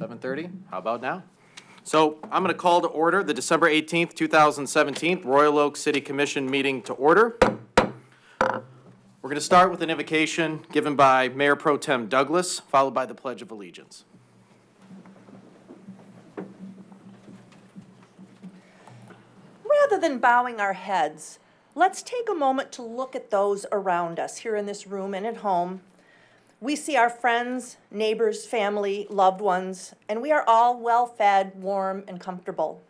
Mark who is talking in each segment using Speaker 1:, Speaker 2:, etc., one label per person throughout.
Speaker 1: 7:30? How about now? So I'm going to call to order the December 18th, 2017 Royal Oak City Commission meeting to order. We're going to start with an invocation given by Mayor Pro Tem Douglas, followed by the Pledge of Allegiance.
Speaker 2: Rather than bowing our heads, let's take a moment to look at those around us here in this room and at home. We see our friends, neighbors, family, loved ones, and we are all well-fed, warm, and comfortable.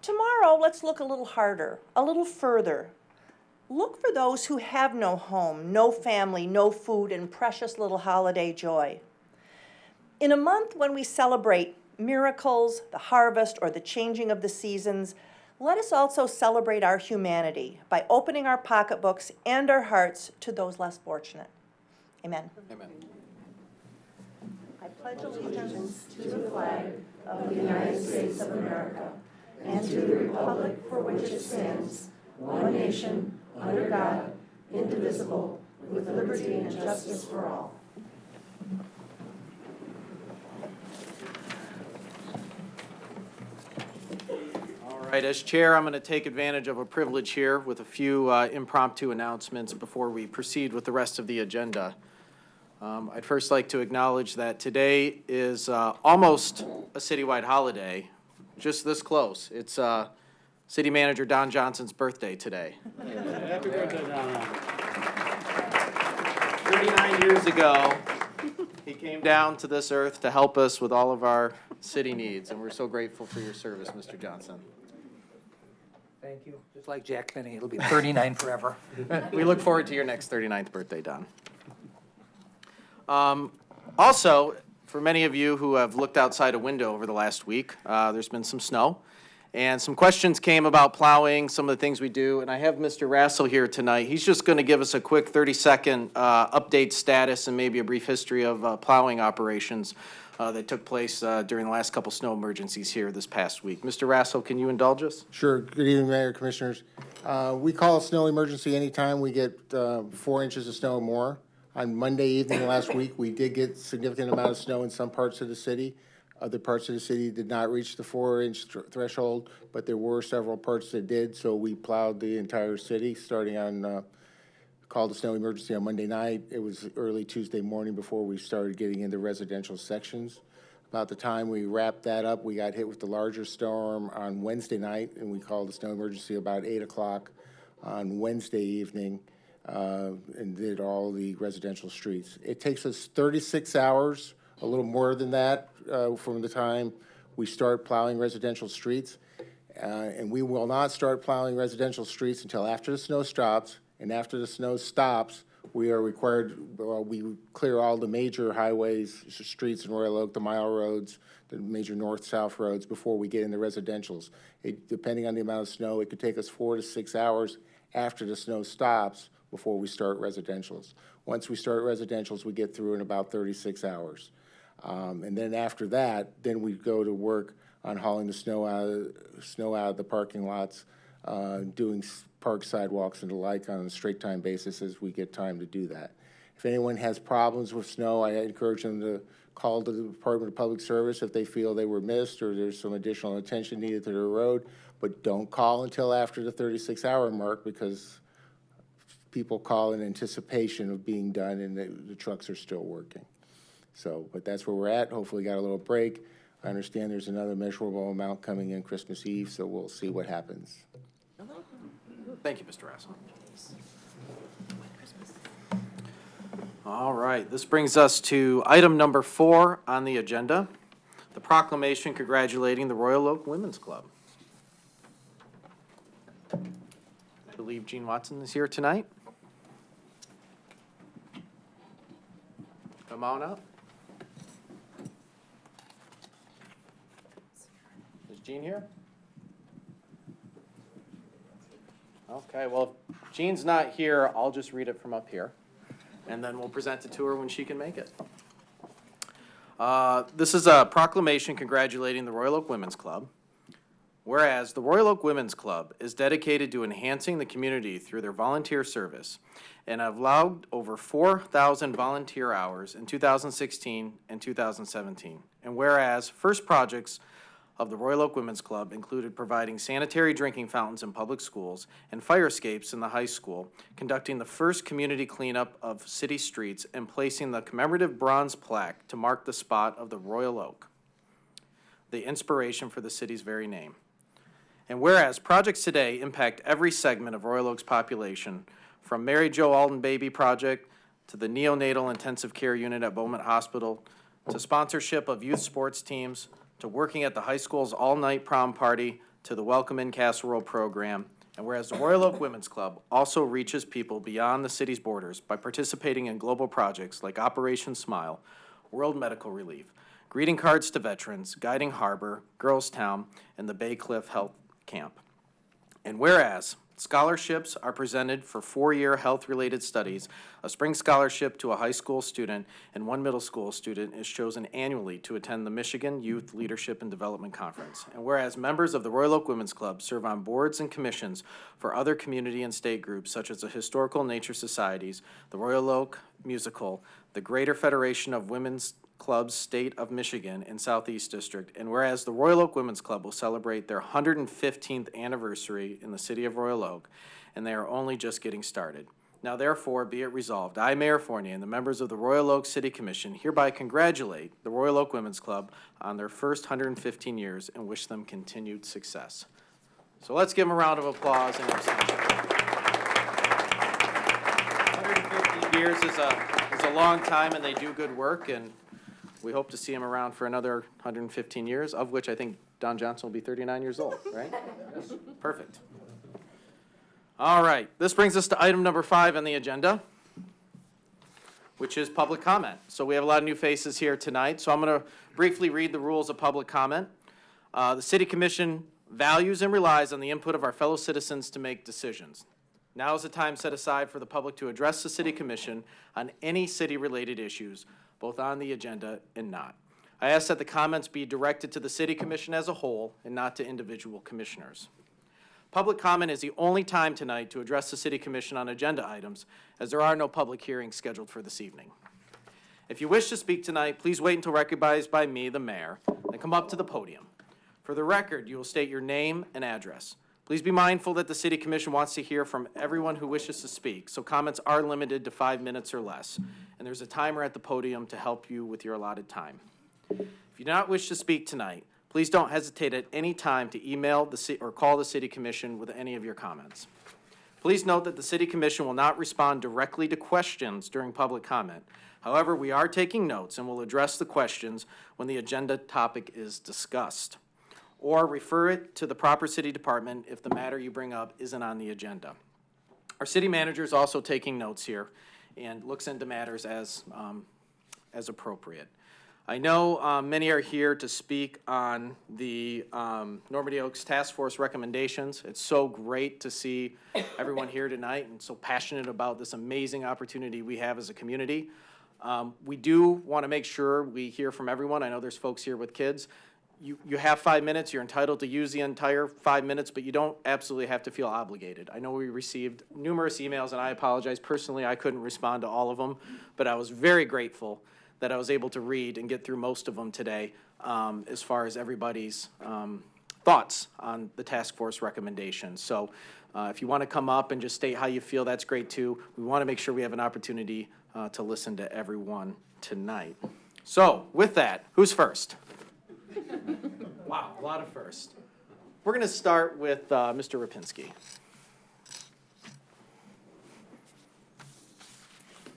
Speaker 2: Tomorrow, let's look a little harder, a little further. Look for those who have no home, no family, no food, and precious little holiday joy. In a month when we celebrate miracles, the harvest, or the changing of the seasons, let us also celebrate our humanity by opening our pocketbooks and our hearts to those less fortunate. Amen.
Speaker 1: Amen.
Speaker 2: I pledge allegiance to the flag of the United States of America and to the republic for which it stands, one nation, under God, indivisible, with liberty and justice for all.
Speaker 1: All right, as chair, I'm going to take advantage of a privilege here with a few impromptu announcements before we proceed with the rest of the agenda. I'd first like to acknowledge that today is almost a citywide holiday, just this close. It's City Manager Don Johnson's birthday today.
Speaker 3: Happy birthday, Don.
Speaker 1: 39 years ago, he came down to this earth to help us with all of our city needs, and we're so grateful for your service, Mr. Johnson.
Speaker 4: Thank you. Just like Jack Benny, it'll be 39 forever.
Speaker 1: We look forward to your next 39th birthday, Don. Also, for many of you who have looked outside a window over the last week, there's been some snow, and some questions came about plowing, some of the things we do, and I have Mr. Rassel here tonight. He's just going to give us a quick 30-second update status and maybe a brief history of plowing operations that took place during the last couple snow emergencies here this past week. Mr. Rassel, can you indulge us?
Speaker 5: Sure. Good evening, Mayor, Commissioners. We call a snow emergency anytime we get 4 inches of snow or more. On Monday evening last week, we did get significant amount of snow in some parts of the city. Other parts of the city did not reach the 4-inch threshold, but there were several parts that did, so we plowed the entire city starting on, called a snow emergency on Monday night. It was early Tuesday morning before we started getting into residential sections. About the time we wrapped that up, we got hit with the larger storm on Wednesday night, and we called a snow emergency about 8 o'clock on Wednesday evening. And did all the residential streets. It takes us 36 hours, a little more than that, from the time we start plowing residential streets. And we will not start plowing residential streets until after the snow stops. And after the snow stops, we are required, we clear all the major highways, streets in Royal Oak, the mile roads, the major north-south roads before we get into residentials. Depending on the amount of snow, it could take us 4 to 6 hours after the snow stops before we start residentials. Once we start residentials, we get through in about 36 hours. And then after that, then we go to work on hauling the snow out of the parking lots, doing park sidewalks and the like on a straight time basis as we get time to do that. If anyone has problems with snow, I encourage them to call the Department of Public Service if they feel they were missed or there's some additional attention needed to their road, but don't call until after the 36-hour mark because people call in anticipation of being done and the trucks are still working. So, but that's where we're at. Hopefully got a little break. I understand there's another measurable amount coming in Christmas Eve, so we'll see what happens.
Speaker 1: Thank you, Mr. Rassel. All right, this brings us to item number 4 on the agenda, the proclamation congratulating the Royal Oak Women's Club. I believe Jean Watson is here tonight. Come on up. Is Jean here? Okay, well, if Jean's not here, I'll just read it from up here, and then we'll present it to her when she can make it. This is a proclamation congratulating the Royal Oak Women's Club. Whereas the Royal Oak Women's Club is dedicated to enhancing the community through their volunteer service and have allowed over 4,000 volunteer hours in 2016 and 2017. And whereas first projects of the Royal Oak Women's Club included providing sanitary drinking fountains in public schools and fire escapes in the high school, conducting the first community cleanup of city streets, and placing the commemorative bronze plaque to mark the spot of the Royal Oak, the inspiration for the city's very name. And whereas projects today impact every segment of Royal Oak's population, from Mary Jo Alden Baby Project to the neonatal intensive care unit at Beaumont Hospital, to sponsorship of youth sports teams, to working at the high school's all-night prom party, to the Welcome in Casserole program. And whereas the Royal Oak Women's Club also reaches people beyond the city's borders by participating in global projects like Operation Smile, World Medical Relief, greeting cards to veterans, Guiding Harbor, Girls Town, and the Bay Cliff Health Camp. And whereas scholarships are presented for 4-year health-related studies, a spring scholarship to a high school student and one middle school student is chosen annually to attend the Michigan Youth Leadership and Development Conference. And whereas members of the Royal Oak Women's Club serve on boards and commissions for other community and state groups such as the Historical Nature Societies, the Royal Oak Musical, the Greater Federation of Women's Clubs State of Michigan and Southeast District, and whereas the Royal Oak Women's Club will celebrate their 115th anniversary in the city of Royal Oak, and they are only just getting started. Now therefore be it resolved, I, Mayor Fournier, and the members of the Royal Oak City Commission hereby congratulate the Royal Oak Women's Club on their first 115 years and wish them continued success. So let's give them a round of applause and extension. 115 years is a long time, and they do good work, and we hope to see him around for another 115 years, of which I think Don Johnson will be 39 years old, right? Yes. Perfect. All right, this brings us to item number 5 on the agenda, which is public comment. So we have a lot of new faces here tonight, so I'm going to briefly read the rules of public comment. The City Commission values and relies on the input of our fellow citizens to make decisions. Now is the time set aside for the public to address the City Commission on any city-related issues, both on the agenda and not. I ask that the comments be directed to the City Commission as a whole and not to individual commissioners. Public comment is the only time tonight to address the City Commission on agenda items, as there are no public hearings scheduled for this evening. If you wish to speak tonight, please wait until recognized by me, the mayor, then come up to the podium. For the record, you will state your name and address. Please be mindful that the City Commission wants to hear from everyone who wishes to speak, so comments are limited to 5 minutes or less, and there's a timer at the podium to help you with your allotted time. If you do not wish to speak tonight, please don't hesitate at any time to email or call the City Commission with any of your comments. Please note that the City Commission will not respond directly to questions during public comment. However, we are taking notes and will address the questions when the agenda topic is discussed, or refer it to the proper city department if the matter you bring up isn't on the agenda. Our city manager is also taking notes here and looks into matters as appropriate. I know many are here to speak on the Normandy Oaks Task Force recommendations. It's so great to see everyone here tonight and so passionate about this amazing opportunity we have as a community. We do want to make sure we hear from everyone. I know there's folks here with kids. You have 5 minutes. You're entitled to use the entire 5 minutes, but you don't absolutely have to feel obligated. I know we received numerous emails, and I apologize. Personally, I couldn't respond to all of them, but I was very grateful that I was able to read and get through most of them today as far as everybody's thoughts on the task force recommendations. So if you want to come up and just state how you feel, that's great too. We want to make sure we have an opportunity to listen to everyone tonight. So with that, who's first? Wow, a lot of firsts. We're going to start with Mr. Rapinski.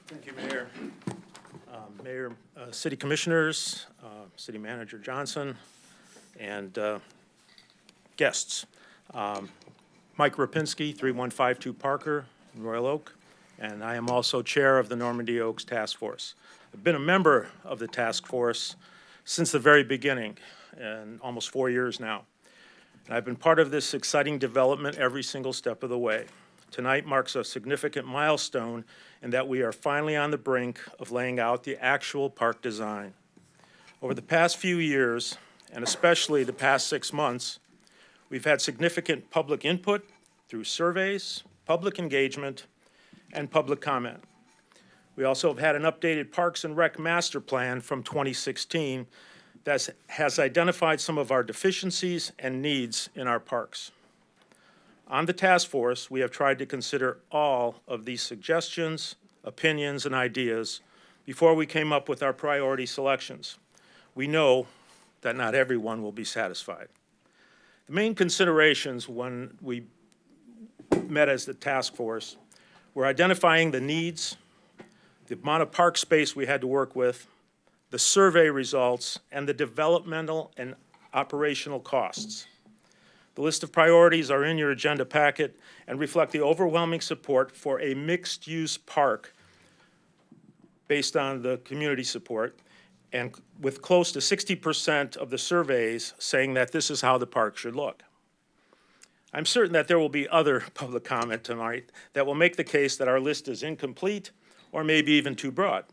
Speaker 6: Thank you, Mayor. Mayor, City Commissioners, City Manager Johnson, and guests. Mike Rapinski, 3152 Parker, in Royal Oak, and I am also Chair of the Normandy Oaks Task Force. I've been a member of the task force since the very beginning, and almost 4 years now. And I've been part of this exciting development every single step of the way. Tonight marks a significant milestone in that we are finally on the brink of laying out the actual park design. Over the past few years, and especially the past 6 months, We've had significant public input through surveys, public engagement, and public comment. We also have had an updated Parks and Rec Master Plan from 2016 that has identified some of our deficiencies and needs in our parks. On the task force, we have tried to consider all of these suggestions, opinions, and ideas before we came up with our priority selections. We know that not everyone will be satisfied. The main considerations when we met as the task force were identifying the needs, the amount of park space we had to work with, the survey results, and the developmental and operational costs. The list of priorities are in your agenda packet and reflect the overwhelming support for a mixed-use park based on the community support, and with close to 60% of the surveys saying that this is how the park should look. I'm certain that there will be other public comment tonight that will make the case that our list is incomplete or maybe even too broad.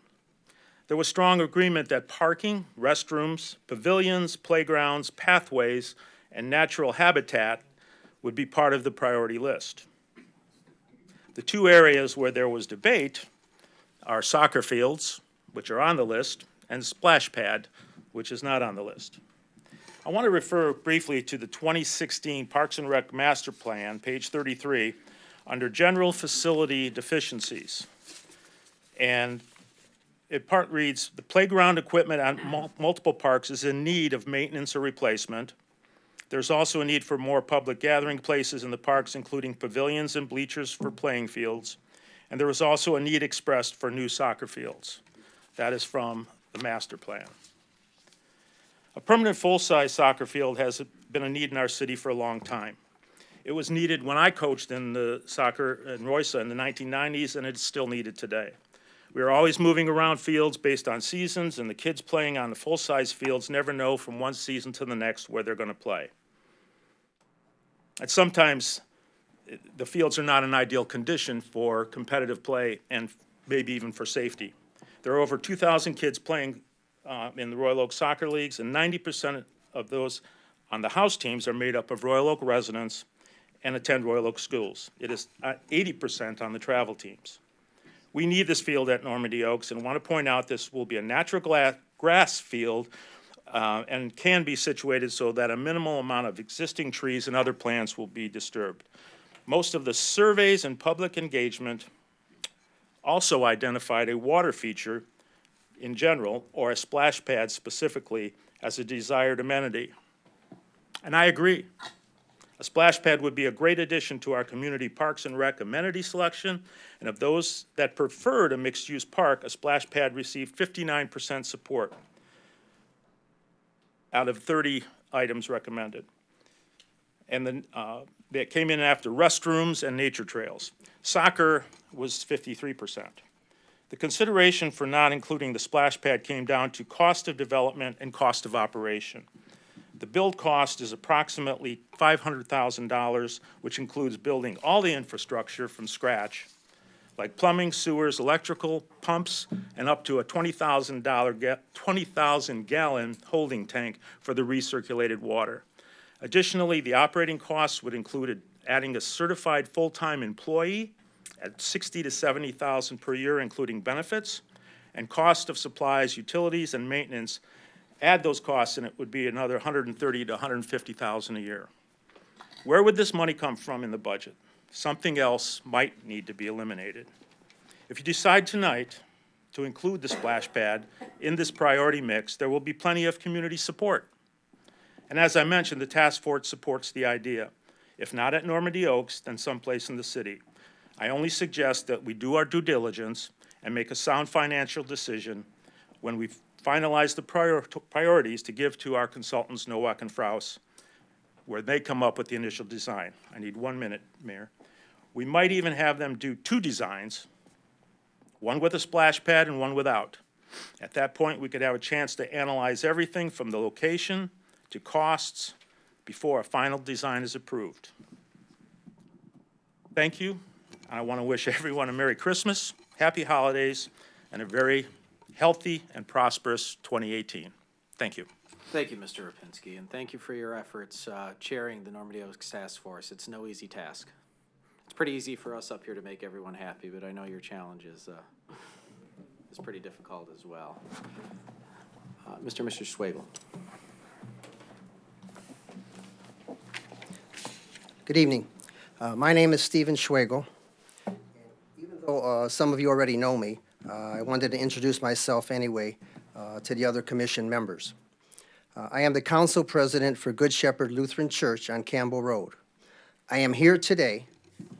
Speaker 6: There was strong agreement that parking, restrooms, pavilions, playgrounds, pathways, and natural habitat would be part of the priority list. The two areas where there was debate are soccer fields, which are on the list, and splash pad, which is not on the list. I want to refer briefly to the 2016 Parks and Rec Master Plan, page 33, under General Facility Deficiencies. And it part reads, the playground equipment on multiple parks is in need of maintenance or replacement. There's also a need for more public gathering places in the parks, including pavilions and bleachers for playing fields. And there was also a need expressed for new soccer fields. That is from the master plan. A permanent full-size soccer field has been a need in our city for a long time. It was needed when I coached in the soccer in Roysa in the 1990s, and it's still needed today. We are always moving around fields based on seasons, and the kids playing on the full-size fields never know from one season to the next where they're going to play. And sometimes the fields are not in ideal condition for competitive play and maybe even for safety. There are over 2,000 kids playing in the Royal Oak soccer leagues, and 90% of those on the house teams are made up of Royal Oak residents and attend Royal Oak schools. It is 80% on the travel teams. We need this field at Normandy Oaks, and want to point out this will be a natural grass field and can be situated so that a minimal amount of existing trees and other plants will be disturbed. Most of the surveys and public engagement also identified a water feature in general, or a splash pad specifically, as a desired amenity. And I agree. A splash pad would be a great addition to our community parks and rec amenity selection, and of those that preferred a mixed-use park, a splash pad received 59% support out of 30 items recommended. And then that came in after restrooms and nature trails. Soccer was 53%. The consideration for not including the splash pad came down to cost of development and cost of operation. The build cost is approximately $500,000, which includes building all the infrastructure from scratch, like plumbing, sewers, electrical, pumps, and up to a $20,000 gallon holding tank for the recirculated water. Additionally, the operating costs would include adding a certified full-time employee at $60,000 to $70,000 per year, including benefits, and cost of supplies, utilities, and maintenance. Add those costs, and it would be another $130,000 to $150,000 a year. Where would this money come from in the budget? Something else might need to be eliminated. If you decide tonight to include the splash pad in this priority mix, there will be plenty of community support. And as I mentioned, the task force supports the idea. If not at Normandy Oaks, then someplace in the city. I only suggest that we do our due diligence and make a sound financial decision when we finalize the priorities to give to our consultants, Nowak and Fraus, where they come up with the initial design. I need 1 minute, Mayor. We might even have them do two designs, one with a splash pad and one without. At that point, we could have a chance to analyze everything from the location to costs before a final design is approved. Thank you. I want to wish everyone a Merry Christmas, Happy Holidays, and a very healthy and prosperous 2018. Thank you.
Speaker 1: Thank you, Mr. Rapinski, and thank you for your efforts chairing the Normandy Oaks Task Force. It's no easy task. It's pretty easy for us up here to make everyone happy, but I know your challenge is pretty difficult as well. Mr. Schwagel.
Speaker 7: Good evening. My name is Stephen Schwagel. Even though some of you already know me, I wanted to introduce myself anyway to the other commission members. I am the council president for Good Shepherd Lutheran Church on Campbell Road. I am here today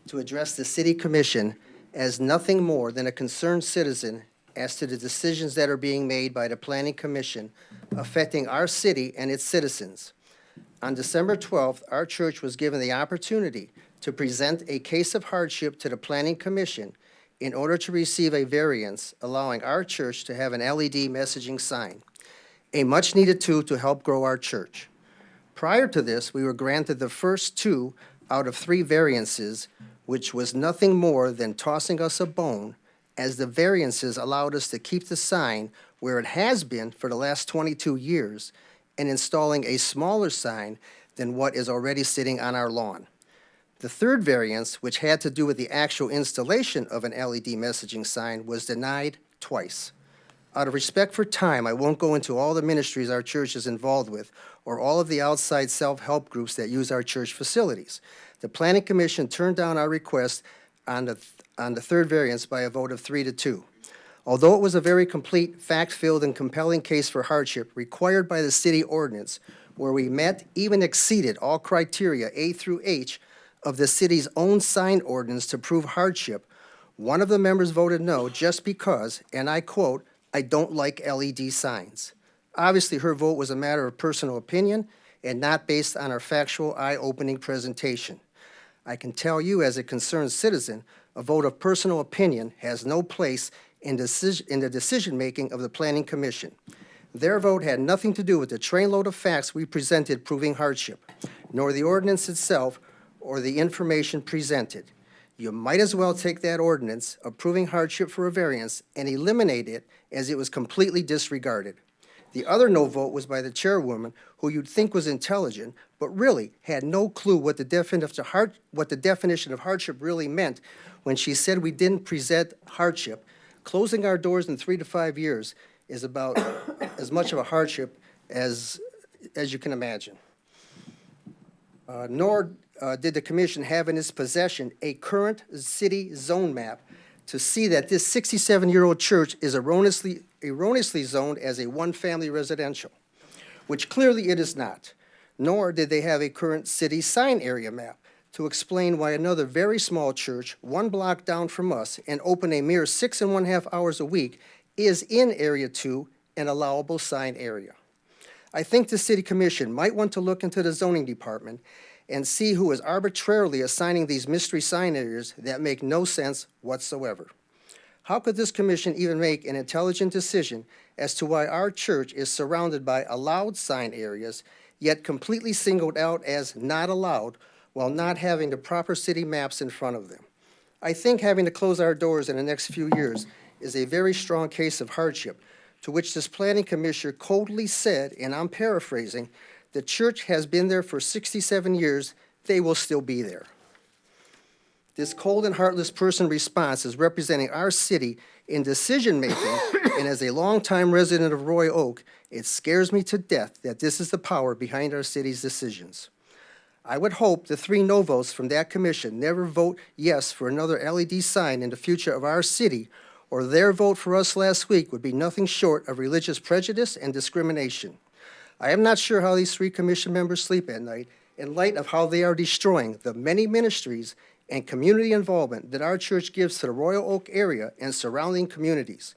Speaker 7: to address the city commission as nothing more than a concerned citizen as to the decisions that are being made by the planning commission affecting our city and its citizens. On December 12th, our church was given the opportunity to present a case of hardship to the planning commission in order to receive a variance allowing our church to have an LED messaging sign, a much-needed tool to help grow our church. Prior to this, we were granted the first 2 out of 3 variances, which was nothing more than tossing us a bone, as the variances allowed us to keep the sign where it has been for the last 22 years and installing a smaller sign than what is already sitting on our lawn. The third variance, which had to do with the actual installation of an LED messaging sign, was denied twice. Out of respect for time, I won't go into all the ministries our church is involved with or all of the outside self-help groups that use our church facilities. The Planning Commission turned down our request on the third variance by a vote of 3-2. Although it was a very complete, fact-filled, and compelling case for hardship required by the city ordinance, where we met, even exceeded all criteria A through H of the city's own sign ordinance to prove hardship, one of the members voted no just because, and I quote, "I don't like LED signs." Obviously, her vote was a matter of personal opinion and not based on our factual, eye-opening presentation. I can tell you, as a concerned citizen, a vote of personal opinion has no place in the decision-making of the Planning Commission. Their vote had nothing to do with the trainload of facts we presented proving hardship, nor the ordinance itself or the information presented. You might as well take that ordinance approving hardship for a variance and eliminate it, as it was completely disregarded. The other no vote was by the chairwoman, who you'd think was intelligent, but really had no clue what the definition of hardship really meant when she said we didn't present hardship. Closing our doors in 3 to 5 years is about as much of a hardship as you can imagine. Nor did the commission have in its possession a current city zone map to see that this 67-year-old church is erroneously zoned as a one-family residential, which clearly it is not. Nor did they have a current city sign area map to explain why another very small church, 1 block down from us and open a mere 6.5 hours a week, is in Area 2, an allowable sign area. I think the city commission might want to look into the zoning department and see who is arbitrarily assigning these mystery sign areas that make no sense whatsoever. How could this commission even make an intelligent decision as to why our church is surrounded by allowed sign areas, yet completely singled out as not allowed, while not having the proper city maps in front of them? I think having to close our doors in the next few years is a very strong case of hardship, to which this planning commissioner coldly said, and I'm paraphrasing, "The church has been there for 67 years, they will still be there." This cold and heartless person response is representing our city in decision-making, and as a longtime resident of Royal Oak, it scares me to death that this is the power behind our city's decisions. I would hope the 3 no votes from that commission never vote yes for another LED sign in the future of our city, or their vote for us last week would be nothing short of religious prejudice and discrimination. I am not sure how these 3 commission members sleep at night in light of how they are destroying the many ministries and community involvement that our church gives to the Royal Oak area and surrounding communities.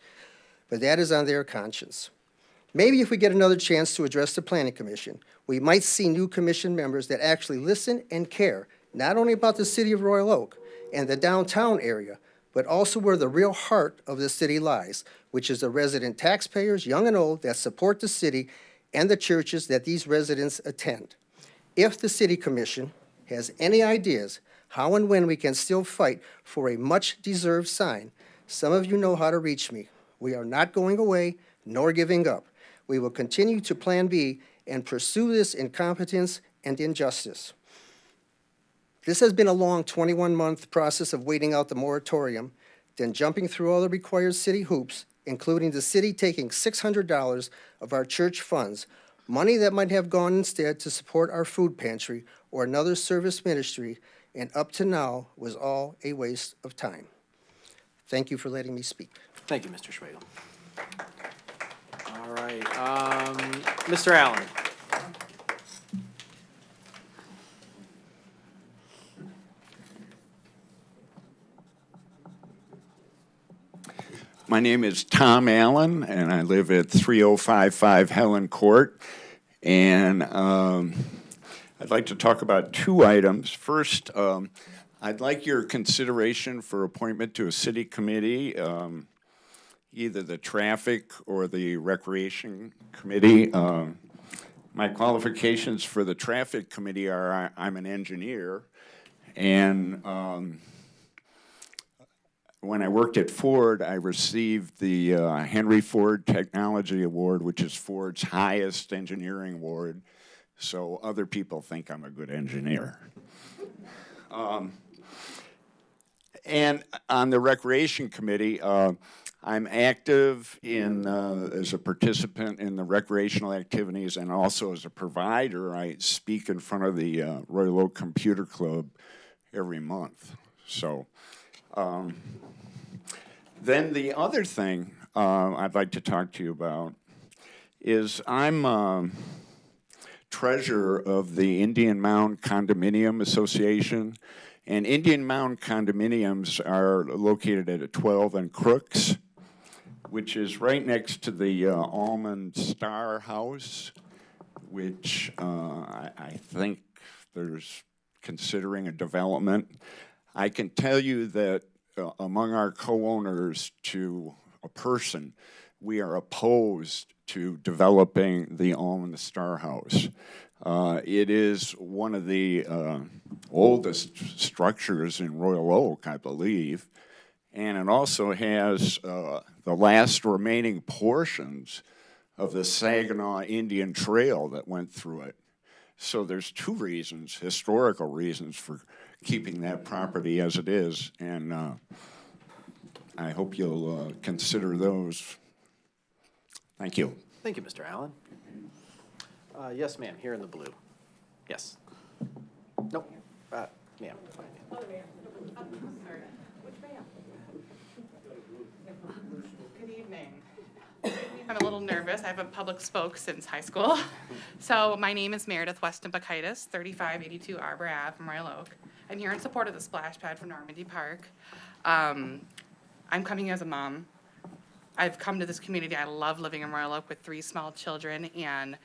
Speaker 7: But that is on their conscience. Maybe if we get another chance to address the Planning Commission, we might see new commission members that actually listen and care, not only about the city of Royal Oak and the downtown area, but also where the real heart of the city lies, which is the resident taxpayers, young and old, that support the city and the churches that these residents attend. If the city commission has any ideas how and when we can still fight for a much-deserved sign, some of you know how to reach me. We are not going away nor giving up. We will continue to Plan B and pursue this incompetence and injustice. This has been a long 21-month process of waiting out the moratorium, then jumping through all the required city hoops, including the city taking $600 of our church funds, money that might have gone instead to support our food pantry or another service ministry, and up to now was all a waste of time. Thank you for letting me speak.
Speaker 1: Thank you, Mr. Schwagel. All right, Mr. Allen.
Speaker 8: My name is Tom Allen, and I live at 3055 Helen Court. And I'd like to talk about two items. First, I'd like your consideration for appointment to a city committee, either the traffic or the recreation committee. My qualifications for the traffic committee are I'm an engineer, and when I worked at Ford, I received the Henry Ford Technology Award, which is Ford's highest engineering award. So other people think I'm a good engineer. And on the Recreation Committee, I'm active in as a participant in the recreational activities and also as a provider. I speak in front of the Royal Oak Computer Club every month. So. Then the other thing I'd like to talk to you about is I'm treasurer of the Indian Mound Condominium Association, and Indian Mound condominiums are located at 12 and Crooks, which is right next to the Almond Star House, which I think there's considering a development. I can tell you that among our co-owners to a person, we are opposed to developing the Almond Star House. It is one of the oldest structures in Royal Oak, I believe, and it also has the last remaining portions of the Saginaw Indian Trail that went through it. So there's two reasons, historical reasons, for keeping that property as it is, and I hope you'll consider those. Thank you.
Speaker 1: Thank you, Mr. Allen. Yes, ma'am, here in the blue. Yes. Nope, ma'am.
Speaker 9: Good evening. I'm a little nervous. I haven't public spoke since high school. So my name is Meredith Weston Bacchitis, 3582 Arbor Ave from Royal Oak. I'm here in support of the splash pad for Normandy Park. I'm coming as a mom. I've come to this community. I love living in Royal Oak with 3 small children, and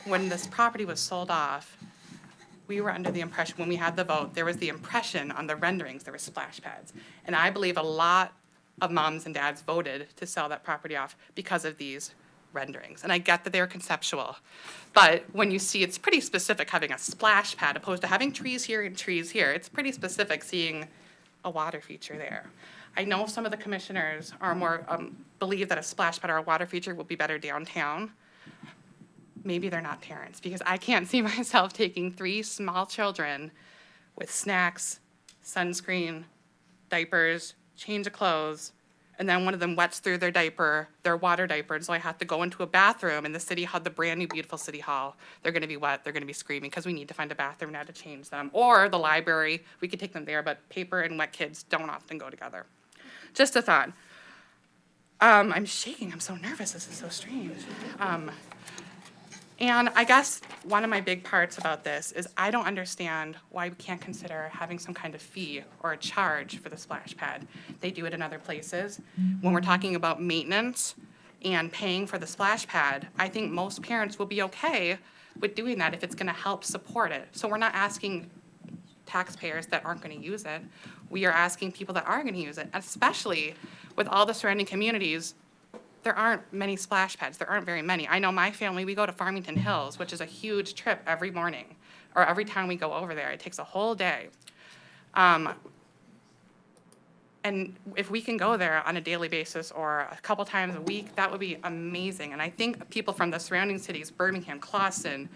Speaker 9: when this property was sold off, we were under the impression, when we had the vote, there was the impression on the renderings there were splash pads. And I believe a lot of moms and dads voted to sell that property off because of these renderings. And I get that they're conceptual, but when you see, it's pretty specific having a splash pad opposed to having trees here and trees here. It's pretty specific seeing a water feature there. I know some of the commissioners are more, believe that a splash pad or a water feature will be better downtown. Maybe they're not parents, because I can't see myself taking 3 small children with snacks, sunscreen, diapers, change of clothes, and then one of them wets through their diaper, their water diaper, and so I have to go into a bathroom, and the city hall, the brand new beautiful city hall, they're gonna be wet, they're gonna be screaming, because we need to find a bathroom now to change them. Or the library, we could take them there, but paper and wet kids don't often go together. Just a thought. I'm shaking, I'm so nervous, this is so strange. And I guess one of my big parts about this is I don't understand why we can't consider having some kind of fee or a charge for the splash pad. They do it in other places. When we're talking about maintenance and paying for the splash pad, I think most parents will be okay with doing that if it's gonna help support it. So we're not asking taxpayers that aren't gonna use it. We are asking people that are gonna use it, especially with all the surrounding communities. There aren't many splash pads. There aren't very many. I know my family, we go to Farmington Hills, which is a huge trip every morning, or every time we go over there. It takes a whole day. And if we can go there on a daily basis or a couple times a week, that would be amazing. And I think people from the surrounding cities, Birmingham, Clawson,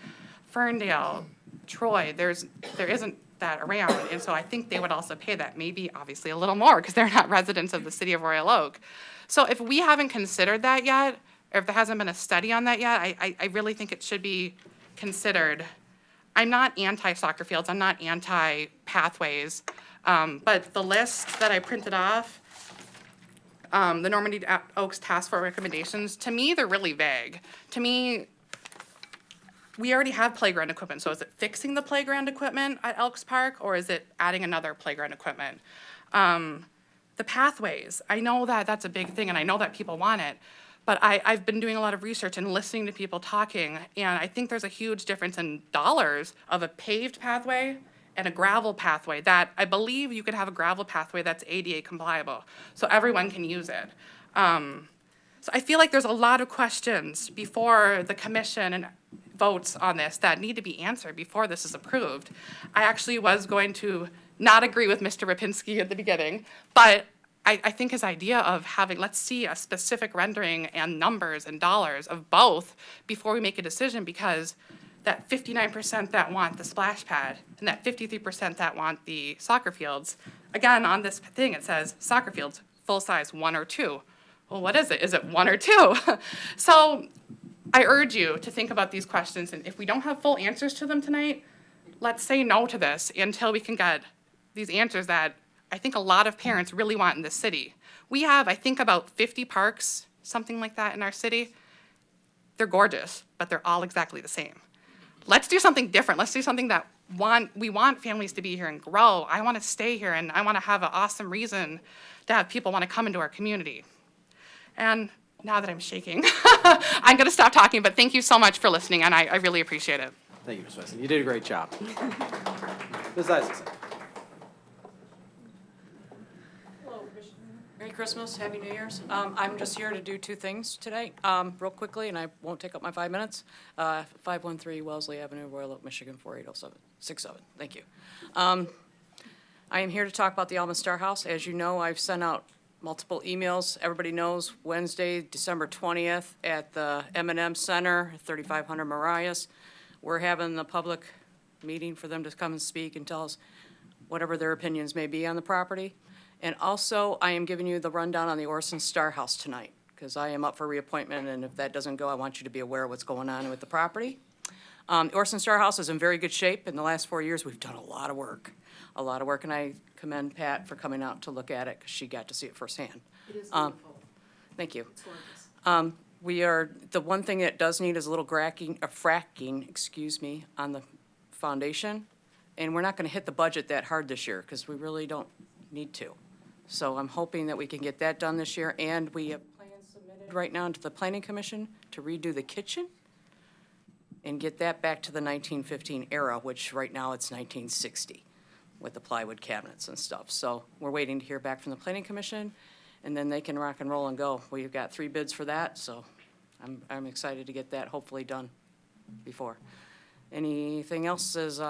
Speaker 9: Ferndale, Troy, there isn't that around. And so I think they would also pay that, maybe obviously a little more because they're not residents of the city of Royal Oak. So if we haven't considered that yet, or if there hasn't been a study on that yet, I really think it should be considered. I'm not anti-soccer fields, I'm not anti-pathways, but the list that I printed off, the Normandy Oaks Task Force recommendations, to me, they're really vague. To me, we already have playground equipment, so is it fixing the playground equipment at Elks Park, or is it adding another playground equipment? The pathways, I know that that's a big thing, and I know that people want it, but I've been doing a lot of research and listening to people talking, and I think there's a huge difference in dollars of a paved pathway and a gravel pathway. That I believe you could have a gravel pathway that's ADA compliable, so everyone can use it. So I feel like there's a lot of questions before the commission and votes on this that need to be answered before this is approved. I actually was going to not agree with Mr. Rapinski at the beginning, but I think his idea of having, let's see a specific rendering and numbers and dollars of both before we make a decision, because that 59% that want the splash pad and that 53% that want the soccer fields, again, on this thing it says soccer fields, full size, 1 or 2. Well, what is it? Is it 1 or 2? So I urge you to think about these questions, and if we don't have full answers to them tonight, let's say no to this until we can get these answers that I think a lot of parents really want in this city. We have, I think, about 50 parks, something like that, in our city. They're gorgeous, but they're all exactly the same. Let's do something different. Let's do something that we want families to be here and grow. I want to stay here, and I want to have an awesome reason to have people want to come into our community. And now that I'm shaking, I'm going to stop talking, but thank you so much for listening, and I really appreciate it.
Speaker 1: Thank you, Ms. Weston. You did a great job. Ms. Isaacson.
Speaker 10: Merry Christmas, Happy New Year's. I'm just here to do two things today, real quickly, and I won't take up my 5 minutes. 513 Wellesley Avenue, Royal Oak, Michigan, 48067. Thank you. I am here to talk about the Alma Star House. As you know, I've sent out multiple emails. Everybody knows Wednesday, December 20th at the M&M Center, 3500 Marias. We're having the public meeting for them to come and speak and tell us whatever their opinions may be on the property. And also, I am giving you the rundown on the Orson Star House tonight, because I am up for reappointment, and if that doesn't go, I want you to be aware of what's going on with the property. The Orson Star House is in very good shape. In the last 4 years, we've done a lot of work, and I commend Pat for coming out to look at it, because she got to see it firsthand. It is beautiful. Thank you. It's gorgeous. The one thing that does need is a little fracking, on the foundation, and we're not gonna hit the budget that hard this year, because we really don't need to. So I'm hoping that we can get that done this year, and we have plans submitted right now to the Planning Commission to redo the kitchen and get that back to the 1915 era, which right now it's 1960 with the plywood cabinets and stuff. So we're waiting to hear back from the Planning Commission, and then they can rock and roll and go. We've got 3 bids for that, so I'm excited to get that hopefully done before. Anything else is,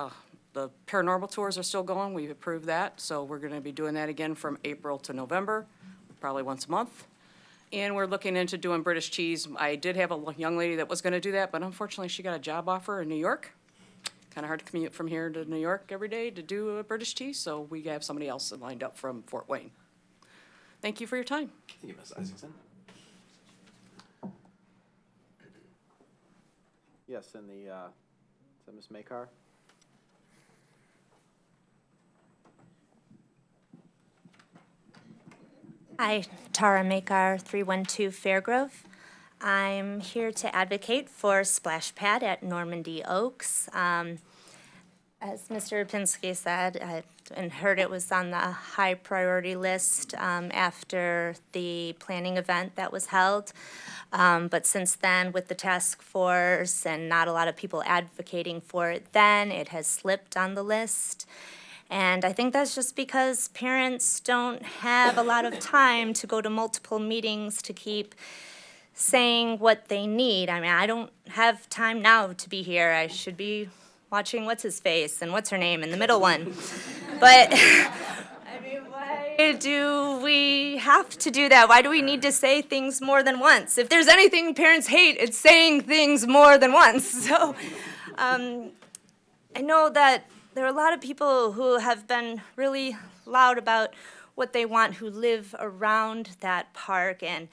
Speaker 10: the paranormal tours are still going. We've approved that, so we're going to be doing that again from April to November, probably once a month. And we're looking into doing British cheese. I did have a young lady that was going to do that, but unfortunately she got a job offer in New York. Kind of hard to commute from here to New York every day to do a British cheese, so we have somebody else lined up from Fort Wayne. Thank you for your time.
Speaker 1: Thank you, Ms. Isaacson. Yes, and is that Ms. Makar?
Speaker 11: Hi, Tara Makar, 312 Fairgrove. I'm here to advocate for splash pad at Normandy Oaks. As Mr. Rapinski said, and heard it was on the high priority list after the planning event that was held. But since then, with the task force and not a lot of people advocating for it then, it has slipped on the list. And I think that's just because parents don't have a lot of time to go to multiple meetings to keep saying what they need. I mean, I don't have time now to be here. I should be watching what's his face and what's her name and the middle one. But I mean, why Why do we have to do that? Why do we need to say things more than once? If there's anything parents hate, it's saying things more than once. So I know that there are a lot of people who have been really loud about what they want, who live around that park, and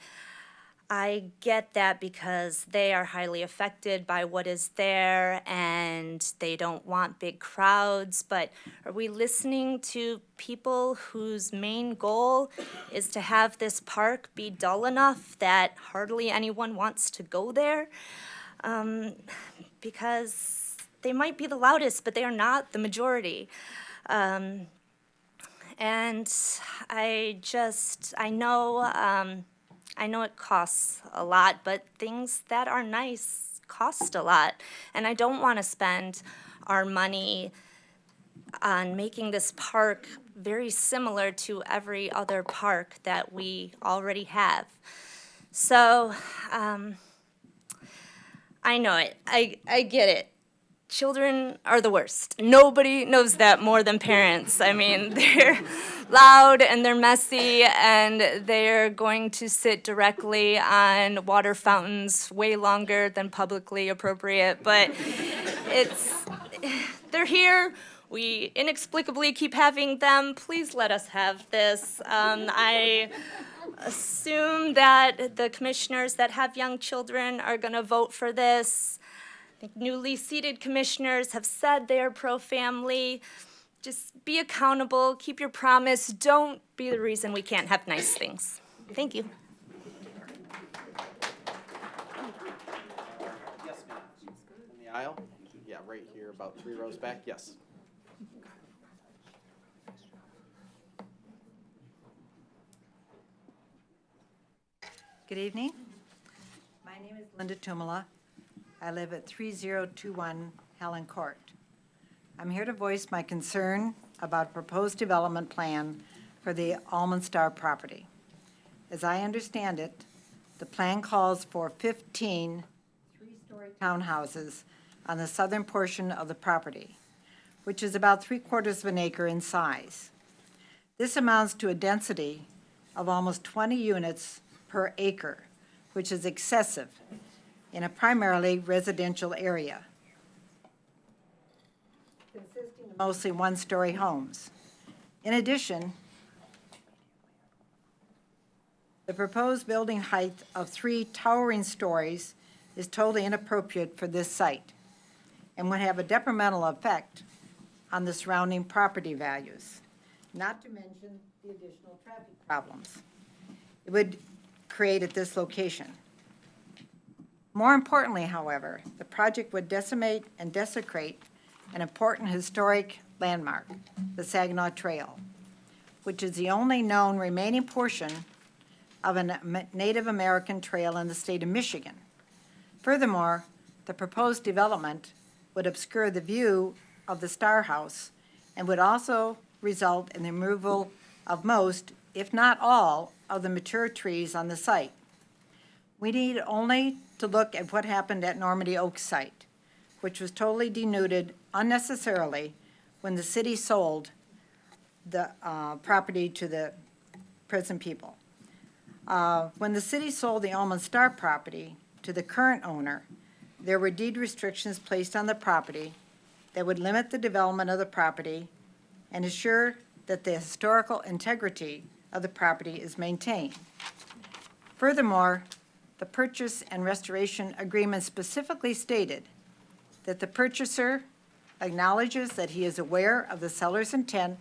Speaker 11: I get that because they are highly affected by what is there and they don't want big crowds. But are we listening to people whose main goal is to have this park be dull enough that hardly anyone wants to go there? Because they might be the loudest, but they are not the majority. And I know it costs a lot, but things that are nice cost a lot. And I don't want to spend our money on making this park very similar to every other park that we already have. So, I know it. I get it. Children are the worst. Nobody knows that more than parents. I mean, they're loud and they're messy and they're going to sit directly on water fountains way longer than publicly appropriate. But they're here. We inexplicably keep having them. Please let us have this. I assume that the commissioners that have young children are going to vote for this. I think newly seated commissioners have said they are pro-family. Just be accountable, keep your promise. Don't be the reason we can't have nice things. Thank you.
Speaker 1: Yes, ma'am. In the aisle? Yeah, right here, about 3 rows back. Yes.
Speaker 12: Good evening. My name is Linda Tumala. I live at 3021 Helen Court. I'm here to voice my concern about a proposed development plan for the Almond Star property. As I understand it, the plan calls for 15 three-story townhouses on the southern portion of the property, which is about 3/4 of an acre in size. This amounts to a density of almost 20 units per acre, which is excessive in a primarily residential area, consisting of mostly one-story homes. In addition, the proposed building height of 3 towering stories is totally inappropriate for this site and would have a detrimental effect on the surrounding property values, not to mention the additional traffic problems it would create at this location. More importantly, however, the project would decimate and desecrate an important historic landmark, the Saginaw Trail, which is the only known remaining portion of a Native American trail in the state of Michigan. Furthermore, the proposed development would obscure the view of the Star House and would also result in the removal of most, if not all, of the mature trees on the site. We need only to look at what happened at Normandy Oaks site, which was totally denuded unnecessarily when the city sold the property to the present people. When the city sold the Almond Star property to the current owner, there were deed restrictions placed on the property that would limit the development of the property and ensure that the historical integrity of the property is maintained. Furthermore, the purchase and restoration agreement specifically stated that the purchaser acknowledges that he is aware of the seller's intent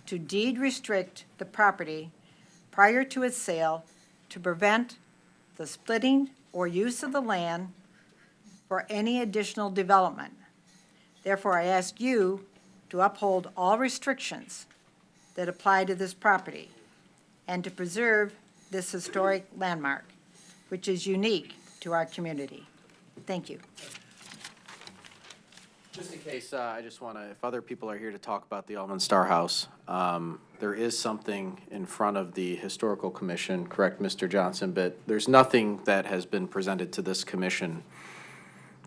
Speaker 12: to deed restrict the property prior to its sale to prevent the splitting or use of the land for any additional development. Therefore, I ask you to uphold all restrictions that apply to this property and to preserve this historic landmark, which is unique to our community. Thank you.
Speaker 1: Just in case, I just want to, if other people are here to talk about the Almond Star House, there is something in front of the Historical Commission, correct, Mr. Johnson, but there's nothing that has been presented to this commission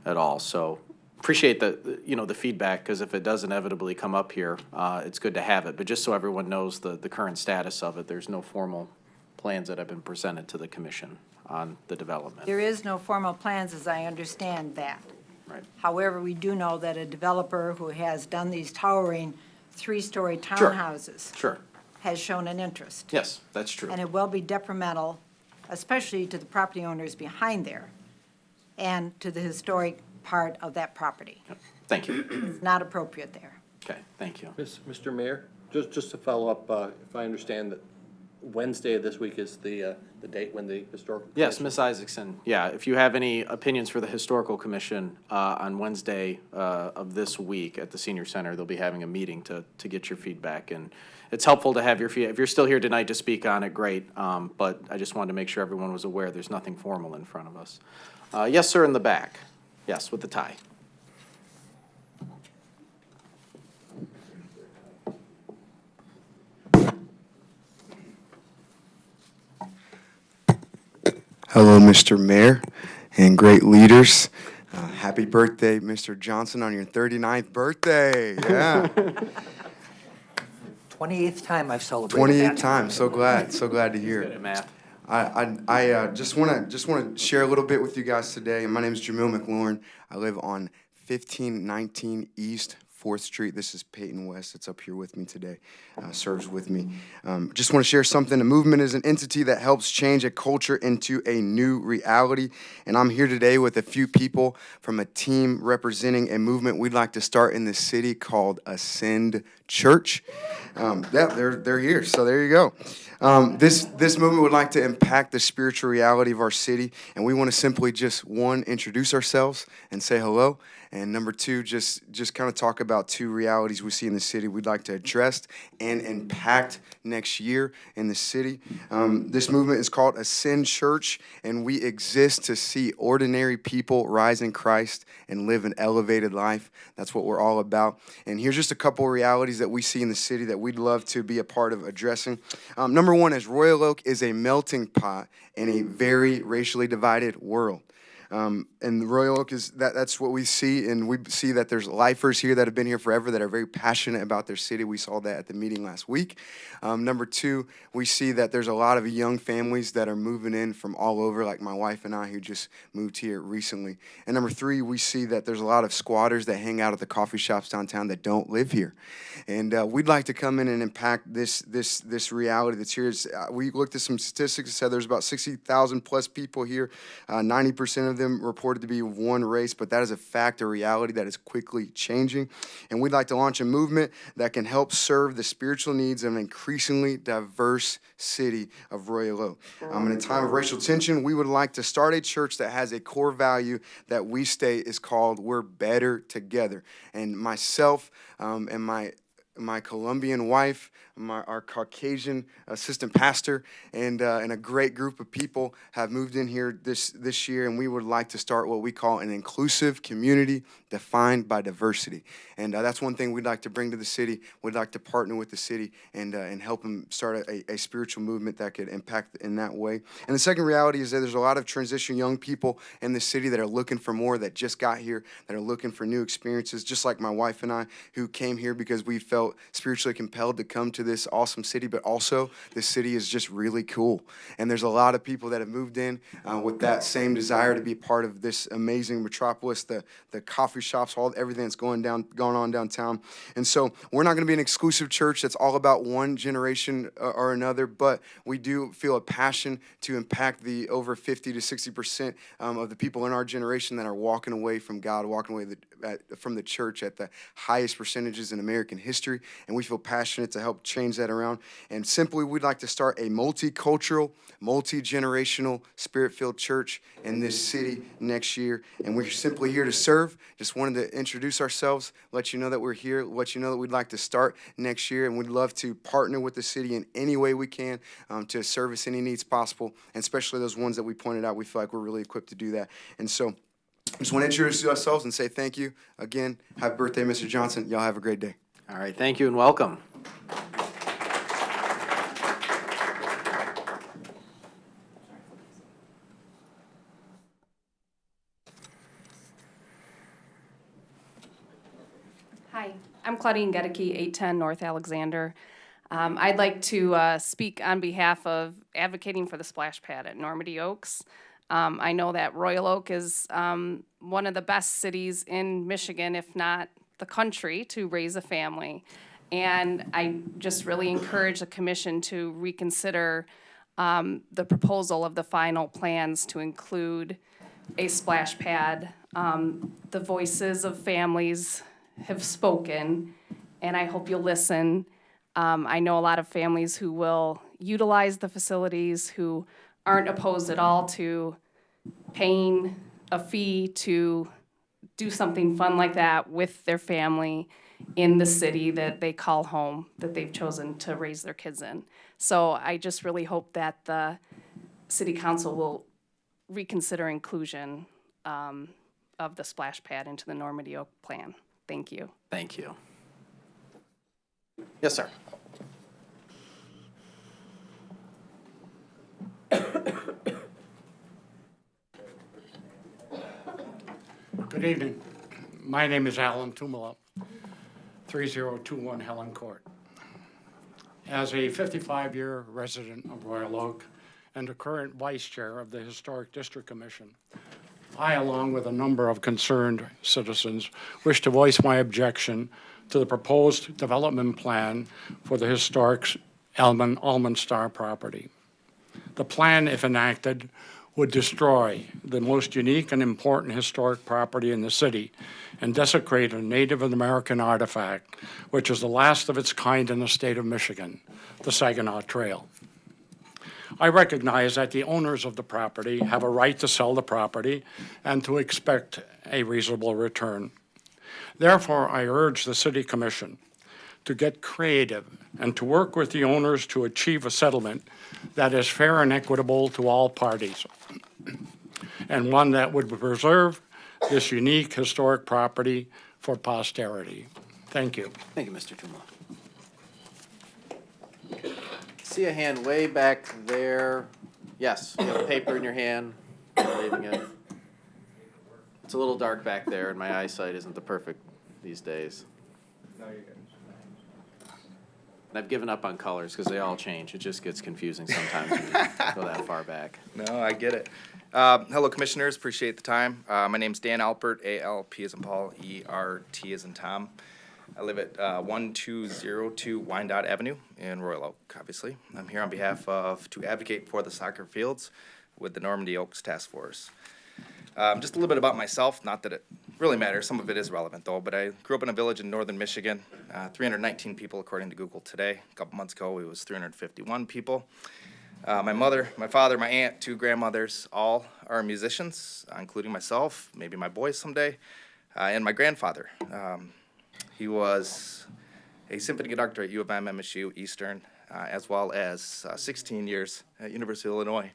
Speaker 1: at all. So appreciate the feedback, because if it does inevitably come up here, it's good to have it. But just so everyone knows the current status of it, there's no formal plans that have been presented to the commission on the development.
Speaker 12: There is no formal plans, as I understand that.
Speaker 1: Right.
Speaker 12: However, we do know that a developer who has done these towering three-story
Speaker 1: Sure.
Speaker 12: townhouses
Speaker 1: Sure.
Speaker 12: has shown an interest.
Speaker 1: Yes, that's true.
Speaker 12: And it will be detrimental, especially to the property owners behind there and to the historic part of that property.
Speaker 1: Yep. Thank you.
Speaker 12: It's not appropriate there.
Speaker 1: Okay, thank you.
Speaker 3: Mr. Mayor, just to follow up, if I understand that Wednesday of this week is the date when the historical.
Speaker 1: Yes, Ms. Isaacson, yeah, if you have any opinions for the Historical Commission, on Wednesday of this week at the Senior Center, they'll be having a meeting to get your feedback. And it's helpful to have your if you're still here tonight to speak on it, great. But I just wanted to make sure everyone was aware there's nothing formal in front of us. Yes, sir, in the back. Yes, with the tie.
Speaker 13: Hello, Mr. Mayor and great leaders. Happy birthday, Mr. Johnson, on your 39th birthday. Yeah.
Speaker 4: 28th time I've celebrated
Speaker 13: 28th
Speaker 4: that.
Speaker 13: time. So glad to hear
Speaker 1: Good
Speaker 13: it.
Speaker 1: at math.
Speaker 13: I just want to share a little bit with you guys today. My name is Jamil McLaurin. I live on 1519 East 4th Street. This is Peyton West. It's up here with me today, serves with me. Just want to share something. A movement is an entity that helps change a culture into a new reality. And I'm here today with a few people from a team representing a movement we'd like to start in the city called Ascend Church. They're here, so there you go. This movement would like to impact the spiritual reality of our city, and we want to simply just, one, introduce ourselves and say hello, and number two, just kind of talk about two realities we see in the city we'd like to address and impact next year in the city. This movement is called Ascend Church, and we exist to see ordinary people rise in Christ and live an elevated life. That's what we're all about. And here's just a couple of realities that we see in the city that we'd love to be a part of addressing. Number one is Royal Oak is a melting pot in a very racially divided world. And Royal Oak is that's what we see, and we see that there's lifers here that have been here forever that are very passionate about their city. We saw that at the meeting last week. Number two, we see that there's a lot of young families that are moving in from all over, like my wife and I, who just moved here recently. And number three, we see that there's a lot of squatters that hang out at the coffee shops downtown that don't live here. And we'd like to come in and impact this reality that's here. We looked at some statistics that said there's about 60,000 plus people here. 90% of them reported to be of one race, but that is a fact, a reality that is quickly changing. And we'd like to launch a movement that can help serve the spiritual needs of an increasingly diverse city of Royal Oak. In a time of racial tension, we would like to start a church that has a core value that we state is called "We're Better Together." And myself and my Colombian wife, our Caucasian assistant pastor, and a great group of people have moved in here this year, and we would like to start what we call an inclusive community defined by diversity. And that's one thing we'd like to bring to the city. We'd like to partner with the city and help them start a spiritual movement that could impact in that way. And the second reality is that there's a lot of transition young people in the city that are looking for more, that just got here, that are looking for new experiences, just like my wife and I, who came here because we felt spiritually compelled to come to this awesome city, but also this city is just really cool. And there's a lot of people that have moved in with that same desire to be part of this amazing metropolis, the coffee shops, everything that's going on downtown. And so we're not going to be an exclusive church that's all about one generation or another, but we do feel a passion to impact the over 50 to 60% of the people in our generation that are walking away from God, walking away from the church at the highest percentages in American history. And we feel passionate to help change that around. And simply, we'd like to start a multicultural, multi-generational, spirit-filled church in this city next year. And we're simply here to serve. Just wanted to introduce ourselves, let you know that we're here, let you know that we'd like to start next year, and we'd love to partner with the city in any way we can to service any needs possible, and especially those ones that we pointed out. We feel like we're really equipped to do that. And so I just want to introduce ourselves and say thank you. Again, happy birthday, Mr. Johnson. Y'all have a great day.
Speaker 1: All right, thank you and welcome.
Speaker 14: Hi, I'm Claudine Gedeke, 810 North Alexander. I'd like to speak on behalf of advocating for the splash pad at Normandy Oaks. I know that Royal Oak is one of the best cities in Michigan, if not the country, to raise a family. And I just really encourage the commission to reconsider the proposal of the final plans to include a splash pad. The voices of families have spoken, and I hope you'll listen. I know a lot of families who will utilize the facilities, who aren't opposed at all to paying a fee to do something fun like that with their family in the city that they call home, that they've chosen to raise their kids in. So I just really hope that the city council will reconsider inclusion of the splash pad into the Normandy Oak plan. Thank you.
Speaker 1: Thank you. Yes, sir.
Speaker 15: Good evening. My name is Alan Tumala, 3021 Helen Court. As a 55-year resident of Royal Oak and the current vice chair of the Historic District Commission, I, along with a number of concerned citizens, wish to voice my objection to the proposed development plan for the historic Almond Star property. The plan, if enacted, would destroy the most unique and important historic property in the city and desecrate a Native American artifact, which is the last of its kind in the state of Michigan, the Saginaw Trail. I recognize that the owners of the property have a right to sell the property and to expect a reasonable return. Therefore, I urge the City Commission to get creative and to work with the owners to achieve a settlement that is fair and equitable to all parties, and one that would preserve this unique historic property for posterity. Thank you.
Speaker 1: Thank you, Mr. Tumala. See a hand way back there. Yes, you have a paper in your hand, waving it. It's a little dark back there, and my eyesight isn't the perfect these days. No, you're good. And I've given up on colors because they all change. It just gets confusing sometimes when you go that far back.
Speaker 16: No, I get it. Hello, commissioners. Appreciate the time. My name's Dan Alpert, A-L-P as in Paul, E-R-T as in Tom. I live at 1202 Wyandotte Avenue in Royal Oak, obviously. I'm here on behalf of, to advocate for the soccer fields with the Normandy Oaks Task Force. Just a little bit about myself, not that it really matters. Some of it is relevant, though, but I grew up in a village in northern Michigan, 319 people according to Google today. A couple months ago, it was 351 people. My mother, my father, my aunt, 2 grandmothers, all are musicians, including myself, maybe my boys someday, and my grandfather. He was a symphony conductor at U of M, MSU, Eastern, as well as 16 years at University of Illinois.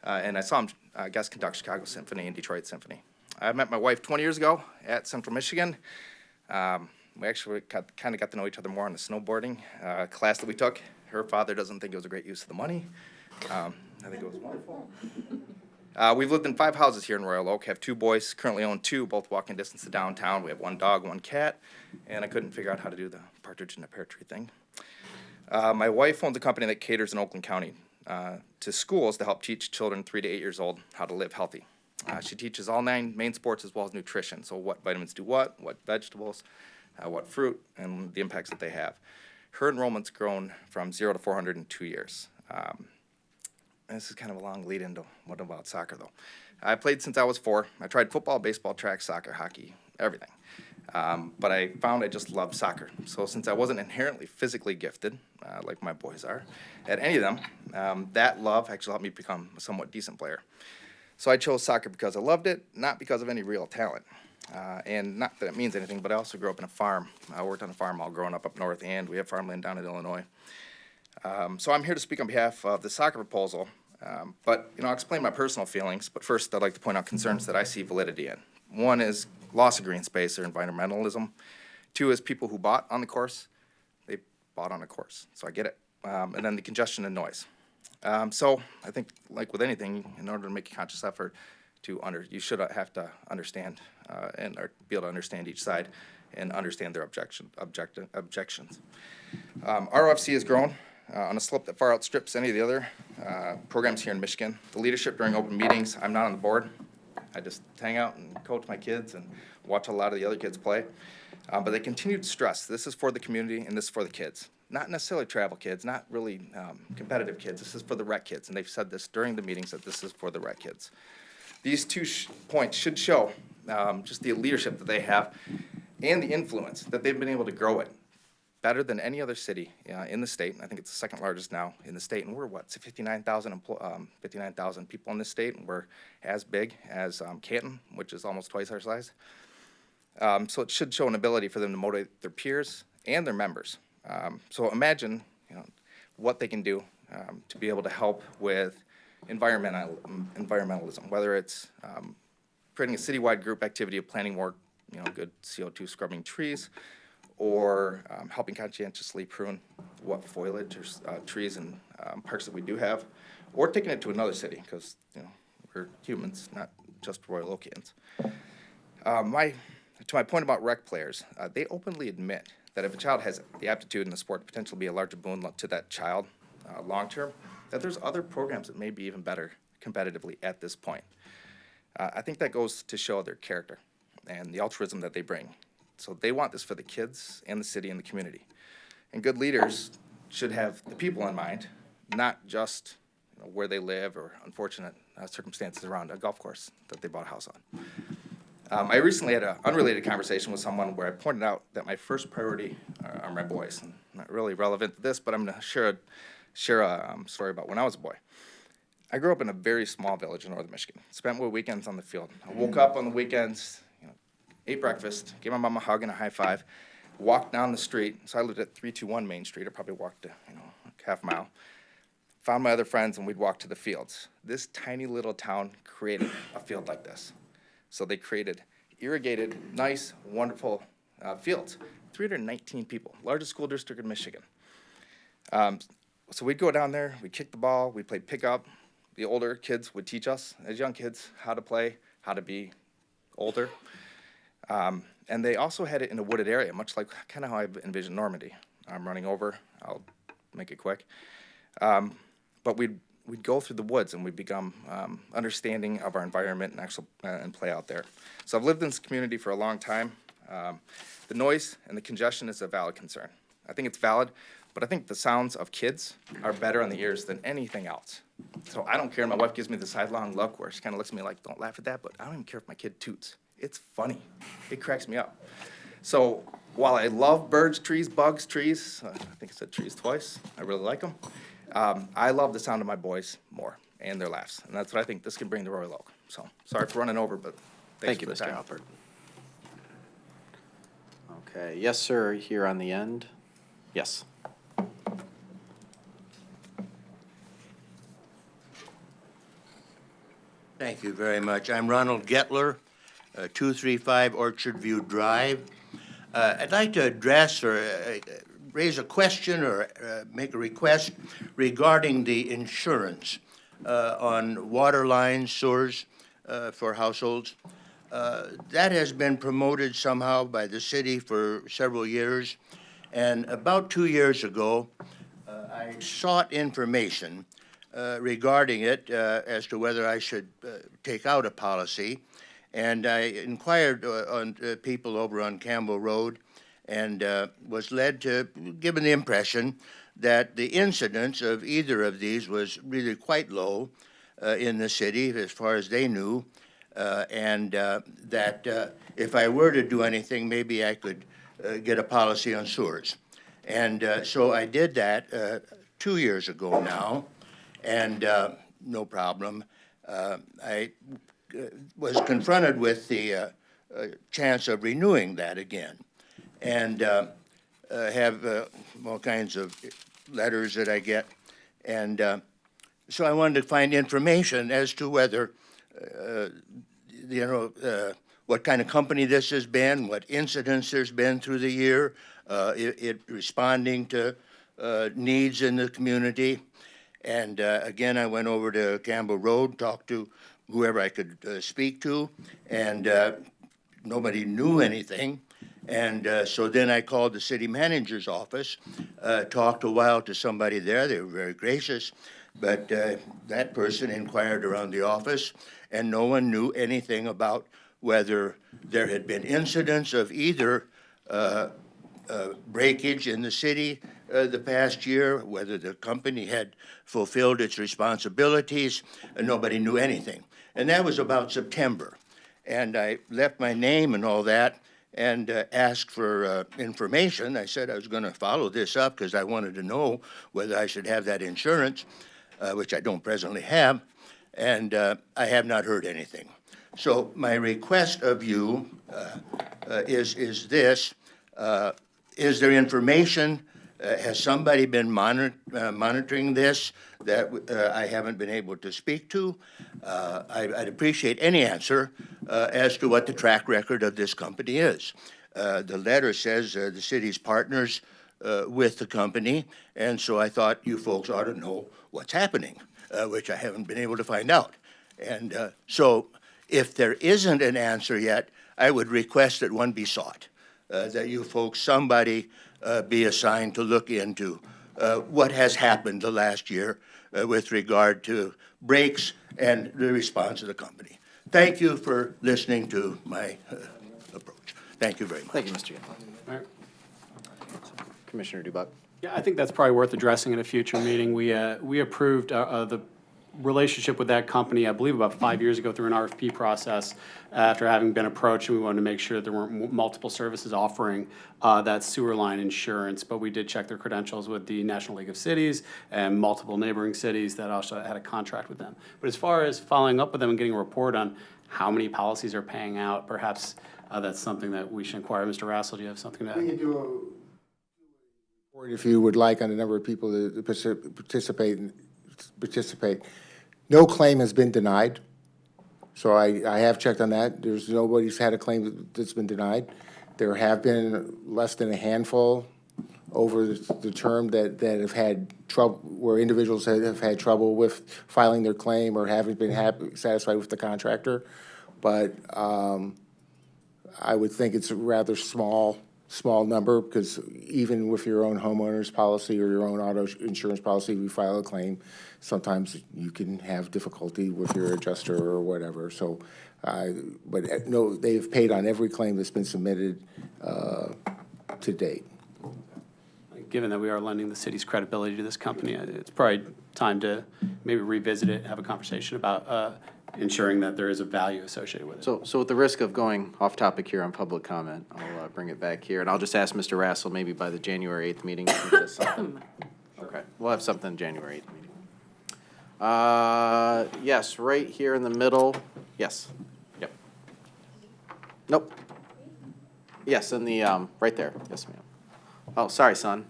Speaker 16: And I saw him guest conduct Chicago Symphony and Detroit Symphony. I met my wife 20 years ago at Central Michigan. We actually kind of got to know each other more on the snowboarding class that we took. Her father doesn't think it was a great use of the money. I think it was wonderful. We've lived in 5 houses here in Royal Oak, have 2 boys, currently own 2, both walking distance to downtown. We have 1 dog, 1 cat, and I couldn't figure out how to do the partridge in a pear tree thing. My wife owns a company that caters in Oakland County to schools to help teach children 3 to 8 years old how to live healthy. She teaches all 9 main sports as well as nutrition, so what vitamins do what vegetables, what fruit, and the impacts that they have. Her enrollment's grown from 0 to 400 in 2 years. This is kind of a long lead into what about soccer, though. I played since I was 4. I tried football, baseball, track, soccer, hockey, everything. But I found I just loved soccer. So since I wasn't inherently physically gifted, like my boys are, at any of them, that love actually helped me become a somewhat decent player. So I chose soccer because I loved it, not because of any real talent. And not that it means anything, but I also grew up in a farm. I worked on a farm all growing up north, and we have farmland down in Illinois. So I'm here to speak on behalf of the soccer proposal, but I'll explain my personal feelings. But first, I'd like to point out concerns that I see validity in. One is loss of green space or environmentalism. 2 is people who bought on the course. They bought on a course, so I get it. And then the congestion and noise. So I think, like with anything, in order to make a conscious effort you should have to understand and be able to understand each side and understand their objections. ROFC has grown on a slope that far outstrips any of the other programs here in Michigan. The leadership during open meetings, I'm not on the board. I just hang out and coach my kids and watch a lot of the other kids play. But they continue to stress, this is for the community and this is for the kids. Not necessarily travel kids, not really competitive kids. This is for the rec kids. And they've said this during the meetings that this is for the rec kids. These two points should show just the leadership that they have and the influence that they've been able to grow it better than any other city in the state. I think it's the second largest now in the state. And we're, what, 59,000 people in this state. And we're as big as Canton, which is almost twice our size. So it should show an ability for them to motivate their peers and their members. So imagine, what they can do to be able to help with environmentalism, whether it's creating a citywide group activity of planting more, good CO2 scrubbing trees, or helping conscientiously prune what foliage or trees and parks that we do have, or taking it to another city, because we're humans, not just Royal Okians. To my point about rec players, they openly admit that if a child has the aptitude in the sport to potentially be a larger boon to that child long-term, that there's other programs that may be even better competitively at this point. I think that goes to show their character and the altruism that they bring. So they want this for the kids and the city and the community. And good leaders should have the people in mind, not just where they live or unfortunate circumstances around a golf course that they bought a house on. I recently had an unrelated conversation with someone where I pointed out that my first priority are my boys. And not really relevant to this, but I'm going to share a story about when I was a boy. I grew up in a very small village in northern Michigan. Spent my weekends on the field. I woke up on the weekends, ate breakfast, gave my mom a hug and a high five, walked down the street. So I lived at 321 Main Street. I probably walked half a mile. Found my other friends, and we'd walk to the fields. This tiny little town created a field like this. So they created irrigated, nice, wonderful fields. 319 people, largest school district in Michigan. So we'd go down there, we'd kick the ball, we played pickup. The older kids would teach us, as young kids, how to play, how to be older. And they also had it in a wooded area, much like kind of how I envisioned Normandy. I'm running over, I'll make it quick. But we'd go through the woods and we'd become understanding of our environment and play out there. So I've lived in this community for a long time. The noise and the congestion is a valid concern. I think it's valid, but I think the sounds of kids are better on the ears than anything else. So I don't care. My wife gives me the sidelong look where she kind of looks at me like, don't laugh at that, but I don't even care if my kid toots. It's funny. It cracks me up. So while I love birds, trees, bugs, trees, I think I said trees twice. I really like them. I love the sound of my boys more and their laughs. And that's what I think this can bring to Royal Oak. So sorry for running over, but
Speaker 1: Thank you, Mr. Alpert. Okay, yes, sir, here on the end. Yes.
Speaker 17: Thank you very much. I'm Ronald Gettler, 235 Orchard View Drive. I'd like to address or raise a question or make a request regarding the insurance on water lines, sewers for households. That has been promoted somehow by the city for several years. And about 2 years ago, I sought information regarding it as to whether I should take out a policy. And I inquired on people over on Campbell Road and was led to given the impression that the incidence of either of these was really quite low in the city as far as they knew, and that if I were to do anything, maybe I could get a policy on sewers. And so I did that 2 years ago now, and no problem. I was confronted with the chance of renewing that again, and have all kinds of letters that I get, and so I wanted to find information as to whether, what kind of company this has been, what incidents there's been through the year, it responding to needs in the community. And again, I went over to Campbell Road, talked to whoever I could speak to, and nobody knew anything. And so then I called the city manager's office, talked a while to somebody there. They were very gracious. But that person inquired around the office, and no one knew anything about whether there had been incidents of either breakage in the city the past year, whether the company had fulfilled its responsibilities, and nobody knew anything. And that was about September. And I left my name and all that and asked for information. I said I was going to follow this up because I wanted to know whether I should have that insurance, which I don't presently have, and I have not heard anything. So my request of you is this. Is there information? Has somebody been monitoring this that I haven't been able to speak to? I'd appreciate any answer as to what the track record of this company is. The letter says the city's partners with the company, and so I thought you folks ought to know what's happening, which I haven't been able to find out. And so if there isn't an answer yet, I would request that one be sought, that you folks, somebody be assigned to look into what has happened the last year with regard to breaks and the response of the company. Thank you for listening to my approach. Thank you very much.
Speaker 1: Thank you, Mr. Young. Commissioner Dubuck.
Speaker 18: Yeah, I think that's probably worth addressing in a future meeting. We approved the relationship with that company, I believe about 5 years ago through an RFP process after having been approached, and we wanted to make sure that there weren't multiple services offering that sewer line insurance, but we did check their credentials with the National League of Cities and multiple neighboring cities that also had a contract with them. But as far as following up with them and getting a report on how many policies are paying out, perhaps that's something that we should inquire. Mr. Rassel, do you have something to add?
Speaker 5: We can do a report if you would like on the number of people that participate. No claim has been denied, so I have checked on that. There's nobody's had a claim that's been denied. There have been less than a handful over the term that have had trouble, where individuals have had trouble with filing their claim or haven't been satisfied with the contractor. But I would think it's a rather small number, because even with your own homeowner's policy or your own auto insurance policy, if you file a claim, sometimes you can have difficulty with your adjuster or whatever. So, but no, they've paid on every claim that's been submitted to date.
Speaker 18: Given that we are lending the city's credibility to this company, it's probably time to maybe revisit it, have a conversation about ensuring that there is a value associated with it.
Speaker 1: So with the risk of going off topic here on public comment, I'll bring it back here, and I'll just ask Mr. Rassel, maybe by the January 8th meeting, if we get us something. Okay, we'll have something January 8th meeting. Yes, right here in the middle. Yes. Yep. Nope. Yes, in the, right there. Yes, ma'am. Oh, sorry, son.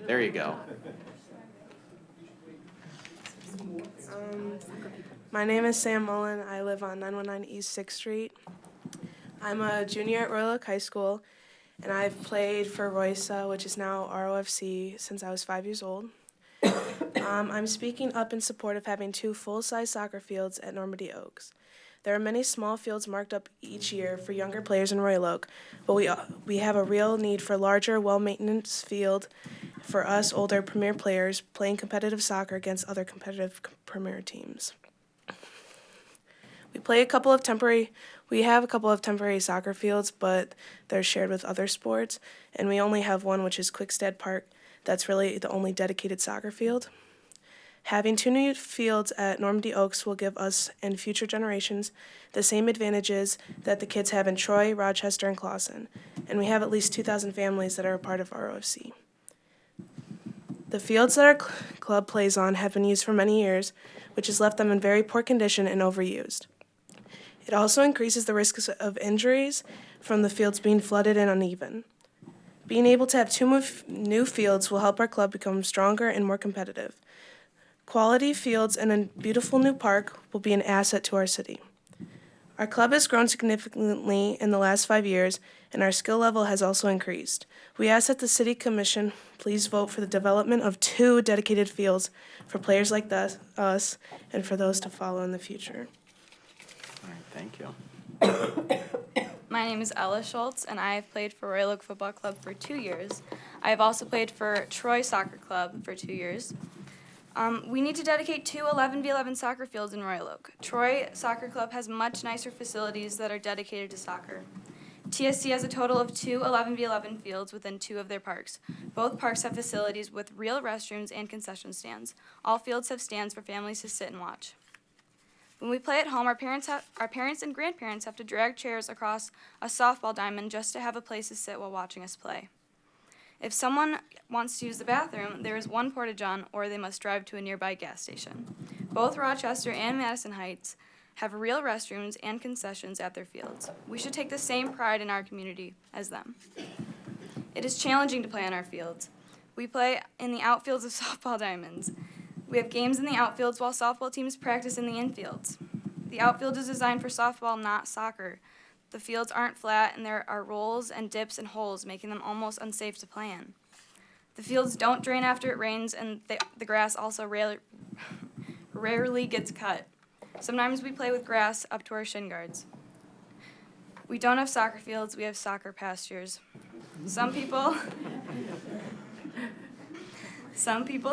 Speaker 1: There you go.
Speaker 19: My name is Sam Mullen. I live on 919 East 6th Street. I'm a junior at Royal Oak High School, and I've played for Roysa, which is now ROFC, since I was 5 years old. I'm speaking up in support of having 2 full-size soccer fields at Normandy Oaks. There are many small fields marked up each year for younger players in Royal Oak, but we have a real need for a larger, well-maintained field for us older premier players playing competitive soccer against other competitive premier teams. We have a couple of temporary soccer fields, but they're shared with other sports, and we only have one, which is Quickstead Park. That's really the only dedicated soccer field. Having 2 new fields at Normandy Oaks will give us and future generations the same advantages that the kids have in Troy, Rochester, and Clawson, and we have at least 2,000 families that are a part of ROFC. The fields that our club plays on have been used for many years, which has left them in very poor condition and overused. It also increases the risks of injuries from the fields being flooded and uneven. Being able to have 2 new fields will help our club become stronger and more competitive. Quality fields and a beautiful new park will be an asset to our city. Our club has grown significantly in the last 5 years, and our skill level has also increased. We ask that the City Commission please vote for the development of 2 dedicated fields for players like us and for those to follow in the future.
Speaker 1: All right, thank you.
Speaker 20: My name is Ella Schultz, and I have played for Royal Oak Football Club for 2 years. I have also played for Troy Soccer Club for 2 years. We need to dedicate 2 11v11 soccer fields in Royal Oak. Troy Soccer Club has much nicer facilities that are dedicated to soccer. TSC has a total of 2 11v11 fields within 2 of their parks. Both parks have facilities with real restrooms and concession stands. All fields have stands for families to sit and watch. When we play at home, our parents and grandparents have to drag chairs across a softball diamond just to have a place to sit while watching us play. If someone wants to use the bathroom, there is one porta-john, or they must drive to a nearby gas station. Both Rochester and Madison Heights have real restrooms and concessions at their fields. We should take the same pride in our community as them. It is challenging to play on our fields. We play in the outfields of softball diamonds. We have games in the outfields while softball teams practice in the infields. The outfield is designed for softball, not soccer. The fields aren't flat, and there are rolls and dips and holes, making them almost unsafe to play in. The fields don't drain after it rains, and the grass also rarely gets cut. Sometimes we play with grass up to our shin guards. We don't have soccer fields, we have soccer pastures. Some people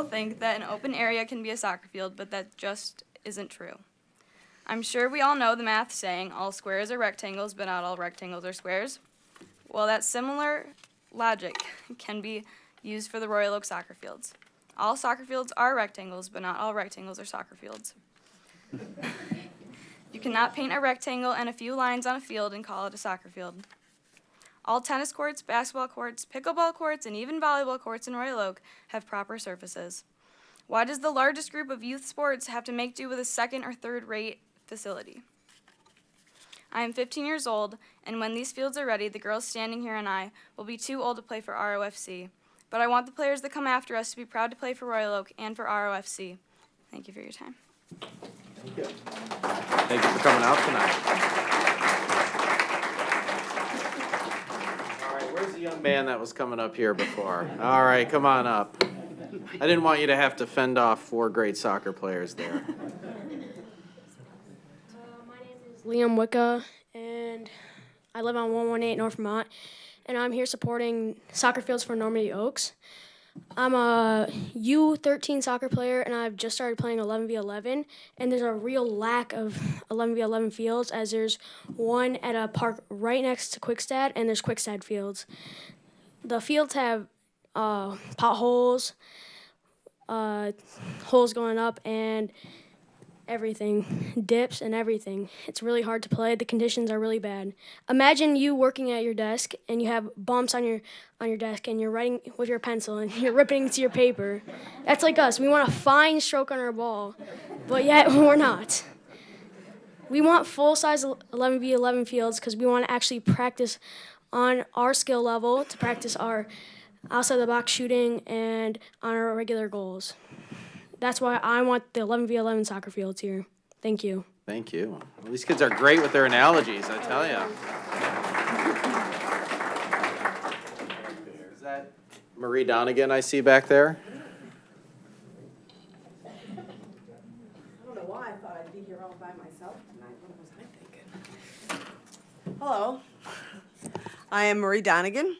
Speaker 20: think that an open area can be a soccer field, but that just isn't true. I'm sure we all know the math saying all squares are rectangles, but not all rectangles are squares. Well, that similar logic can be used for the Royal Oak soccer fields. All soccer fields are rectangles, but not all rectangles are soccer fields. You cannot paint a rectangle and a few lines on a field and call it a soccer field. All tennis courts, basketball courts, pickleball courts, and even volleyball courts in Royal Oak have proper surfaces. Why does the largest group of youth sports have to make do with a second or third rate facility? I am 15 years old, and when these fields are ready, the girls standing here and I will be too old to play for ROFC. But I want the players that come after us to be proud to play for Royal Oak and for ROFC. Thank you for your time.
Speaker 1: Thank you. Thank you for coming out tonight. All right, where's the young man that was coming up here before? All right, come on up. I didn't want you to have to fend off 4 great soccer players there.
Speaker 21: My name is Liam Wicca, and I live on 118 North Vermont, and I'm here supporting soccer fields for Normandy Oaks. I'm a U13 soccer player, and I've just started playing 11v11, and there's a real lack of 11v11 fields, as there's one at a park right next to Quickstad, and there's Quickstad fields. The fields have potholes, holes going up, and everything, dips and everything. It's really hard to play. The conditions are really bad. Imagine you working at your desk and you have bumps on your desk and you're writing with your pencil and you're ripping into your paper. That's like us. We want a fine stroke on our ball, but yet we're not. We want full-size 11v11 fields because we want to actually practice on our skill level, to practice our outside-the-box shooting and on our regular goals. That's why I want the 11v11 soccer fields here. Thank you.
Speaker 1: Thank you. Well, these kids are great with their analogies, I tell you. Is that Marie Donegan I see back there?
Speaker 22: I don't know why I thought I'd be here all by myself tonight. What was I thinking? Hello. I am Marie Donegan.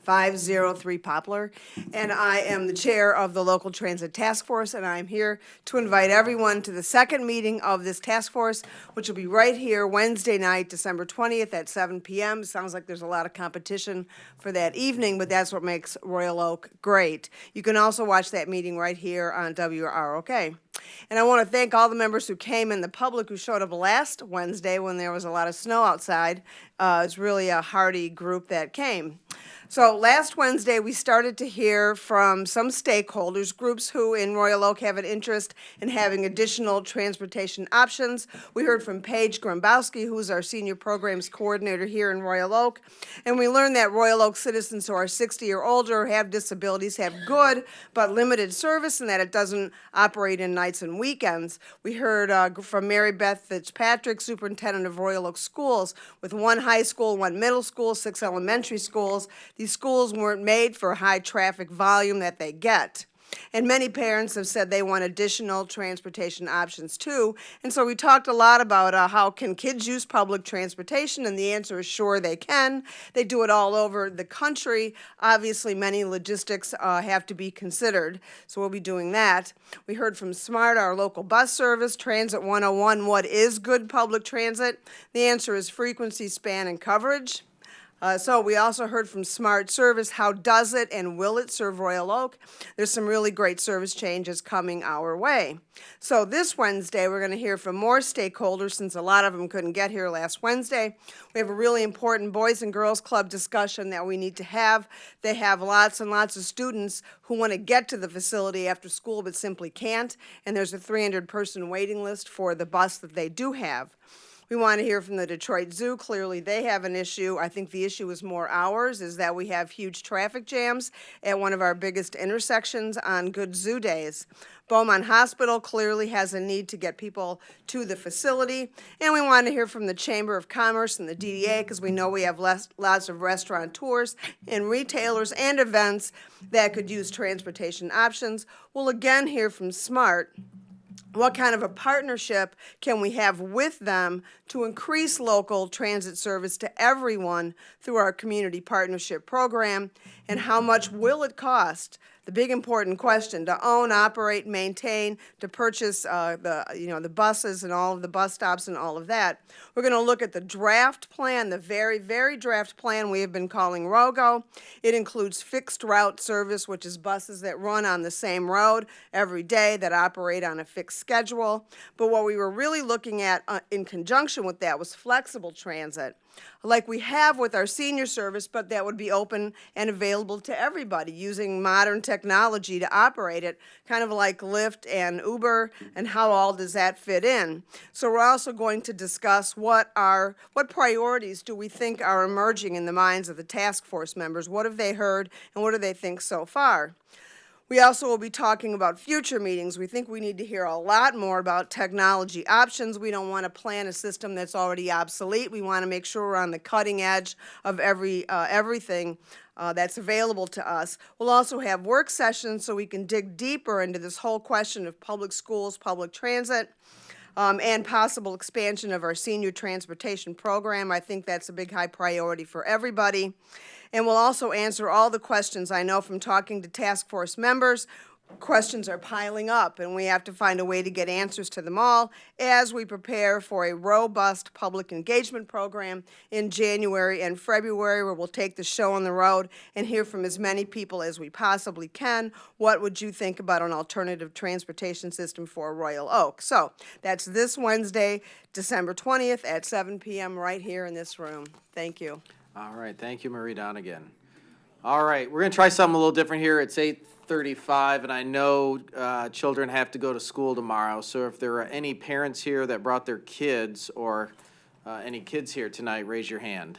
Speaker 22: 503 Poplar, and I am the chair of the Local Transit Task Force, and I'm here to invite everyone to the second meeting of this task force, which will be right here Wednesday night, December 20th at 7 p.m. Sounds like there's a lot of competition for that evening, but that's what makes Royal Oak great. You can also watch that meeting right here on WROK. And I want to thank all the members who came and the public who showed up last Wednesday when there was a lot of snow outside. It's really a hearty group that came. So last Wednesday, we started to hear from some stakeholders, groups who in Royal Oak have an interest in having additional transportation options. We heard from Paige Grombowski, who's our senior programs coordinator here in Royal Oak, and we learned that Royal Oak citizens who are 60 or older, have disabilities, have good but limited service, and that it doesn't operate in nights and weekends. We heard from Mary Beth Fitzpatrick, superintendent of Royal Oak Schools, with 1 high school, 1 middle school, 6 elementary schools. These schools weren't made for high traffic volume that they get. And many parents have said they want additional transportation options too. And so we talked a lot about how can kids use public transportation, and the answer is sure they can. They do it all over the country. Obviously, many logistics have to be considered, so we'll be doing that. We heard from SMART, our local bus service, Transit 101, what is good public transit? The answer is frequency, span, and coverage. So we also heard from Smart Service, how does it and will it serve Royal Oak? There's some really great service changes coming our way. So this Wednesday, we're going to hear from more stakeholders since a lot of them couldn't get here last Wednesday. We have a really important Boys and Girls Club discussion that we need to have. They have lots and lots of students who want to get to the facility after school but simply can't, and there's a 300-person waiting list for the bus that they do have. We want to hear from the Detroit Zoo. Clearly, they have an issue. I think the issue is more ours, is that we have huge traffic jams at one of our biggest intersections on good zoo days. Beaumont Hospital clearly has a need to get people to the facility. And we want to hear from the Chamber of Commerce and the DDA, because we know we have lots of restaurateurs and retailers and events that could use transportation options. We'll again hear from SMART. What kind of a partnership can we have with them to increase local transit service to everyone through our community partnership program? And how much will it cost? The big important question, to own, operate, maintain, to purchase the buses and all of the bus stops and all of that. We're going to look at the draft plan, the very, very draft plan we have been calling WROK. It includes fixed route service, which is buses that run on the same road every day that operate on a fixed schedule. But what we were really looking at in conjunction with that was flexible transit, like we have with our senior service, but that would be open and available to everybody using modern technology to operate it, kind of like Lyft and Uber, and how all does that fit in. So we're also going to discuss what priorities do we think are emerging in the minds of the task force members. What have they heard and what do they think so far? We also will be talking about future meetings. We think we need to hear a lot more about technology options. We don't want to plan a system that's already obsolete. We want to make sure we're on the cutting edge of everything that's available to us. We'll also have work sessions so we can dig deeper into this whole question of public schools, public transit, and possible expansion of our senior transportation program. I think that's a big high priority for everybody. And we'll also answer all the questions. I know from talking to task force members, questions are piling up, and we have to find a way to get answers to them all as we prepare for a robust public engagement program in January and February, where we'll take the show on the road and hear from as many people as we possibly can. What would you think about an alternative transportation system for Royal Oak? So that's this Wednesday, December 20th at 7 p.m. right here in this room. Thank you.
Speaker 1: All right, thank you, Marie Donegan. All right, we're going to try something a little different here. It's 8:35, and I know children have to go to school tomorrow, so if there are any parents here that brought their kids or any kids here tonight, raise your hand.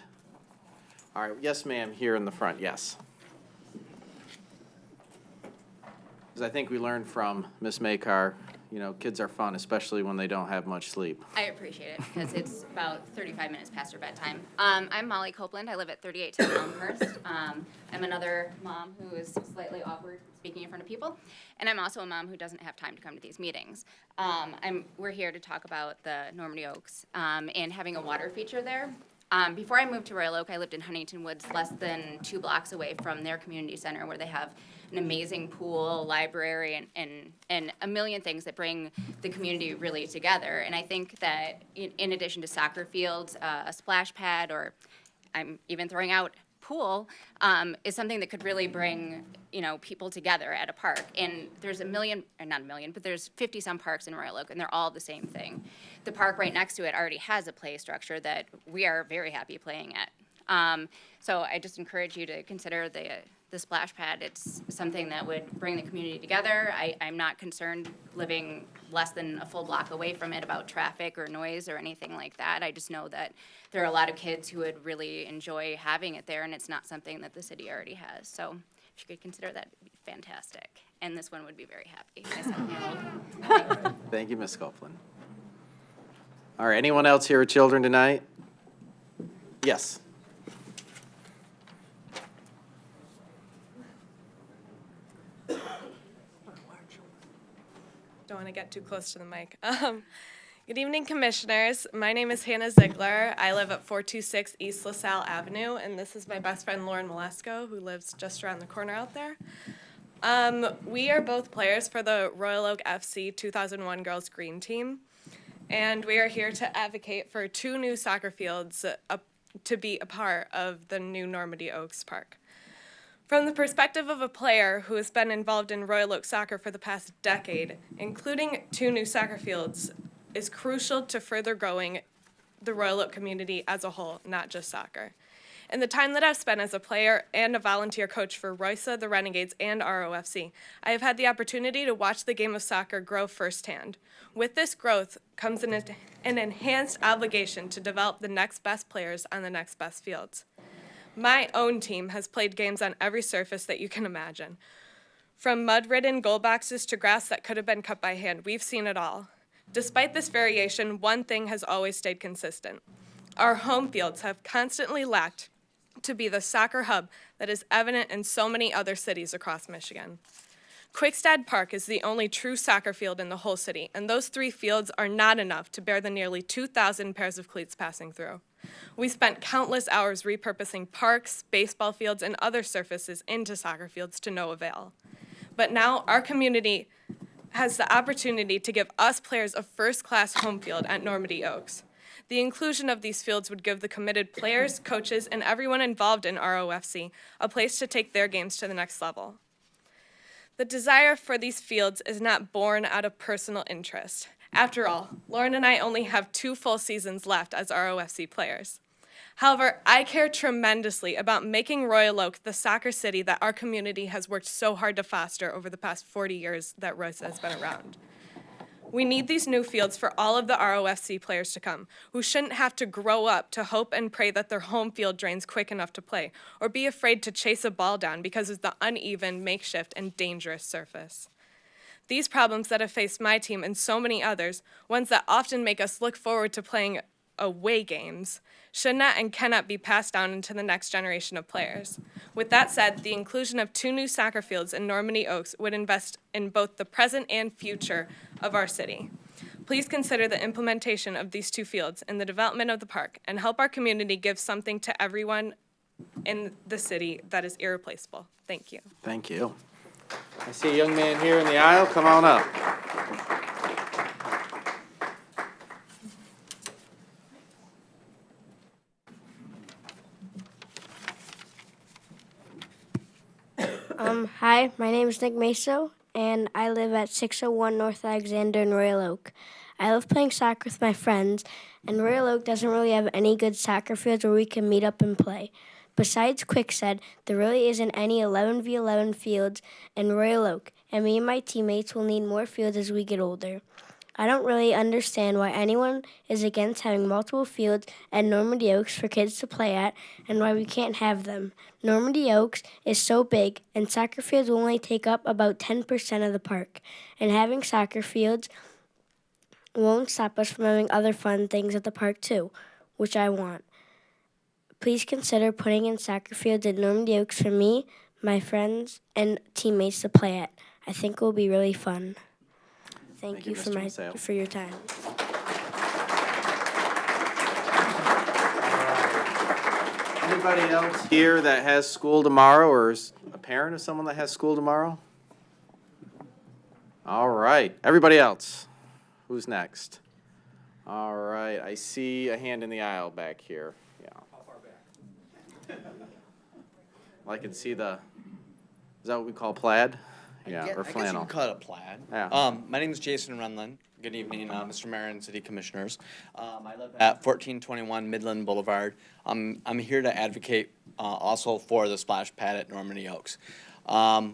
Speaker 1: All right, yes, ma'am, here in the front, yes. Because I think we learned from Miss Makar, you know, kids are fun, especially when they don't have much sleep.
Speaker 2: I appreciate it because it's about 35 minutes past their bedtime. I'm Molly Copeland. I live at 3810 Elmhurst. I'm another mom who is slightly awkward speaking in front of people, and I'm also a mom who doesn't have time to come to these meetings. We're here to talk about the Normandy Oaks and having a water feature there. Before I moved to Royal Oak, I lived in Huntington Woods, less than 2 blocks away from their community center, where they have an amazing pool, library, and a million things that bring the community really together. And I think that in addition to soccer fields, a splash pad, or I'm even throwing out pool, is something that could really bring, you know, people together at a park. And there's a million, or not a million, but there's 50-some parks in Royal Oak, and they're all the same thing. The park right next to it already has a play structure that we are very happy playing at. So I just encourage you to consider the splash pad. It's something that would bring the community together. I'm not concerned living less than a full block away from it about traffic or noise or anything like that. I just know that there are a lot of kids who would really enjoy having it there, and it's not something that the city already has. So if you could consider that, it'd be fantastic. And this one would be very happy.
Speaker 1: Thank you, Ms. Copeland. All right, anyone else here with children tonight? Yes.
Speaker 6: want to get too close to the mic. Good evening, Commissioners. My name is Hannah Ziegler. I live at 426 East LaSalle Avenue, and this is my best friend Lauren Malesko, who lives just around the corner out there. We are both players for the Royal Oak FC 2001 Girls Green Team, and we are here to advocate for 2 new soccer fields to be a part of the new Normandy Oaks Park. From the perspective of a player who has been involved in Royal Oak soccer for the past decade, including 2 new soccer fields is crucial to further growing the Royal Oak community as a whole, not just soccer. In the time that I've spent as a player and a volunteer coach for Roysa, the Renegades, and ROFC, I have had the opportunity to watch the game of soccer grow firsthand. With this growth comes an enhanced obligation to develop the next best players on the next best fields. My own team has played games on every surface that you can imagine. From mud-ridden goal boxes to grass that could have been cut by hand, we've seen it all. Despite this variation, one thing has always stayed consistent. Our home fields have constantly lacked to be the soccer hub that is evident in so many other cities across Michigan. Quickstead Park is the only true soccer field in the whole city, and those 3 fields are not enough to bear the nearly 2,000 pairs of cleats passing through. We spent countless hours repurposing parks, baseball fields, and other surfaces into soccer fields to no avail. But now our community has the opportunity to give us players a first-class home field at Normandy Oaks. The inclusion of these fields would give the committed players, coaches, and everyone involved in ROFC a place to take their games to the next level. The desire for these fields is not born out of personal interest. After all, Lauren and I only have 2 full seasons left as ROFC players. However, I care tremendously about making Royal Oak the soccer city that our community has worked so hard to foster over the past 40 years that Roysa has been around. We need these new fields for all of the ROFC players to come, who shouldn't have to grow up to hope and pray that their home field drains quick enough to play, or be afraid to chase a ball down because of the uneven, makeshift, and dangerous surface. These problems that have faced my team and so many others, ones that often make us look forward to playing away games, should not and cannot be passed down into the next generation of players. With that said, the inclusion of 2 new soccer fields in Normandy Oaks would invest in both the present and future of our city. Please consider the implementation of these 2 fields in the development of the park and help our community give something to everyone in the city that is irreplaceable. Thank you.
Speaker 1: Thank you. I see a young man here in the aisle. Come on up.
Speaker 21: Hi, my name is Nick Meso, and I live at 601 North Alexander in Royal Oak. I love playing soccer with my friends, and Royal Oak doesn't really have any good soccer fields where we can meet up and play. Besides Quickstead, there really isn't any 11v11 fields in Royal Oak, and me and my teammates will need more fields as we get older. I don't really understand why anyone is against having multiple fields at Normandy Oaks for kids to play at and why we can't have them. Normandy Oaks is so big, and soccer fields will only take up about 10% of the park. And having soccer fields won't stop us from having other fun things at the park too, which I want. Please consider putting in soccer fields at Normandy Oaks for me, my friends, and teammates to play at. I think it will be really fun. Thank you for your time.
Speaker 1: Anybody else here that has school tomorrow or is a parent of someone that has school tomorrow? All right. Everybody else, who's next? All right. I see a hand in the aisle back here. Yeah. How far back? Well, I can see is that what we call plaid? Yeah, or flannel.
Speaker 7: I guess you can call it a plaid.
Speaker 1: Yeah.
Speaker 7: My name is Jason Runlin. Good evening, Mr. Mayor and City Commissioners. I live at 1421 Midland Boulevard. I'm here to advocate also for the splash pad at Normandy Oaks.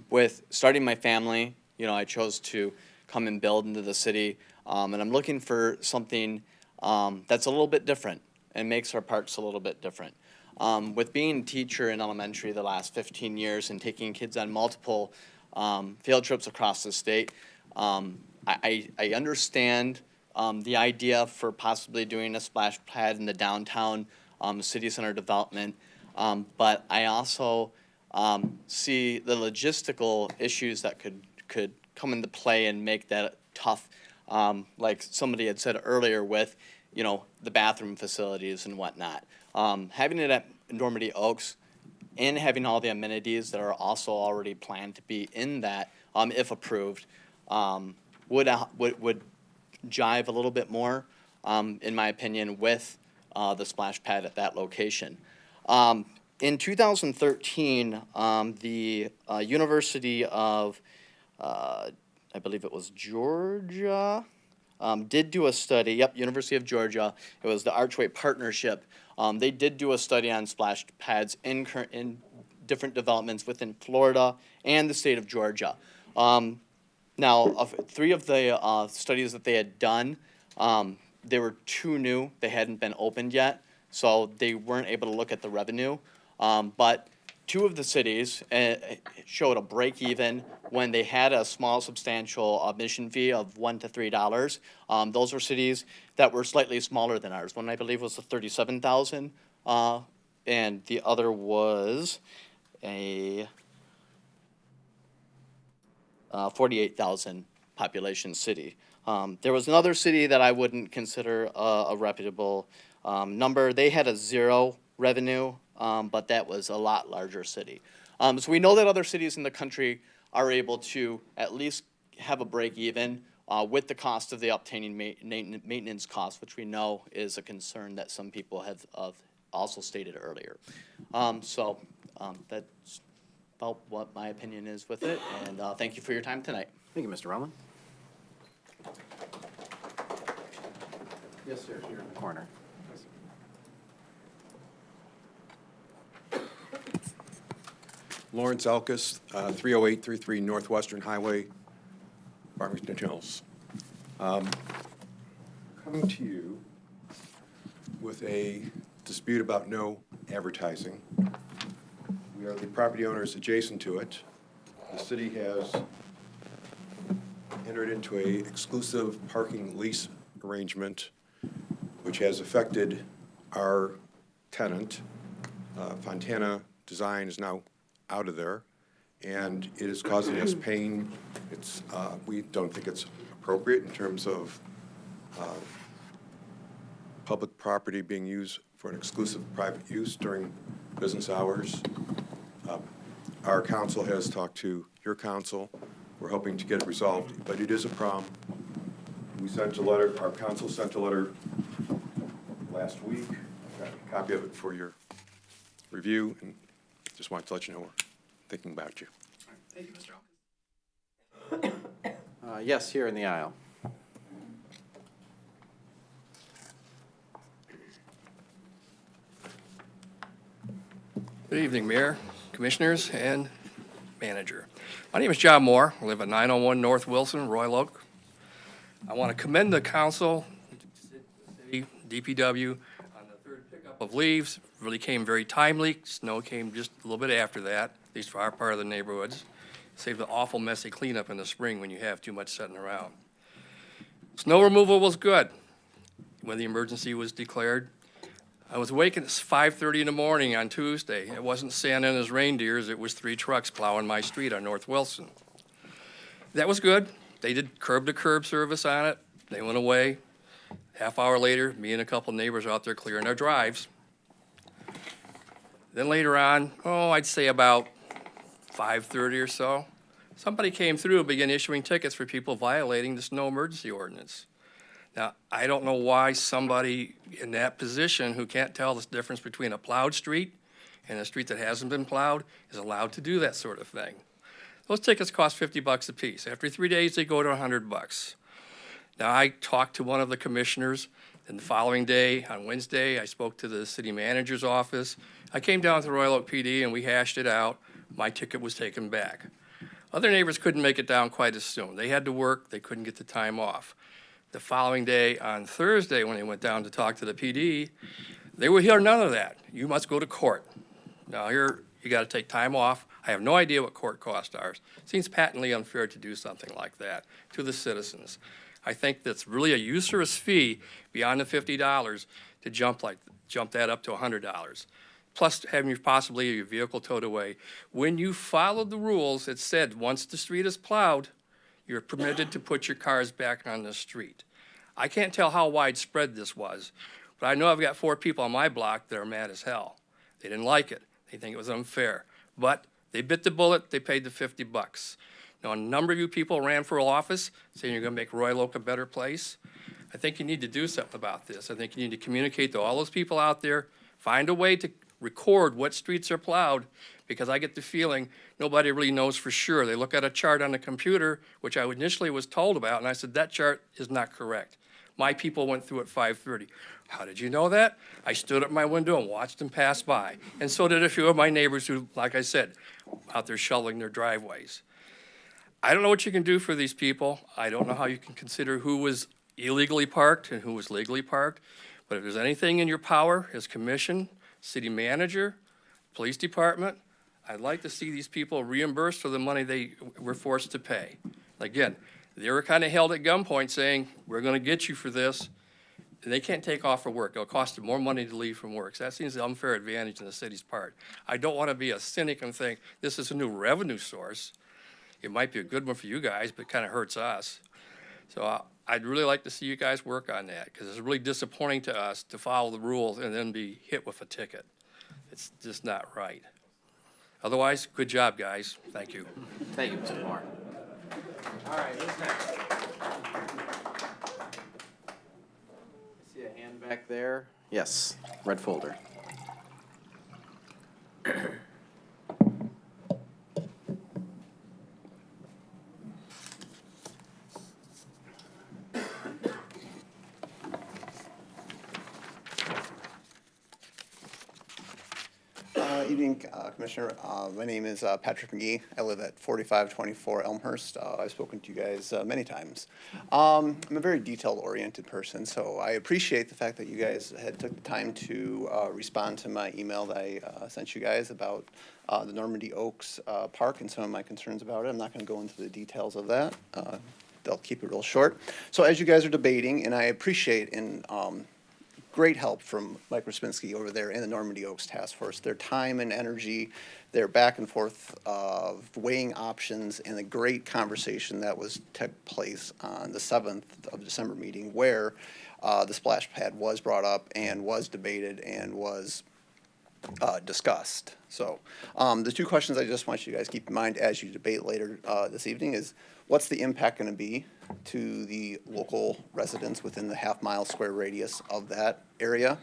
Speaker 7: With starting my family, I chose to come and build into the city, and I'm looking for something that's a little bit different and makes our parks a little bit different. With being a teacher in elementary the last 15 years and taking kids on multiple field trips across the state, I understand the idea for possibly doing a splash pad in the downtown city center development, but I also see the logistical issues that could come into play and make that tough, like somebody had said earlier with, you know, the bathroom facilities and whatnot. Having it at Normandy Oaks and having all the amenities that are also already planned to be in that, if approved, would jive a little bit more, in my opinion, with the splash pad at that location. In 2013, the University of, I believe it was Georgia, did do a study. Yep, University of Georgia. It was the Archway Partnership. They did do a study on splash pads in different developments within Florida and the state of Georgia. Now, of 3 of the studies that they had done, there were 2 new. They hadn't been opened yet, so they weren't able to look at the revenue. But 2 of the cities showed a break even when they had a small substantial admission fee of $1 to $3. Those were cities that were slightly smaller than ours. One I believe was a 37,000, and the other was a 48,000 population city. There was another city that I wouldn't consider a reputable number. They had a 0 revenue, but that was a lot larger city. So we know that other cities in the country are able to at least have a break even with the cost of the obtaining maintenance costs, which we know is a concern that some people have also stated earlier. So that's about what my opinion is with it, and thank you for your time tonight.
Speaker 1: Thank you, Mr. Rowland. Yes, sir, here in the corner.
Speaker 8: Lawrence Elkis, 30833 Northwestern Highway, Farmington Hills. Coming to you with a dispute about no advertising. We are the property owners adjacent to it. The city has entered into a exclusive parking lease arrangement which has affected our tenant. Fontana Design is now out of there, and it is causing us pain. It's, we don't think it's appropriate in terms of public property being used for an exclusive private use during business hours. Our council has talked to your council. We're hoping to get it resolved, but it is a problem. We sent a letter, our council sent a letter last week. I've got a copy of it for your review, and just wanted to let you know we're thinking about you.
Speaker 1: Thank you, Mr. Elkins. Yes, here in the aisle.
Speaker 9: Good evening, Mayor, Commissioners, and Manager. My name is John Moore. I live at 901 North Wilson, Royal Oak. I want to commend the council, city, DPW, on the 3rd pickup of leaves. Really came very timely. Snow came just a little bit after that, at least for our part of the neighborhoods. Saved an awful messy cleanup in the spring when you have too much sitting around. Snow removal was good when the emergency was declared. I was awake at 5:30 in the morning on Tuesday. It wasn't Santa and his reindeers. It was 3 trucks plowing my street on North Wilson. That was good. They did curb-to-curb service on it. They went away. Half hour later, me and a couple neighbors were out there clearing our drives. Then later on, I'd say about 5:30 or so, somebody came through and began issuing tickets for people violating the snow emergency ordinance. Now, I don't know why somebody in that position who can't tell the difference between a plowed street and a street that hasn't been plowed is allowed to do that sort of thing. Those tickets cost $50 a piece. After 3 days, they go to $100. Now, I talked to one of the commissioners, and the following day, on Wednesday, I spoke to the city manager's office. I came down to the Royal Oak PD and we hashed it out. My ticket was taken back. Other neighbors couldn't make it down quite as soon. They had to work, they couldn't get the time off. The following day, on Thursday, when they went down to talk to the PD, they would hear none of that. You must go to court. Now here, you gotta take time off. I have no idea what court costs are. Seems patently unfair to do something like that to the citizens. I think that's really a usurious fee beyond the $50 to jump that up to $100. Plus having possibly your vehicle towed away. When you followed the rules, it said once the street is plowed, you're permitted to put your cars back on the street. I can't tell how widespread this was, but I know I've got 4 people on my block that are mad as hell. They didn't like it. They think it was unfair. But they bit the bullet. They paid the $50. Now, a number of you people ran for office saying you're going to make Royal Oak a better place. I think you need to do something about this. I think you need to communicate to all those people out there, find a way to record what streets are plowed, because I get the feeling nobody really knows for sure. They look at a chart on the computer, which I initially was told about, and I said, that chart is not correct. My people went through at 5:30. How did you know that? I stood at my window and watched them pass by. And so did a few of my neighbors who, like I said, out there shoveling their driveways. I don't know what you can do for these people. I don't know how you can consider who was illegally parked and who was legally parked. But if there's anything in your power as commission, city manager, police department, I'd like to see these people reimbursed for the money they were forced to pay. Again, they were kind of held at gunpoint saying, we're going to get you for this. And they can't take off for work. It'll cost them more money to leave from work. So that seems an unfair advantage on the city's part. I don't want to be a cynic and think this is a new revenue source. It might be a good one for you guys, but it kind of hurts us. So I'd really like to see you guys work on that, because it's really disappointing to us to follow the rules and then be hit with a ticket. It's just not right. Otherwise, good job, guys. Thank you.
Speaker 1: Thank you, Mr. Moore. All right, who's next? I see a hand back there. Yes, red folder.
Speaker 10: Evening, Commissioner. My name is Patrick McGee. I live at 4524 Elmhurst. I've spoken to you guys many times. I'm a very detail-oriented person, so I appreciate the fact that you guys had took the time to respond to my email that I sent you guys about the Normandy Oaks Park and some of my concerns about it. I'm not going to go into the details of that. They'll keep it real short. So as you guys are debating, and I appreciate in great help from Mike Raspinski over there in the Normandy Oaks Task Force. Their time and energy, their back and forth of weighing options, and the great conversation that took place on the 7th of December meeting where the splash pad was brought up and was debated and was discussed. So the 2 questions I just want you guys to keep in mind as you debate later this evening is, what's the impact going to be to the local residents within the half-mile square radius of that area?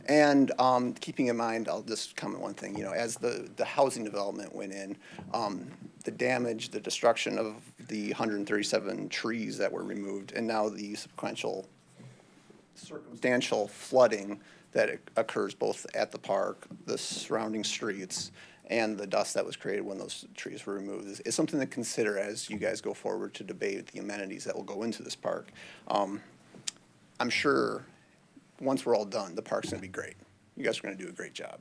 Speaker 10: And keeping in mind, I'll just comment one thing, as the housing development went in, the damage, the destruction of the 137 trees that were removed, and now the circumstantial flooding that occurs both at the park, the surrounding streets, and the dust that was created when those trees were removed is something to consider as you guys go forward to debate the amenities that will go into this park. I'm sure once we're all done, the park's going to be great. You guys are going to do a great job,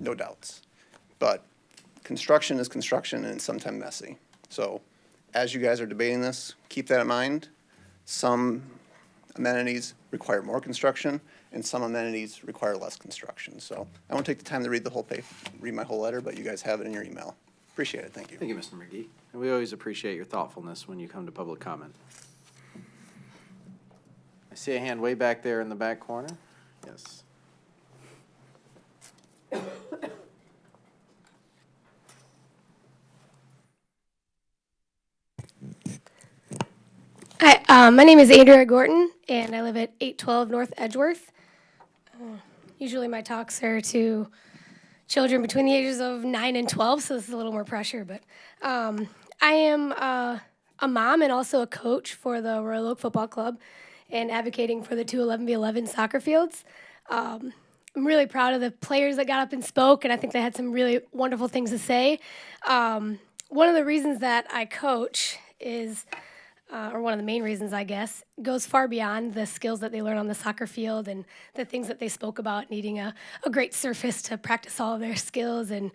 Speaker 10: no doubts. But construction is construction, and it's sometimes messy. So as you guys are debating this, keep that in mind. Some amenities require more construction, and some amenities require less construction. So I won't take the time to read the whole read my whole letter, but you guys have it in your email. Appreciate it. Thank you.
Speaker 1: Thank you, Mr. McGee. And we always appreciate your thoughtfulness when you come to public comment. I see a hand way back there in the back corner. Yes.
Speaker 11: Hi, my name is Andrea Gorton, and I live at 812 North Edgeworth. Usually my talks are to children between the ages of 9 and 12, so this is a little more pressure. But I am a mom and also a coach for the Royal Oak Football Club and advocating for the 2 11v11 soccer fields. I'm really proud of the players that got up and spoke, and I think they had some really wonderful things to say. One of the reasons that I coach is or one of the main reasons, I guess, goes far beyond the skills that they learn on the soccer field and the things that they spoke about, needing a great surface to practice all of their skills and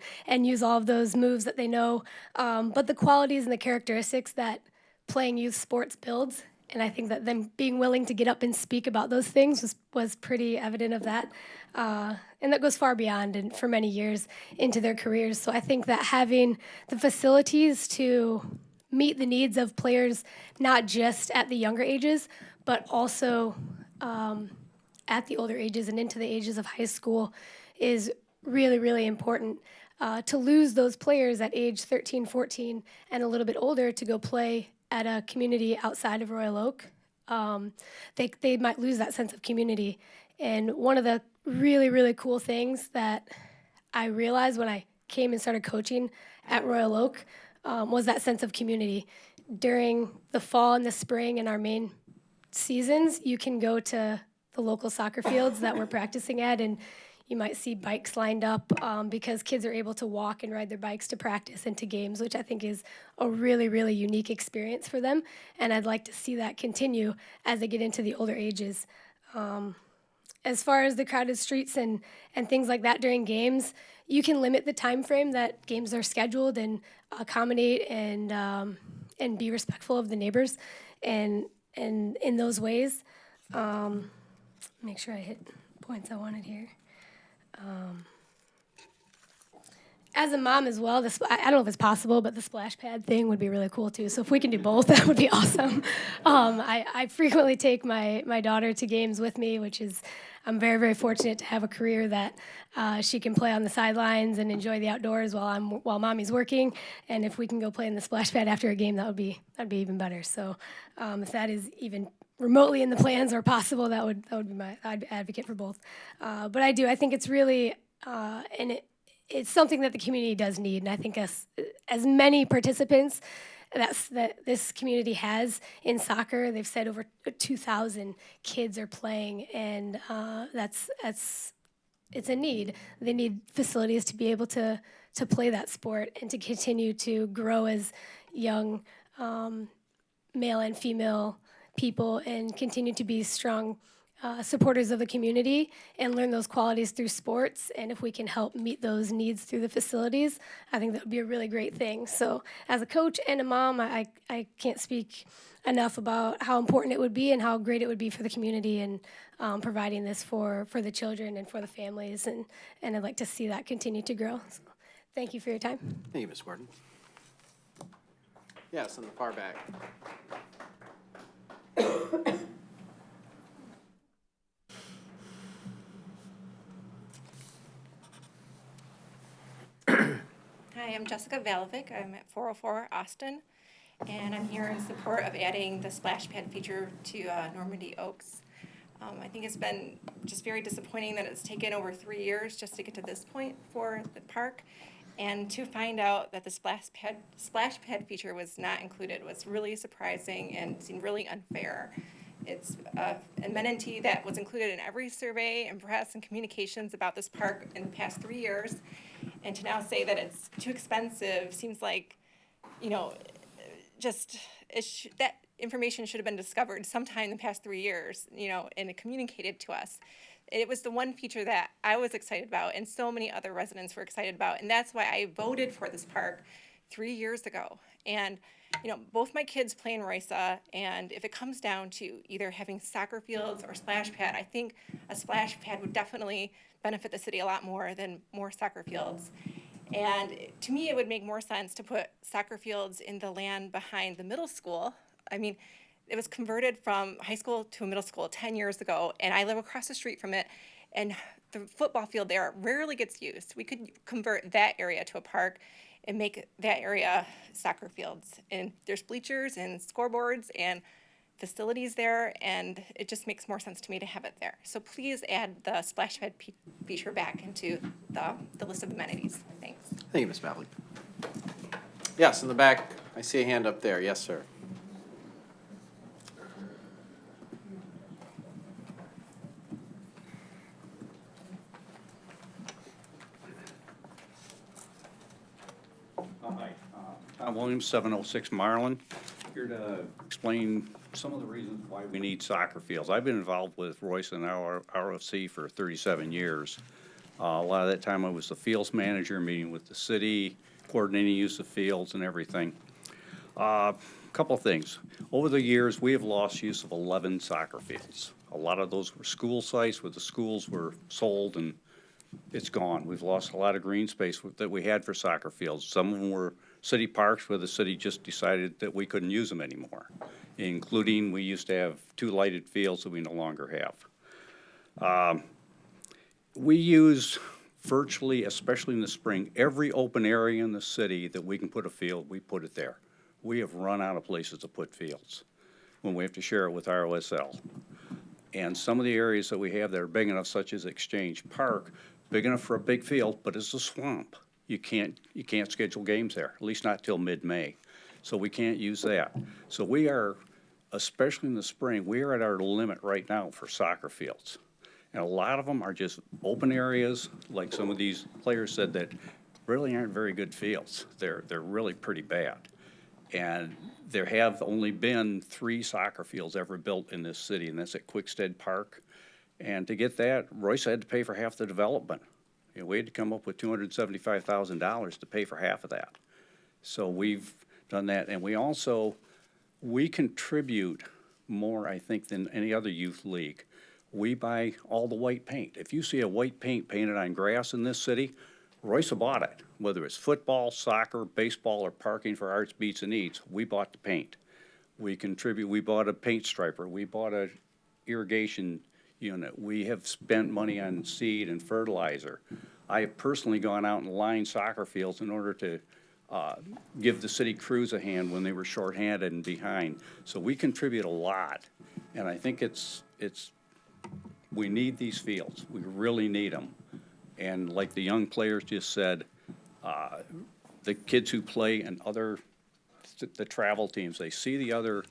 Speaker 11: use all of those moves that they know. But the qualities and the characteristics that playing youth sports builds, and I think that them being willing to get up and speak about those things was pretty evident of that. And that goes far beyond and for many years into their careers. So I think that having the facilities to meet the needs of players, not just at the younger ages, but also at the older ages and into the ages of high school is really, really important. To lose those players at age 13, 14, and a little bit older to go play at a community outside of Royal Oak, they might lose that sense of community. And one of the really, really cool things that I realized when I came and started coaching at Royal Oak was that sense of community. During the fall and the spring and our main seasons, you can go to the local soccer fields that we're practicing at, and you might see bikes lined up because kids are able to walk and ride their bikes to practice and to games, which I think is a really, really unique experience for them. And I'd like to see that continue as they get into the older ages. As far as the crowded streets and things like that during games, you can limit the time frame that games are scheduled and accommodate and be respectful of the neighbors and in those ways. Make sure I hit points I wanted here. As a mom as well, I don't know if it's possible, but the splash pad thing would be really cool too. So if we can do both, that would be awesome. I frequently take my daughter to games with me, which is, I'm very, very fortunate to have a career that she can play on the sidelines and enjoy the outdoors while mommy's working. And if we can go play in the splash pad after a game, that'd be even better. So if that is even remotely in the plans or possible, that would be I'd advocate for both. But I think it's really, and it's something that the community does need. And I think as many participants that this community has in soccer, they've said over 2,000 kids are playing, and it's a need. They need facilities to be able to play that sport and to continue to grow as young male and female people and continue to be strong supporters of the community and learn those qualities through sports. And if we can help meet those needs through the facilities, I think that would be a really great thing. So as a coach and a mom, I can't speak enough about how important it would be and how great it would be for the community and providing this for the children and for the families. And I'd like to see that continue to grow. So thank you for your time.
Speaker 1: Thank you, Ms. Gordon. Yes, in the far back.
Speaker 3: Hi, I'm Jessica Valovic. I'm at 404 Austin, and I'm here in support of adding the splash pad feature to Normandy Oaks. I think it's been just very disappointing that it's taken over 3 years just to get to this point for the park, and to find out that the splash pad feature was not included was really surprising and seemed really unfair. It's an amenity that was included in every survey and press and communications about this park in the past 3 years. And to now say that it's too expensive seems like, that information should have been discovered sometime in the past 3 years, and communicated to us. It was the one feature that I was excited about and so many other residents were excited about. And that's why I voted for this park 3 years ago. And both my kids play in Roysa, and if it comes down to either having soccer fields or splash pad, I think a splash pad would definitely benefit the city a lot more than more soccer fields. And to me, it would make more sense to put soccer fields in the land behind the middle school. I mean, it was converted from high school to a middle school 10 years ago, and I live across the street from it, and the football field there rarely gets used. We could convert that area to a park and make that area soccer fields. And there's bleachers and scoreboards and facilities there, and it just makes more sense to me to have it there. So please add the splash pad feature back into the list of amenities. Thanks.
Speaker 1: Thank you, Ms. Malley. Yes, in the back, I see a hand up there. Yes, sir.
Speaker 12: Hi, Tom Williams, 706 Marlin, here to explain some of the reasons why we need soccer fields. I've been involved with Royce and our RFC for 37 years. A lot of that time I was the fields manager, meeting with the city, coordinating use of fields and everything. A couple of things. Over the years, we have lost use of 11 soccer fields. A lot of those were school sites where the schools were sold and it's gone. We've lost a lot of green space that we had for soccer fields. Some of them were city parks where the city just decided that we couldn't use them anymore, including we used to have 2 lighted fields that we no longer have. We use virtually, especially in the spring, every open area in the city that we can put a field, we put it there. We have run out of places to put fields when we have to share it with ROSL. And some of the areas that we have that are big enough, such as Exchange Park, big enough for a big field, but it's a swamp. You can't schedule games there, at least not till mid-May. So we can't use that. So we are, especially in the spring, we are at our limit right now for soccer fields. And a lot of them are just open areas, like some of these players said, that really aren't very good fields. They're really pretty bad. And there have only been 3 soccer fields ever built in this city, and that's at Quickstead Park. And to get that, Royce had to pay for half the development. You know, we had to come up with $275,000 to pay for half of that. So we've done that, and we contribute more, I think, than any other youth league. We buy all the white paint. If you see a white paint painted on grass in this city, Royce bought it. Whether it's football, soccer, baseball, or parking for arts, beats, and eats, we bought the paint. We contribute, we bought a paint striper, we bought a irrigation unit. We have spent money on seed and fertilizer. I have personally gone out and lined soccer fields in order to give the city crews a hand when they were shorthanded and behind. So we contribute a lot, and I think we need these fields. We really need them. And like the young players just said, the kids who play in the travel teams, they see the other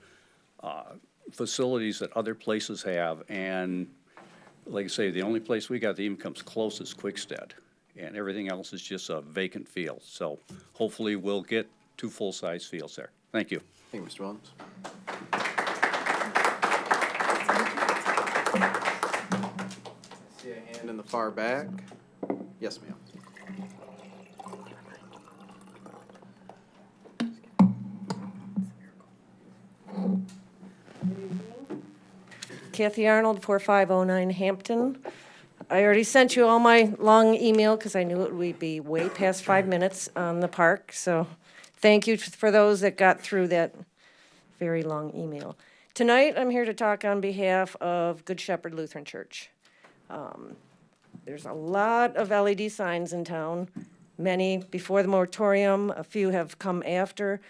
Speaker 12: facilities that other places have, and like I say, the only place we got that even comes close is Quickstead, and everything else is just a vacant field. So hopefully we'll get 2 full-size fields there. Thank you.
Speaker 1: Thank you, Mr. Williams. See a hand in the far back. Yes, ma'am.
Speaker 4: Kathy Arnold, 4509 Hampton. I already sent you all my long email because I knew it would be way past 5 minutes on the park. So thank you for those that got through that very long email. Tonight, I'm here to talk on behalf of Good Shepherd Lutheran Church. There's a lot of LED signs in town, many before the moratorium, a few have come after.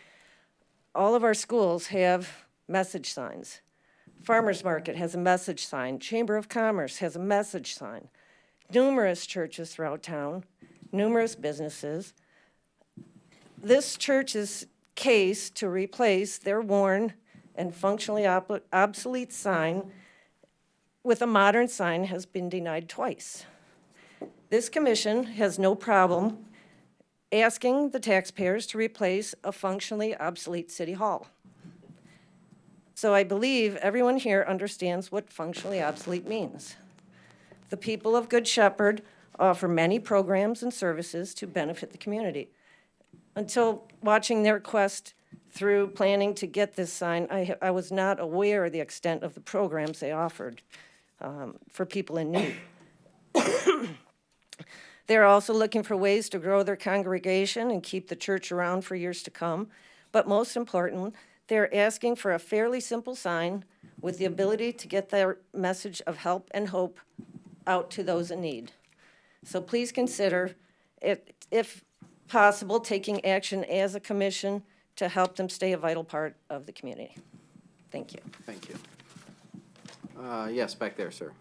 Speaker 4: All of our schools have message signs. Farmers Market has a message sign. Chamber of Commerce has a message sign. Numerous churches throughout town, numerous businesses. This church's case to replace their worn and functionally obsolete sign with a modern sign has been denied twice. This commission has no problem asking the taxpayers to replace a functionally obsolete city hall. So I believe everyone here understands what functionally obsolete means. The people of Good Shepherd offer many programs and services to benefit the community. Until watching their quest through planning to get this sign, I was not aware of the extent of the programs they offered for people in need. They're also looking for ways to grow their congregation and keep the church around for years to come. But most important, they're asking for a fairly simple sign with the ability to get their message of help and hope out to those in need. So please consider, if possible, taking action as a commission to help them stay a vital part of the community. Thank you.
Speaker 1: Thank you. Yes, back there, sir.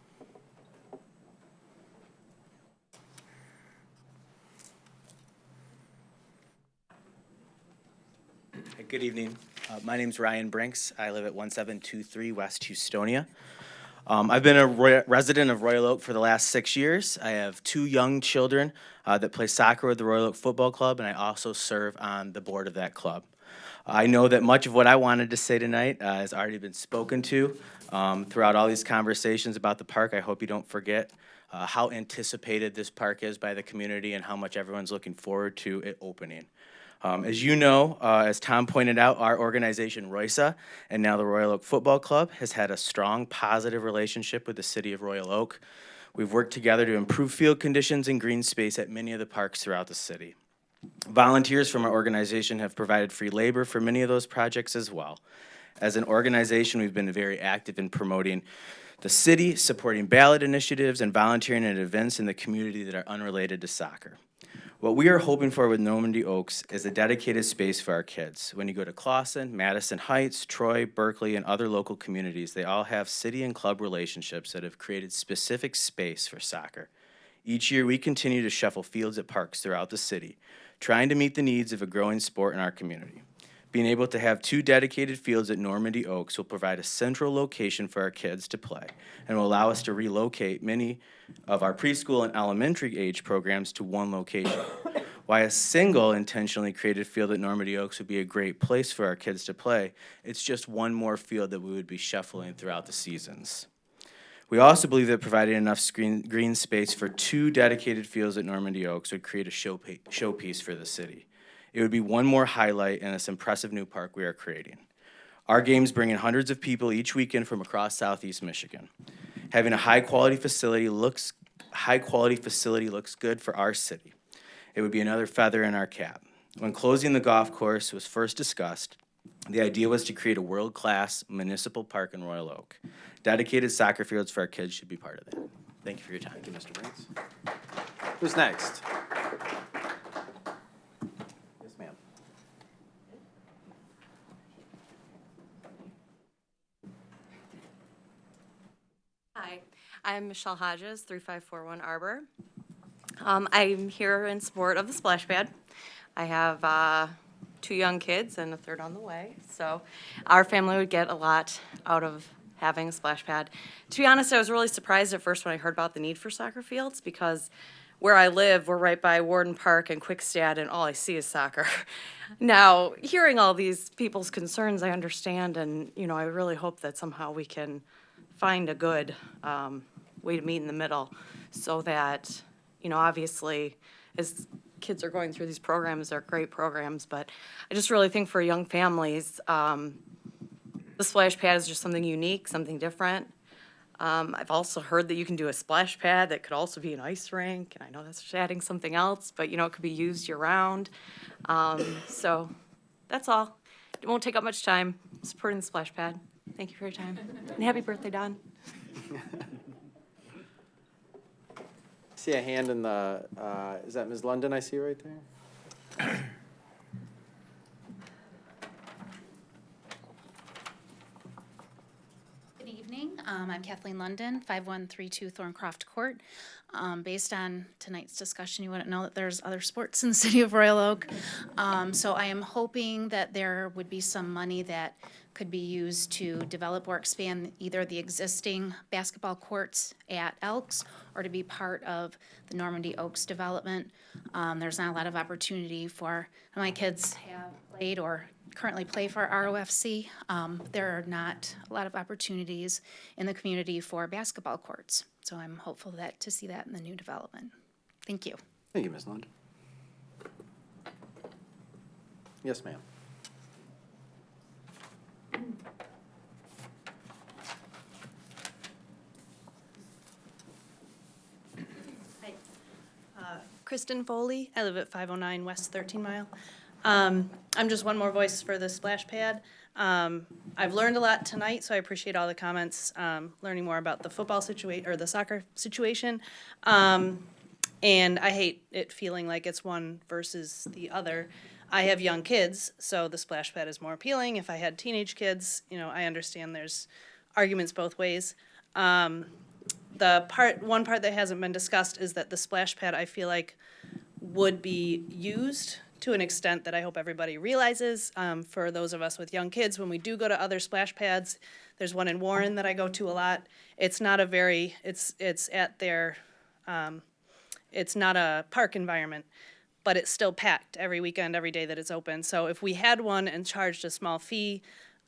Speaker 13: Good evening. My name's Ryan Brinks. I live at 1723 West Houstonia. I've been a resident of Royal Oak for the last 6 years. I have 2 young children that play soccer with the Royal Oak Football Club, and I also serve on the board of that club. I know that much of what I wanted to say tonight has already been spoken to throughout all these conversations about the park. I hope you don't forget how anticipated this park is by the community and how much everyone's looking forward to it opening. As you know, as Tom pointed out, our organization, ROISA, and now the Royal Oak Football Club, has had a strong, positive relationship with the city of Royal Oak. We've worked together to improve field conditions and green space at many of the parks throughout the city. Volunteers from our organization have provided free labor for many of those projects as well. As an organization, we've been very active in promoting the city, supporting ballot initiatives, and volunteering at events in the community that are unrelated to soccer. What we are hoping for with Normandy Oaks is a dedicated space for our kids. When you go to Clawson, Madison Heights, Troy, Berkeley, and other local communities, they all have city and club relationships that have created specific space for soccer. Each year, we continue to shuffle fields at parks throughout the city, trying to meet the needs of a growing sport in our community. Being able to have 2 dedicated fields at Normandy Oaks will provide a central location for our kids to play and will allow us to relocate many of our preschool and elementary age programs to one location. While a single intentionally created field at Normandy Oaks would be a great place for our kids to play, it's just one more field that we would be shuffling throughout the seasons. We also believe that providing enough green space for 2 dedicated fields at Normandy Oaks would create a showpiece for the city. It would be one more highlight in this impressive new park we are creating. Our games bring in hundreds of people each weekend from across Southeast Michigan. Having a high-quality facility looks good for our city. It would be another feather in our cap. When closing the golf course was first discussed, the idea was to create a world-class municipal park in Royal Oak. Dedicated soccer fields for our kids should be part of that. Thank you for your time.
Speaker 1: Thank you, Mr. Brinks. Who's next? Yes, ma'am.
Speaker 14: Hi, I'm Michelle Hodges, 3541 Arbor. I'm here in support of the splash pad. I have 2 young kids and a third on the way, so our family would get a lot out of having a splash pad. To be honest, I was really surprised at first when I heard about the need for soccer fields, because where I live, we're right by Warden Park and Quickstad, and all I see is soccer. Now, hearing all these people's concerns, I understand, and I really hope that somehow we can find a good way to meet in the middle, so that obviously, as kids are going through these programs, they're great programs, but I just really think for young families, the splash pad is just something unique, something different. I've also heard that you can do a splash pad that could also be an ice rink, and I know that's just adding something else, but it could be used year-round. So that's all. It won't take up much time. Supporting the splash pad. Thank you for your time. And happy birthday, Don.
Speaker 1: See a hand in the, is that Ms. London I see right there?
Speaker 15: Good evening. I'm Kathleen London, 5132 Thorncroft Court. Based on tonight's discussion, you wouldn't know that there's other sports in the city of Royal Oak. So I am hoping that there would be some money that could be used to develop or expand either the existing basketball courts at Elks or to be part of the Normandy Oaks development. There's not a lot of opportunity for, my kids have played or currently play for ROFC. There are not a lot of opportunities in the community for basketball courts. So I'm hopeful to see that in the new development. Thank you.
Speaker 1: Thank you, Ms. Lund. Yes, ma'am.
Speaker 23: Hi. Kristen Foley. I live at 509 West 13 Mile. I'm just one more voice for the splash pad. I've learned a lot tonight, so I appreciate all the comments, learning more about the football situation or the soccer situation. And I hate it feeling like it's one versus the other. I have young kids, so the splash pad is more appealing. If I had teenage kids, I understand there's arguments both ways. One part that hasn't been discussed is that the splash pad, I feel like, would be used to an extent that I hope everybody realizes. For those of us with young kids, when we do go to other splash pads, there's one in Warren that I go to a lot. It's not it's at their, it's not a park environment, but it's still packed every weekend, every day that it's open. So if we had one and charged a small fee,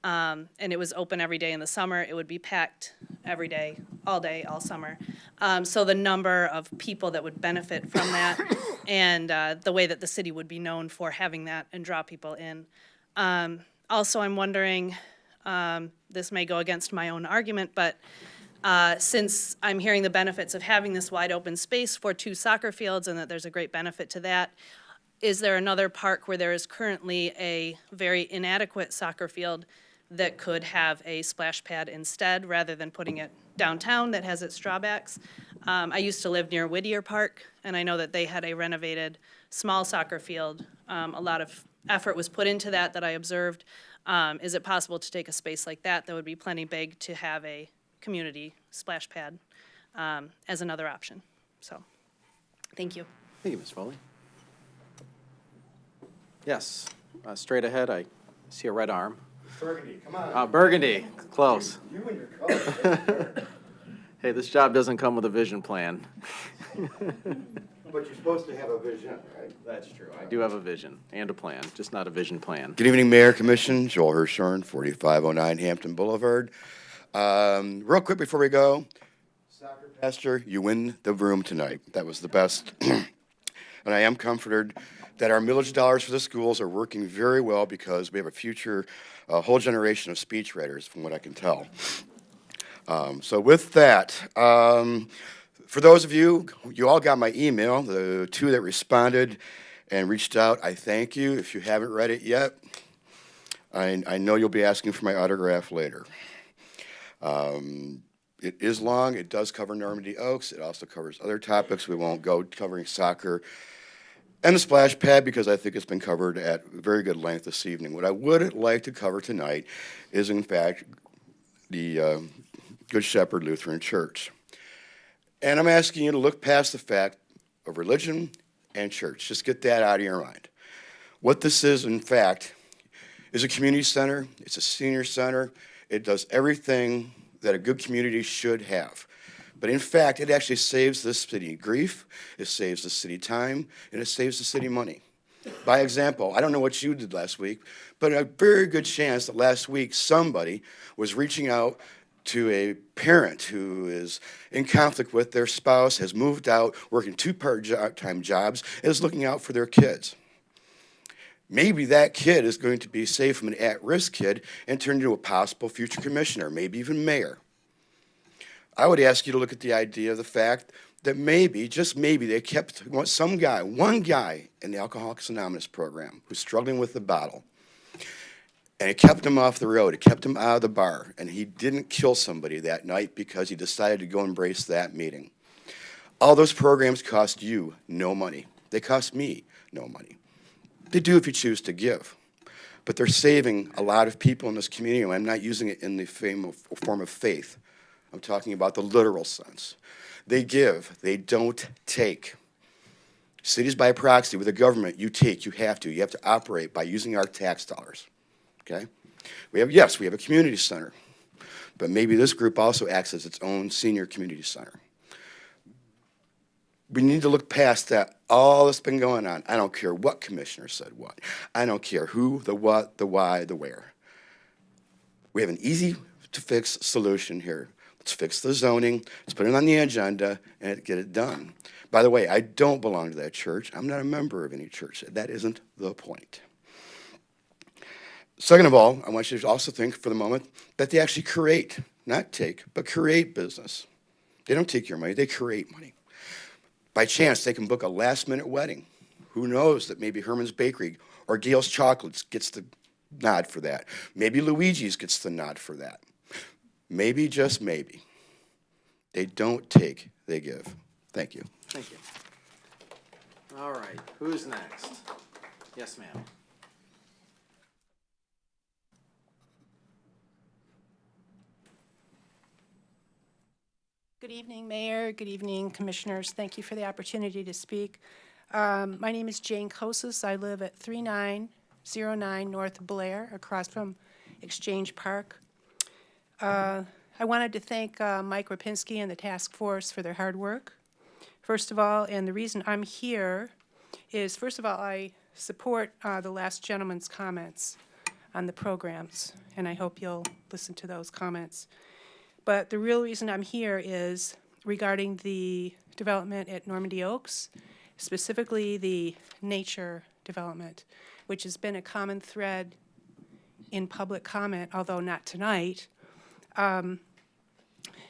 Speaker 23: and it was open every day in the summer, it would be packed every day, all summer. So the number of people that would benefit from that and the way that the city would be known for having that and draw people in. Also, I'm wondering, this may go against my own argument, but since I'm hearing the benefits of having this wide open space for 2 soccer fields and that there's a great benefit to that, is there another park where there is currently a very inadequate soccer field that could have a splash pad instead, rather than putting it downtown that has its drawbacks? I used to live near Whittier Park, and I know that they had a renovated small soccer field. A lot of effort was put into that I observed. Is it possible to take a space like that would be plenty big to have a community splash pad as another option? So, thank you.
Speaker 1: Thank you, Ms. Foley. Yes, straight ahead, I see a red arm.
Speaker 5: Burgundy, come on.
Speaker 1: Burgundy, close.
Speaker 5: You and your color.
Speaker 1: Hey, this job doesn't come with a vision plan.
Speaker 5: But you're supposed to have a vision, right?
Speaker 1: That's true. I do have a vision and a plan, just not a vision plan.
Speaker 5: Good evening, Mayor, Commission. Joel Hirschhorn, 4509 Hampton Boulevard. Real quick before we go, Soccer Pastor, you win the room tonight. That was the best. And I am comforted that our millage dollars for the schools are working very well because we have a future, a whole generation of speech writers, from what I can tell. So with that, for those of you, you all got my email, the two that responded and reached out, I thank you. If you haven't read it yet, I know you'll be asking for my autograph later. It is long. It does cover Normandy Oaks. It also covers other topics. We won't go covering soccer and the splash pad because I think it's been covered at very good length this evening. What I would like to cover tonight is, in fact, the Good Shepherd Lutheran Church. And I'm asking you to look past the fact of religion and church. Just get that out of your mind. What this is, in fact, is a community center. It's a senior center. It does everything that a good community should have. But in fact, it actually saves this city grief, it saves the city time, and it saves the city money. By example, I don't know what you did last week, but a very good chance that last week somebody was reaching out to a parent who is in conflict with their spouse, has moved out, working two part-time jobs, and is looking out for their kids. Maybe that kid is going to be saved from an at-risk kid and turned into a possible future commissioner, maybe even mayor. I would ask you to look at the idea of the fact that maybe, just maybe, they kept some guy, one guy in the Alcoholics Anonymous program who's struggling with the bottle. And it kept him off the road. It kept him out of the bar. And he didn't kill somebody that night because he decided to go embrace that meeting. All those programs cost you no money. They cost me no money. They do if you choose to give. But they're saving a lot of people in this community. And I'm not using it in the form of faith. I'm talking about the literal sense. They give. They don't take. Cities by proxy with the government, you take. You have to. You have to operate by using our tax dollars. Okay? We have a community center, but maybe this group also acts as its own senior community center. We need to look past that, all that's been going on. I don't care what commissioner said what. I don't care who, the what, the why, the where. We have an easy-to-fix solution here. Let's fix the zoning, let's put it on the agenda, and get it done. By the way, I don't belong to that church. I'm not a member of any church. That isn't the point. Second of all, I want you to also think for the moment that they actually create, not take, but create business. They don't take your money, they create money. By chance, they can book a last-minute wedding. Who knows that maybe Herman's Bakery or Gail's Chocolates gets the nod for that. Maybe Luigi's gets the nod for that. Maybe, just maybe. They don't take, they give. Thank you.
Speaker 1: Thank you. All right, who's next? Yes, ma'am.
Speaker 16: Good evening, Mayor. Good evening, Commissioners. Thank you for the opportunity to speak. My name is Jane Kosis. I live at 3909 North Blair, across from Exchange Park. I wanted to thank Mike Rapinski and the task force for their hard work. First of all, and the reason I'm here is, first of all, I support the last gentleman's comments on the programs, and I hope you'll listen to those comments. But the real reason I'm here is regarding the development at Normandy Oaks, specifically the nature development, which has been a common thread in public comment, although not tonight, none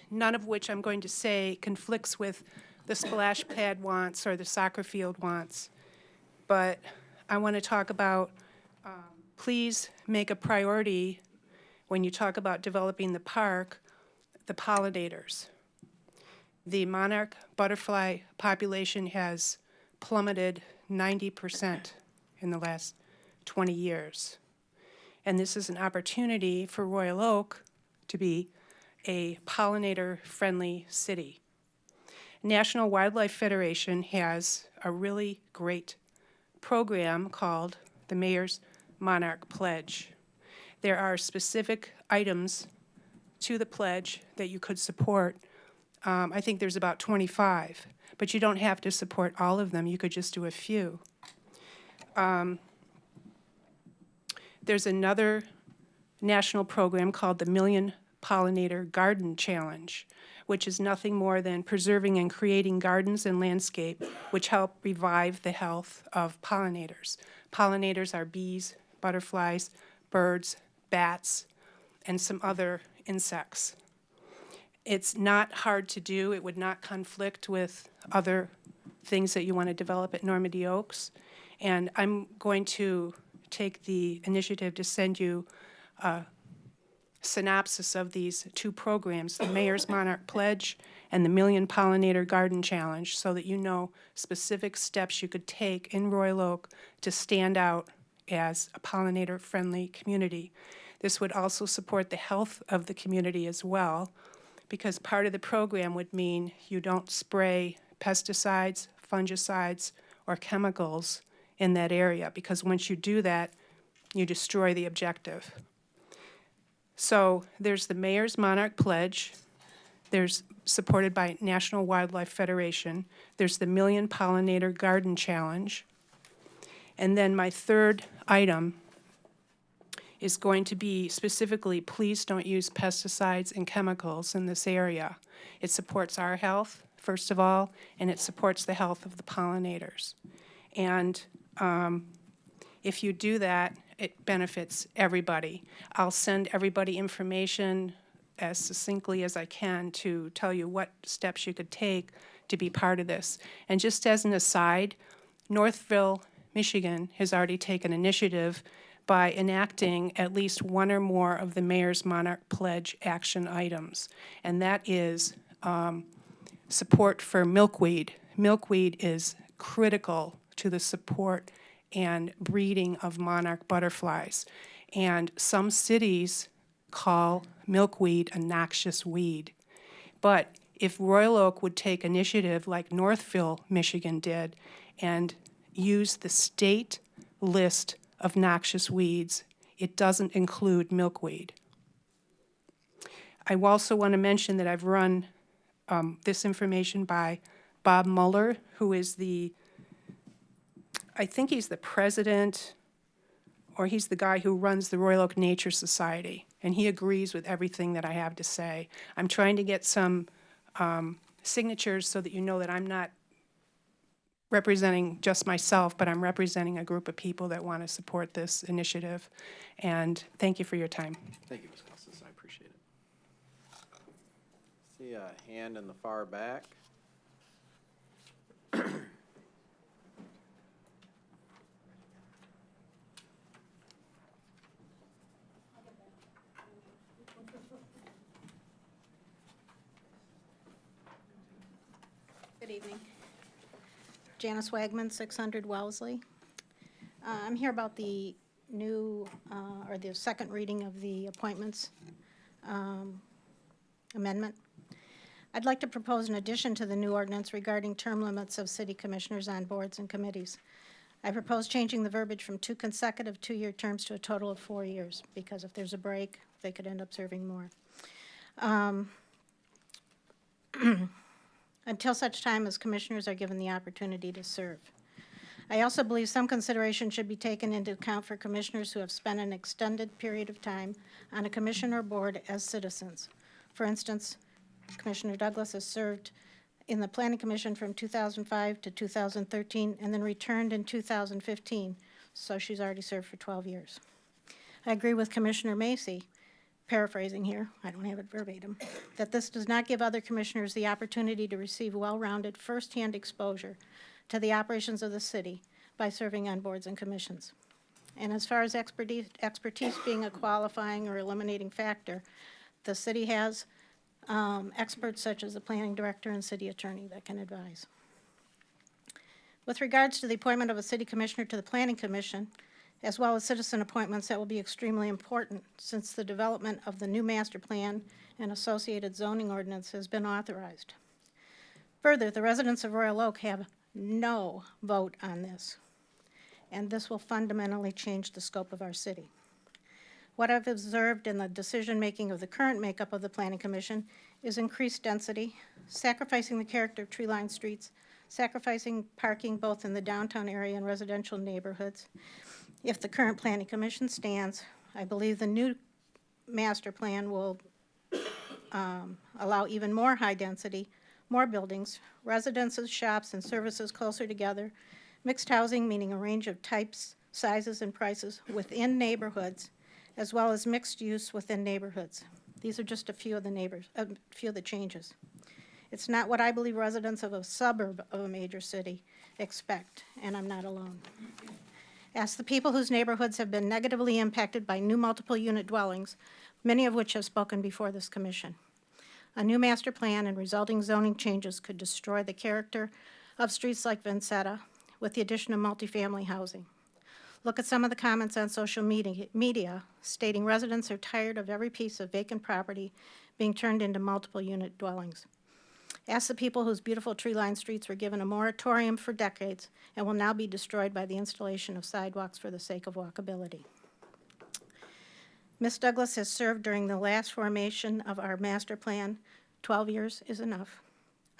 Speaker 16: of which I'm going to say conflicts with the splash pad wants or the soccer field wants. But I want to talk about, please make a priority when you talk about developing the park, the pollinators. The monarch butterfly population has plummeted 90% in the last 20 years. And this is an opportunity for Royal Oak to be a pollinator-friendly city. National Wildlife Federation has a really great program called the Mayor's Monarch Pledge. There are specific items to the pledge that you could support. I think there's about 25, but you don't have to support all of them. You could just do a few. There's another national program called the Million Pollinator Garden Challenge, which is nothing more than preserving and creating gardens and landscape which help revive the health of pollinators. Pollinators are bees, butterflies, birds, bats, and some other insects. It's not hard to do. It would not conflict with other things that you want to develop at Normandy Oaks. And I'm going to take the initiative to send you a synopsis of these two programs, the Mayor's Monarch Pledge and the Million Pollinator Garden Challenge, so that you know specific steps you could take in Royal Oak to stand out as a pollinator-friendly community. This would also support the health of the community as well, because part of the program would mean you don't spray pesticides, fungicides, or chemicals in that area, because once you do that, you destroy the objective. So there's the Mayor's Monarch Pledge. There's supported by National Wildlife Federation. There's the Million Pollinator Garden Challenge. And then my third item is going to be specifically, please don't use pesticides and chemicals in this area. It supports our health, first of all, and it supports the health of the pollinators. And if you do that, it benefits everybody. I'll send everybody information as succinctly as I can to tell you what steps you could take to be part of this. And just as an aside, Northville, Michigan has already taken initiative by enacting at least one or more of the Mayor's Monarch Pledge action items. And that is support for milkweed. Milkweed is critical to the support and breeding of monarch butterflies. And some cities call milkweed a noxious weed. But if Royal Oak would take initiative like Northville, Michigan did, and use the state list of noxious weeds, it doesn't include milkweed. I also want to mention that I've run this information by Bob Muller, who is I think he's the president, or he's the guy who runs the Royal Oak Nature Society, and he agrees with everything that I have to say. I'm trying to get some signatures so that you know that I'm not representing just myself, but I'm representing a group of people that want to support this initiative. And thank you for your time.
Speaker 1: Thank you, Ms. Costas. I appreciate it. See a hand in the far back.
Speaker 17: Good evening. Janice Wagman, 600 Wellesley. I'm here about the new, or the second reading of the appointments amendment. I'd like to propose an addition to the new ordinance regarding term limits of city commissioners on boards and committees. I propose changing the verbiage from 2 consecutive 2-year terms to a total of 4 years, because if there's a break, they could end up serving more. Until such time as commissioners are given the opportunity to serve. I also believe some consideration should be taken into account for commissioners who have spent an extended period of time on a commission or board as citizens. For instance, Commissioner Douglas has served in the Planning Commission from 2005 to 2013 and then returned in 2015, so she's already served for 12 years. I agree with Commissioner Macy, paraphrasing here, I don't have it verbatim, that this does not give other commissioners the opportunity to receive well-rounded first-hand exposure to the operations of the city by serving on boards and commissions. And as far as expertise being a qualifying or eliminating factor, the city has experts such as the planning director and city attorney that can advise. With regards to the appointment of a city commissioner to the planning commission, as well as citizen appointments, that will be extremely important since the development of the new master plan and associated zoning ordinance has been authorized. Further, the residents of Royal Oak have no vote on this, and this will fundamentally change the scope of our city. What I've observed in the decision-making of the current makeup of the Planning Commission is increased density, sacrificing the character of tree-lined streets, sacrificing parking both in the downtown area and residential neighborhoods. If the current Planning Commission stands, I believe the new master plan will allow even more high density, more buildings, residences, shops, and services closer together, mixed housing, meaning a range of types, sizes, and prices within neighborhoods, as well as mixed use within neighborhoods. These are just a few of the changes. It's not what I believe residents of a suburb of a major city expect, and I'm not alone. Ask the people whose neighborhoods have been negatively impacted by new multiple unit dwellings, many of which have spoken before this commission. A new master plan and resulting zoning changes could destroy the character of streets like Vincetta with the addition of multifamily housing. Look at some of the comments on social media stating residents are tired of every piece of vacant property being turned into multiple unit dwellings. Ask the people whose beautiful tree-lined streets were given a moratorium for decades and will now be destroyed by the installation of sidewalks for the sake of walkability. Ms. Douglas has served during the last formation of our master plan. 12 years is enough.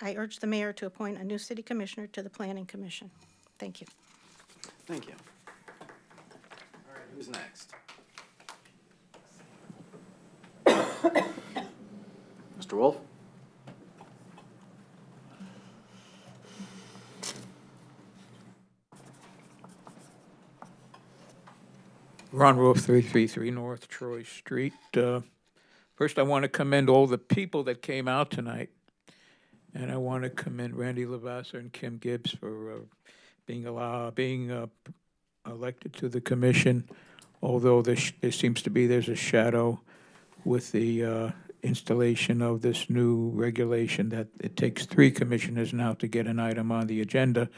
Speaker 17: I urge the mayor to appoint a new city commissioner to the Planning Commission. Thank you.
Speaker 1: Thank you. All right, who's next? Mr. Wolf?
Speaker 18: Ron Wolf, 333 North Troy Street. First, I want to commend all the people that came out tonight. And I want to commend Randy Lavasser and Kim Gibbs for being elected to the commission, although there seems to be there's a shadow with the installation of this new regulation that it takes 3 commissioners now to get an item on the agenda,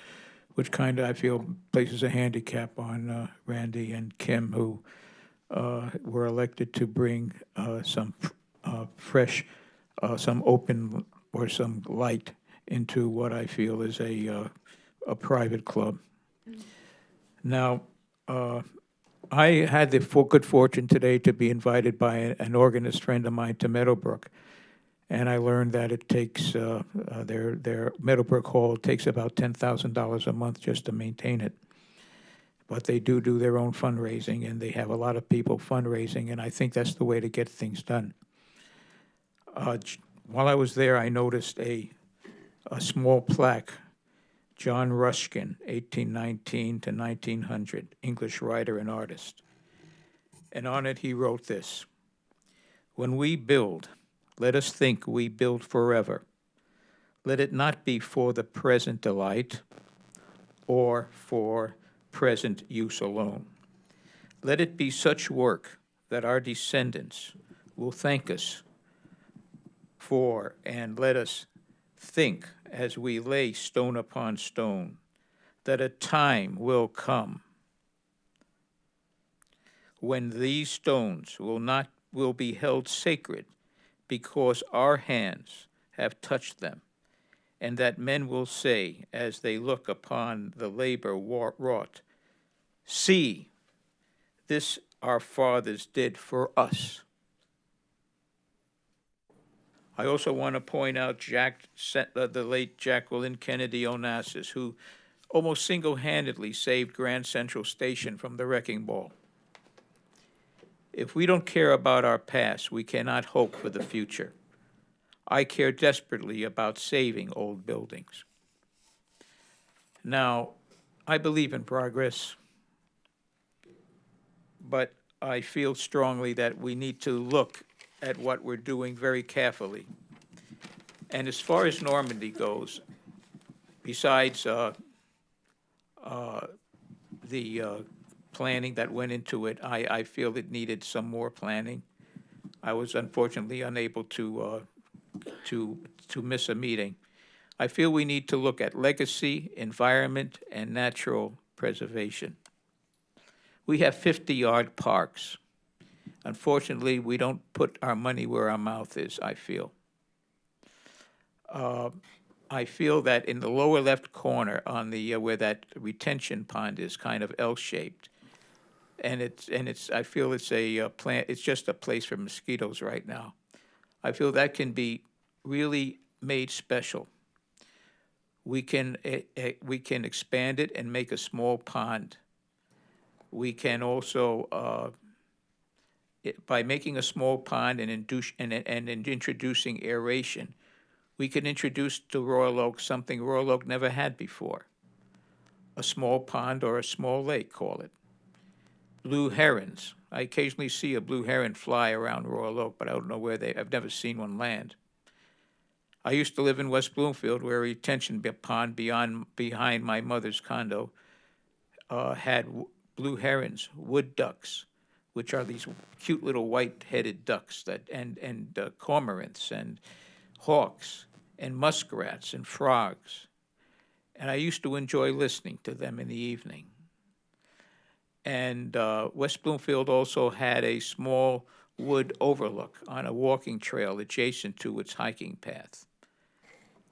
Speaker 18: which kind of, I feel, places a handicap on Randy and Kim, who were elected to bring some fresh, some open or some light into what I feel is a private club. Now, I had the good fortune today to be invited by an organist friend of mine to Meadowbrook, and I learned that it takes, their Meadowbrook Hall takes about $10,000 a month just to maintain it. But they do their own fundraising, and they have a lot of people fundraising, and I think that's the way to get things done. While I was there, I noticed a small plaque, John Ruskin, 1819 to 1900, English writer and artist. And on it he wrote this: "When we build, let us think we build forever. Let it not be for the present delight or for present use alone. Let it be such work that our descendants will thank us for, and let us think as we lay stone upon stone, that a time will come when these stones will be held sacred because our hands have touched them, and that men will say, as they look upon the labor wrought, see, this our fathers did for us." I also want to point out the late Jacqueline Kennedy Onassis, who almost single-handedly saved Grand Central Station from the wrecking ball. If we don't care about our past, we cannot hope for the future. I care desperately about saving old buildings. Now, I believe in progress, but I feel strongly that we need to look at what we're doing very carefully. And as far as Normandy goes, besides the planning that went into it. I feel it needed some more planning. I was unfortunately unable to miss a meeting. I feel we need to look at legacy, environment, and natural preservation. We have 50-yard parks. Unfortunately, we don't put our money where our mouth is, I feel. I feel that in the lower left corner on the, where that retention pond is kind of L-shaped, and I feel it's a plant, it's just a place for mosquitoes right now. I feel that can be really made special. We can expand it and make a small pond. We can also, by making a small pond and introducing aeration, we can introduce to Royal Oak something Royal Oak never had before. A small pond or a small lake, call it. Blue herons. I occasionally see a blue heron fly around Royal Oak, but I don't know where I've never seen one land. I used to live in West Bloomfield, where a retention pond behind my mother's condo had blue herons, wood ducks, which are these cute little white-headed ducks and cormorants and hawks and muskrats and frogs. And I used to enjoy listening to them in the evening. And West Bloomfield also had a small wood overlook on a walking trail adjacent to its hiking path.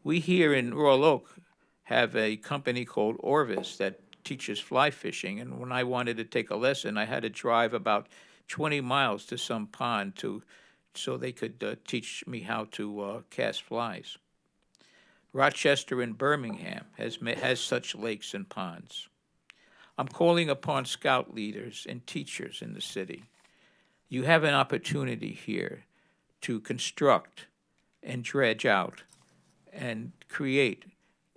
Speaker 18: We here in Royal Oak have a company called Orvis that teaches fly fishing, and when I wanted to take a lesson, I had to drive about 20 miles to some pond so they could teach me how to cast flies. Rochester and Birmingham has such lakes and ponds. I'm calling upon scout leaders and teachers in the city. You have an opportunity here to construct and dredge out and create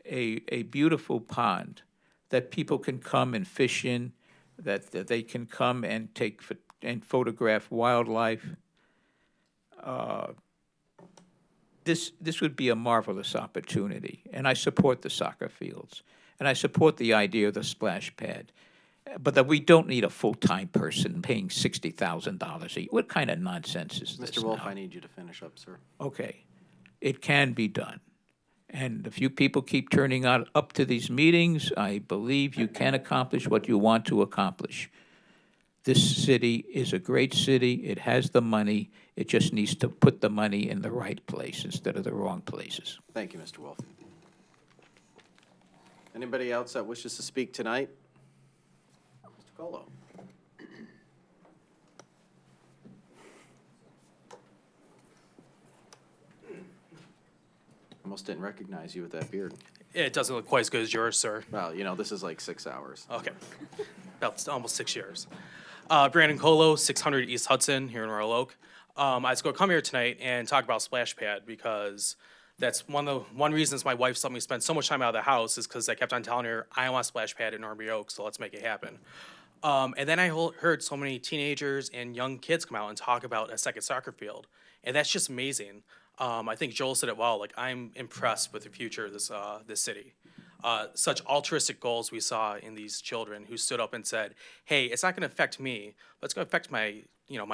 Speaker 18: a beautiful pond that people can come and fish in, that they can come and and photograph wildlife. This would be a marvelous opportunity, and I support the soccer fields, and I support the idea of the splash pad, but that we don't need a full-time person paying $60,000 a year. What kind of nonsense is this
Speaker 1: Mr. Wolf,
Speaker 18: now?
Speaker 1: I need you to finish up, sir.
Speaker 18: Okay, it can be done. And if you people keep turning up to these meetings, I believe you can accomplish what you want to accomplish. This city is a great city. It has the money. It just needs to put the money in the right place instead of the wrong places.
Speaker 1: Thank you, Mr. Wolf. Anybody else that wishes to speak tonight? Mr. Colo. Almost didn't recognize you with that beard.
Speaker 19: It doesn't look quite as good as yours, sir.
Speaker 1: Well, you know, this is like 6 hours.
Speaker 19: Okay. About almost 6 years. Brandon Colo, 600 East Hudson here in Royal Oak. I was going to come here tonight and talk about splash pad because that's one reason my wife's let me spend so much time out of the house is because I kept on telling her, I want a splash pad in Normandy Oak, so let's make it happen. And then I heard so many teenagers and young kids come out and talk about a second soccer field, and that's just amazing. I think Joel said it well. Like, I'm impressed with the future of this city. Such altruistic goals we saw in these children who stood up and said, "Hey, it's not going to affect me, but it's going to affect my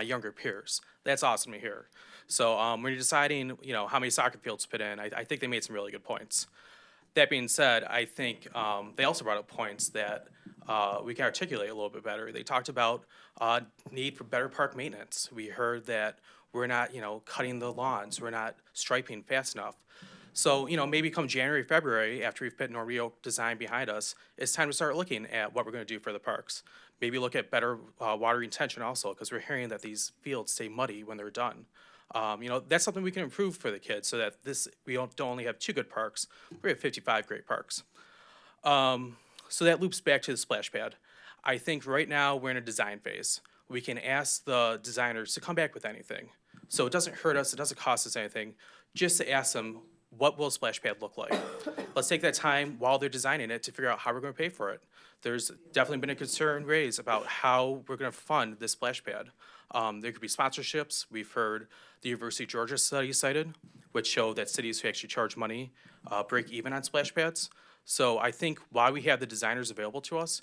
Speaker 19: younger peers." That's awesome to hear. So when you're deciding, how many soccer fields to put in, I think they made some really good points. That being said, I think they also brought up points that we can articulate a little bit better. They talked about need for better park maintenance. We heard that we're not, cutting the lawns. We're not striping fast enough. So, maybe come January, February, after we've put Normandy Oak design behind us, it's time to start looking at what we're going to do for the parks. Maybe look at better water retention also, because we're hearing that these fields stay muddy when they're done. That's something we can improve for the kids so that we don't only have 2 good parks, we have 55 great parks. So that loops back to the splash pad. I think right now we're in a design phase. We can ask the designers to come back with anything. So it doesn't hurt us, it doesn't cost us anything, just to ask them, what will a splash pad look like? Let's take that time while they're designing it to figure out how we're going to pay for it. There's definitely been a concern raised about how we're going to fund this splash pad. There could be sponsorships. We've heard the University of Georgia study cited, which show that cities who actually charge money break even on splash pads. So I think while we have the designers available to us,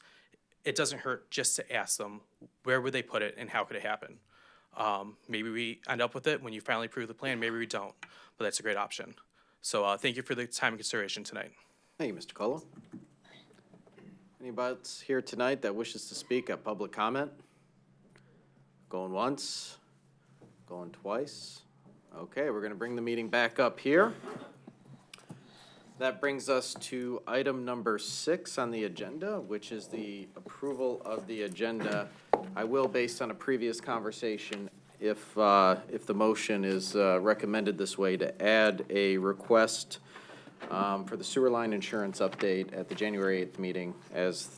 Speaker 19: it doesn't hurt just to ask them, where would they put it and how could it happen? Maybe we end up with it when you finally approve the plan, maybe we don't, but that's a great option. So thank you for the time and consideration tonight.
Speaker 1: Thank you, Mr. Colo. Anybody else here tonight that wishes to speak at public comment? Going once, going twice. Okay, we're going to bring the meeting back up here. That brings us to item number 6 on the agenda, which is the approval of the agenda. I will, based on a previous conversation, if the motion is recommended this way, to add a request for the sewer line insurance update at the January 8th meeting as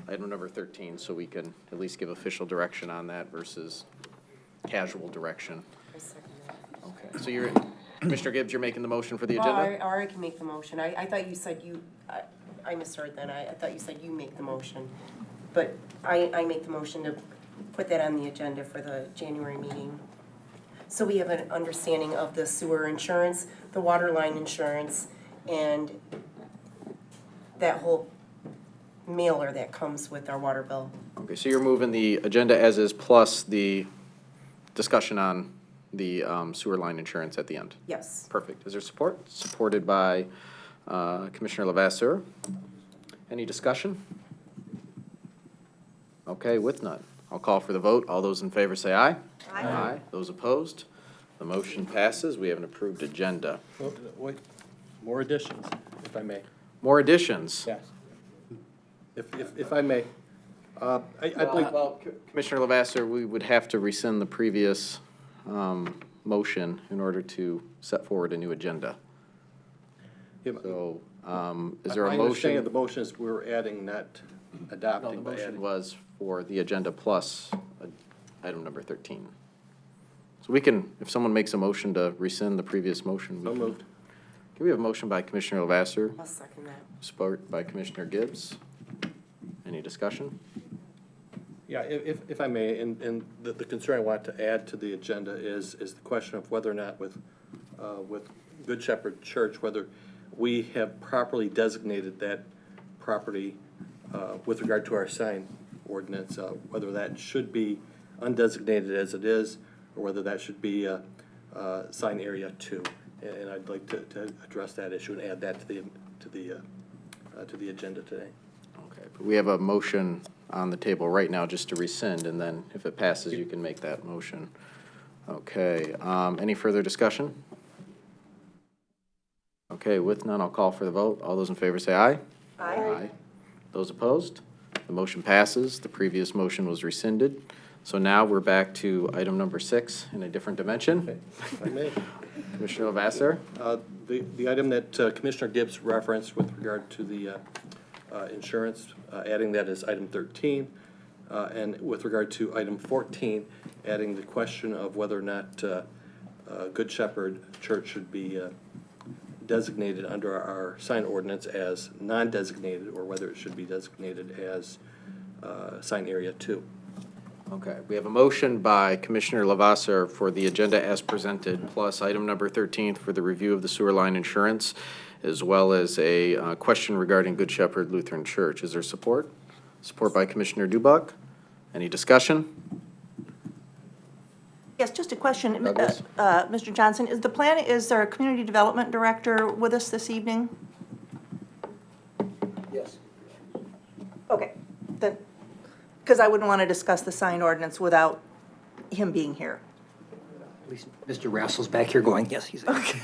Speaker 1: item number 13, so we can at least give official direction on that versus casual direction. Okay, so you're, Commissioner Gibbs, you're making the motion for the agenda?
Speaker 2: Or I can make the motion. I thought you said you, I misheard then. I thought you said you make the motion. But I make the motion to put that on the agenda for the January meeting. So we have an understanding of the sewer insurance, the water line insurance, and that whole mailer that comes with our water bill.
Speaker 1: Okay, so you're moving the agenda as is plus the discussion on the sewer line insurance at the end?
Speaker 2: Yes.
Speaker 1: Perfect. Is there support? Supported by Commissioner Levasseur. Any discussion? Okay, with none, I'll call for the vote. All those in favor say aye. Aye. Aye. Those opposed? The motion passes. We have an approved agenda.
Speaker 20: Wait, more additions, if I may.
Speaker 1: More additions?
Speaker 20: Yes. If I may. I believe.
Speaker 1: Well, Commissioner Levasseur, we would have to rescind the previous motion in order to set forward a new agenda. So, is there a
Speaker 20: My
Speaker 1: motion?
Speaker 20: understanding of the motion is we're adding, not adopting.
Speaker 1: No, the
Speaker 20: but
Speaker 1: motion
Speaker 20: adding.
Speaker 1: was for the agenda plus item number 13. So we can, if someone makes a motion to rescind the previous motion.
Speaker 20: So moved.
Speaker 1: Okay, we have a motion by Commissioner Levasseur.
Speaker 2: I'll second that.
Speaker 1: Support by Commissioner Gibbs. Any discussion?
Speaker 20: Yeah, if I may, and the concern I want to add to the agenda is the question of whether or not with Good Shepherd Church, whether we have properly designated that property with regard to our sign ordinance, whether that should be undesignated as it is, or whether that should be sign area 2. And I'd like to address that issue and add that to the agenda today.
Speaker 1: Okay, but we have a motion on the table right now just to rescind, and then if it passes, you can make that motion. Okay, any further discussion? Okay, with none, I'll call for the vote. All those in favor say aye.
Speaker 2: Aye.
Speaker 1: Aye. Those opposed? The motion passes. The previous motion was rescinded. So now we're back to item number 6 in a different dimension.
Speaker 20: If I may.
Speaker 1: Commissioner Levasseur?
Speaker 20: The item that Commissioner Gibbs referenced with regard to the insurance, adding that as item 13, and with regard to item 14, adding the question of whether or not Good Shepherd Church should be designated under our sign ordinance as non-designated, or whether it should be designated as sign area 2.
Speaker 1: Okay, we have a motion by Commissioner Levasseur for the agenda as presented, plus item number 13 for the review of the sewer line insurance, as well as a question regarding Good Shepherd Lutheran Church. Is there support? Support by Commissioner Dubuck. Any discussion?
Speaker 22: Yes, just a question.
Speaker 1: Douglas?
Speaker 22: Mr. Johnson, is our community development director with us this evening?
Speaker 20: Yes.
Speaker 22: Okay, then, because I wouldn't want to discuss the sign ordinance without him being here.
Speaker 24: At least Mr. Rassel's back here going, yes, he's.
Speaker 22: Okay.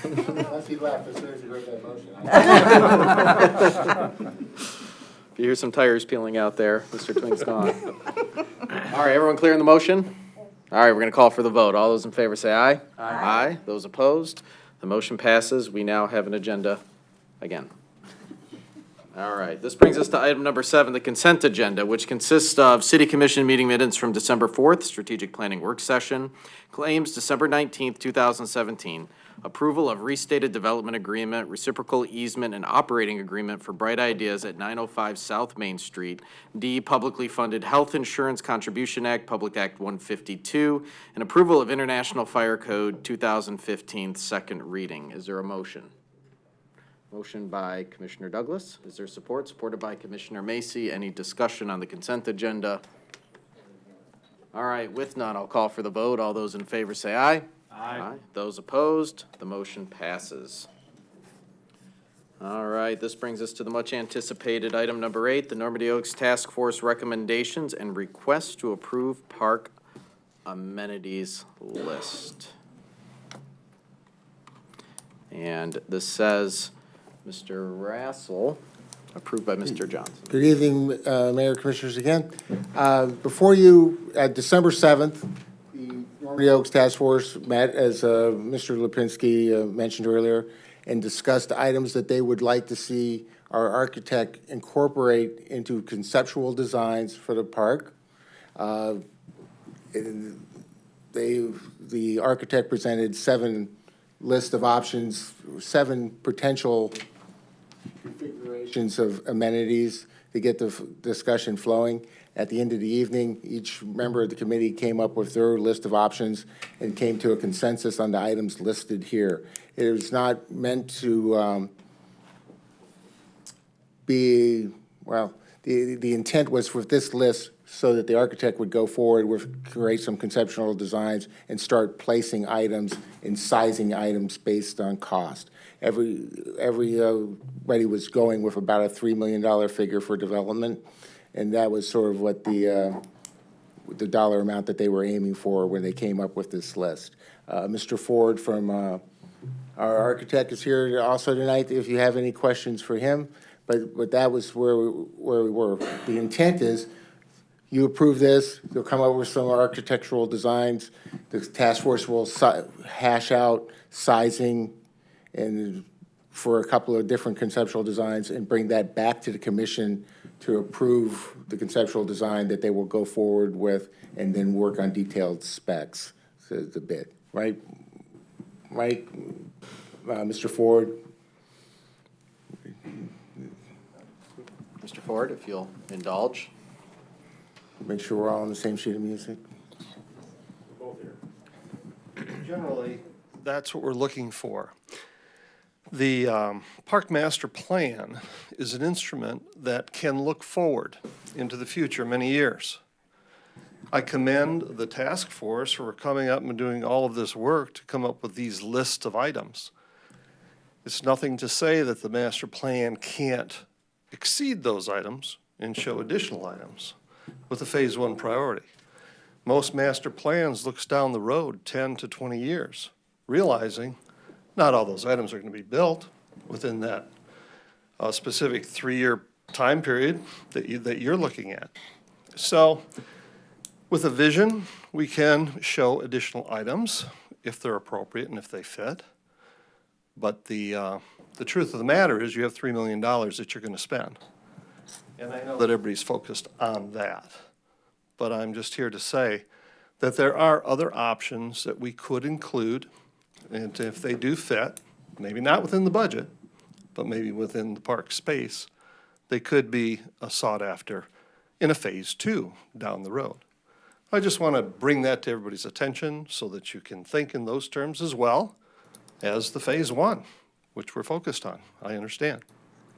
Speaker 20: He laughed as soon as he heard that motion.
Speaker 1: If you hear some tires peeling out there, Mr. Twink's gone. All right, everyone clear on the motion? All right, we're going to call for the vote. All those in favor say aye. Aye. Aye. Those opposed? The motion passes. We now have an agenda again. All right, this brings us to item number 7, the consent agenda, which consists of City Commission meeting minutes from December 4th, Strategic Planning Work Session, claims December 19th, 2017, approval of restated development agreement, reciprocal easement, and operating agreement for Bright Ideas at 905 South Main Street, D, Publicly Funded Health Insurance Contribution Act, Public Act 152, and approval of International Fire Code 2015, second reading. Is there a motion? Motion by Commissioner Douglas. Is there support? Supported by Commissioner Macy. Any discussion on the consent agenda? All right, with none, I'll call for the vote. All those in favor say aye. Aye. Those opposed, the motion passes. All right, this brings us to the much anticipated item number 8, the Normandy Oaks Task Force recommendations and requests to approve park amenities list. And this says, Mr. Rassel, approved by Mr. Johnson.
Speaker 6: Good evening, Mayor, Commissioners again. Before you, December 7th, the Normandy Oaks Task Force met, as Mr. Lipinski mentioned earlier, and discussed items that they would like to see our architect incorporate into conceptual designs for the park. The architect presented 7 list of options, 7 potential configurations of amenities to get the discussion flowing. At the end of the evening, each member of the committee came up with their list of options and came to a consensus on the items listed here. It is not meant to be, well, the intent was with this list so that the architect would go forward with, create some conceptual designs and start placing items and sizing items based on cost. Everybody was going with about a $3 million figure for development, and that was sort of what the dollar amount that they were aiming for when they came up with this list. Mr. Ford from our architect is here also tonight if you have any questions for him, but that was where we were. The intent is you approve this, they'll come up with some architectural designs, the task force will hash out sizing and for a couple of different conceptual designs and bring that back to the commission to approve the conceptual design that they will go forward with and then work on detailed specs, the bid, right? Mike, Mr. Ford?
Speaker 1: Mr. Ford, if you'll indulge.
Speaker 6: Make sure we're all on the same sheet of music.
Speaker 20: Generally, that's what we're looking for. The Park Master Plan is an instrument that can look forward into the future many years. I commend the task force for coming up and doing all of this work to come up with these lists of items. It's nothing to say that the master plan can't exceed those items and show additional items with a phase 1 priority. Most master plans looks down the road 10 to 20 years, realizing not all those items are going to be built within that specific 3-year time period that you're looking at. So with a vision, we can show additional items if they're appropriate and if they fit. But the truth of the matter is you have $3 million that you're going to spend. And I know that everybody's focused on that. But I'm just here to say that there are other options that we could include, and if they do fit, maybe not within the budget, but maybe within the park space, they could be sought after in a phase 2 down the road. I just want to bring that to everybody's attention so that you can think in those terms as well as the phase 1, which we're focused on. I understand.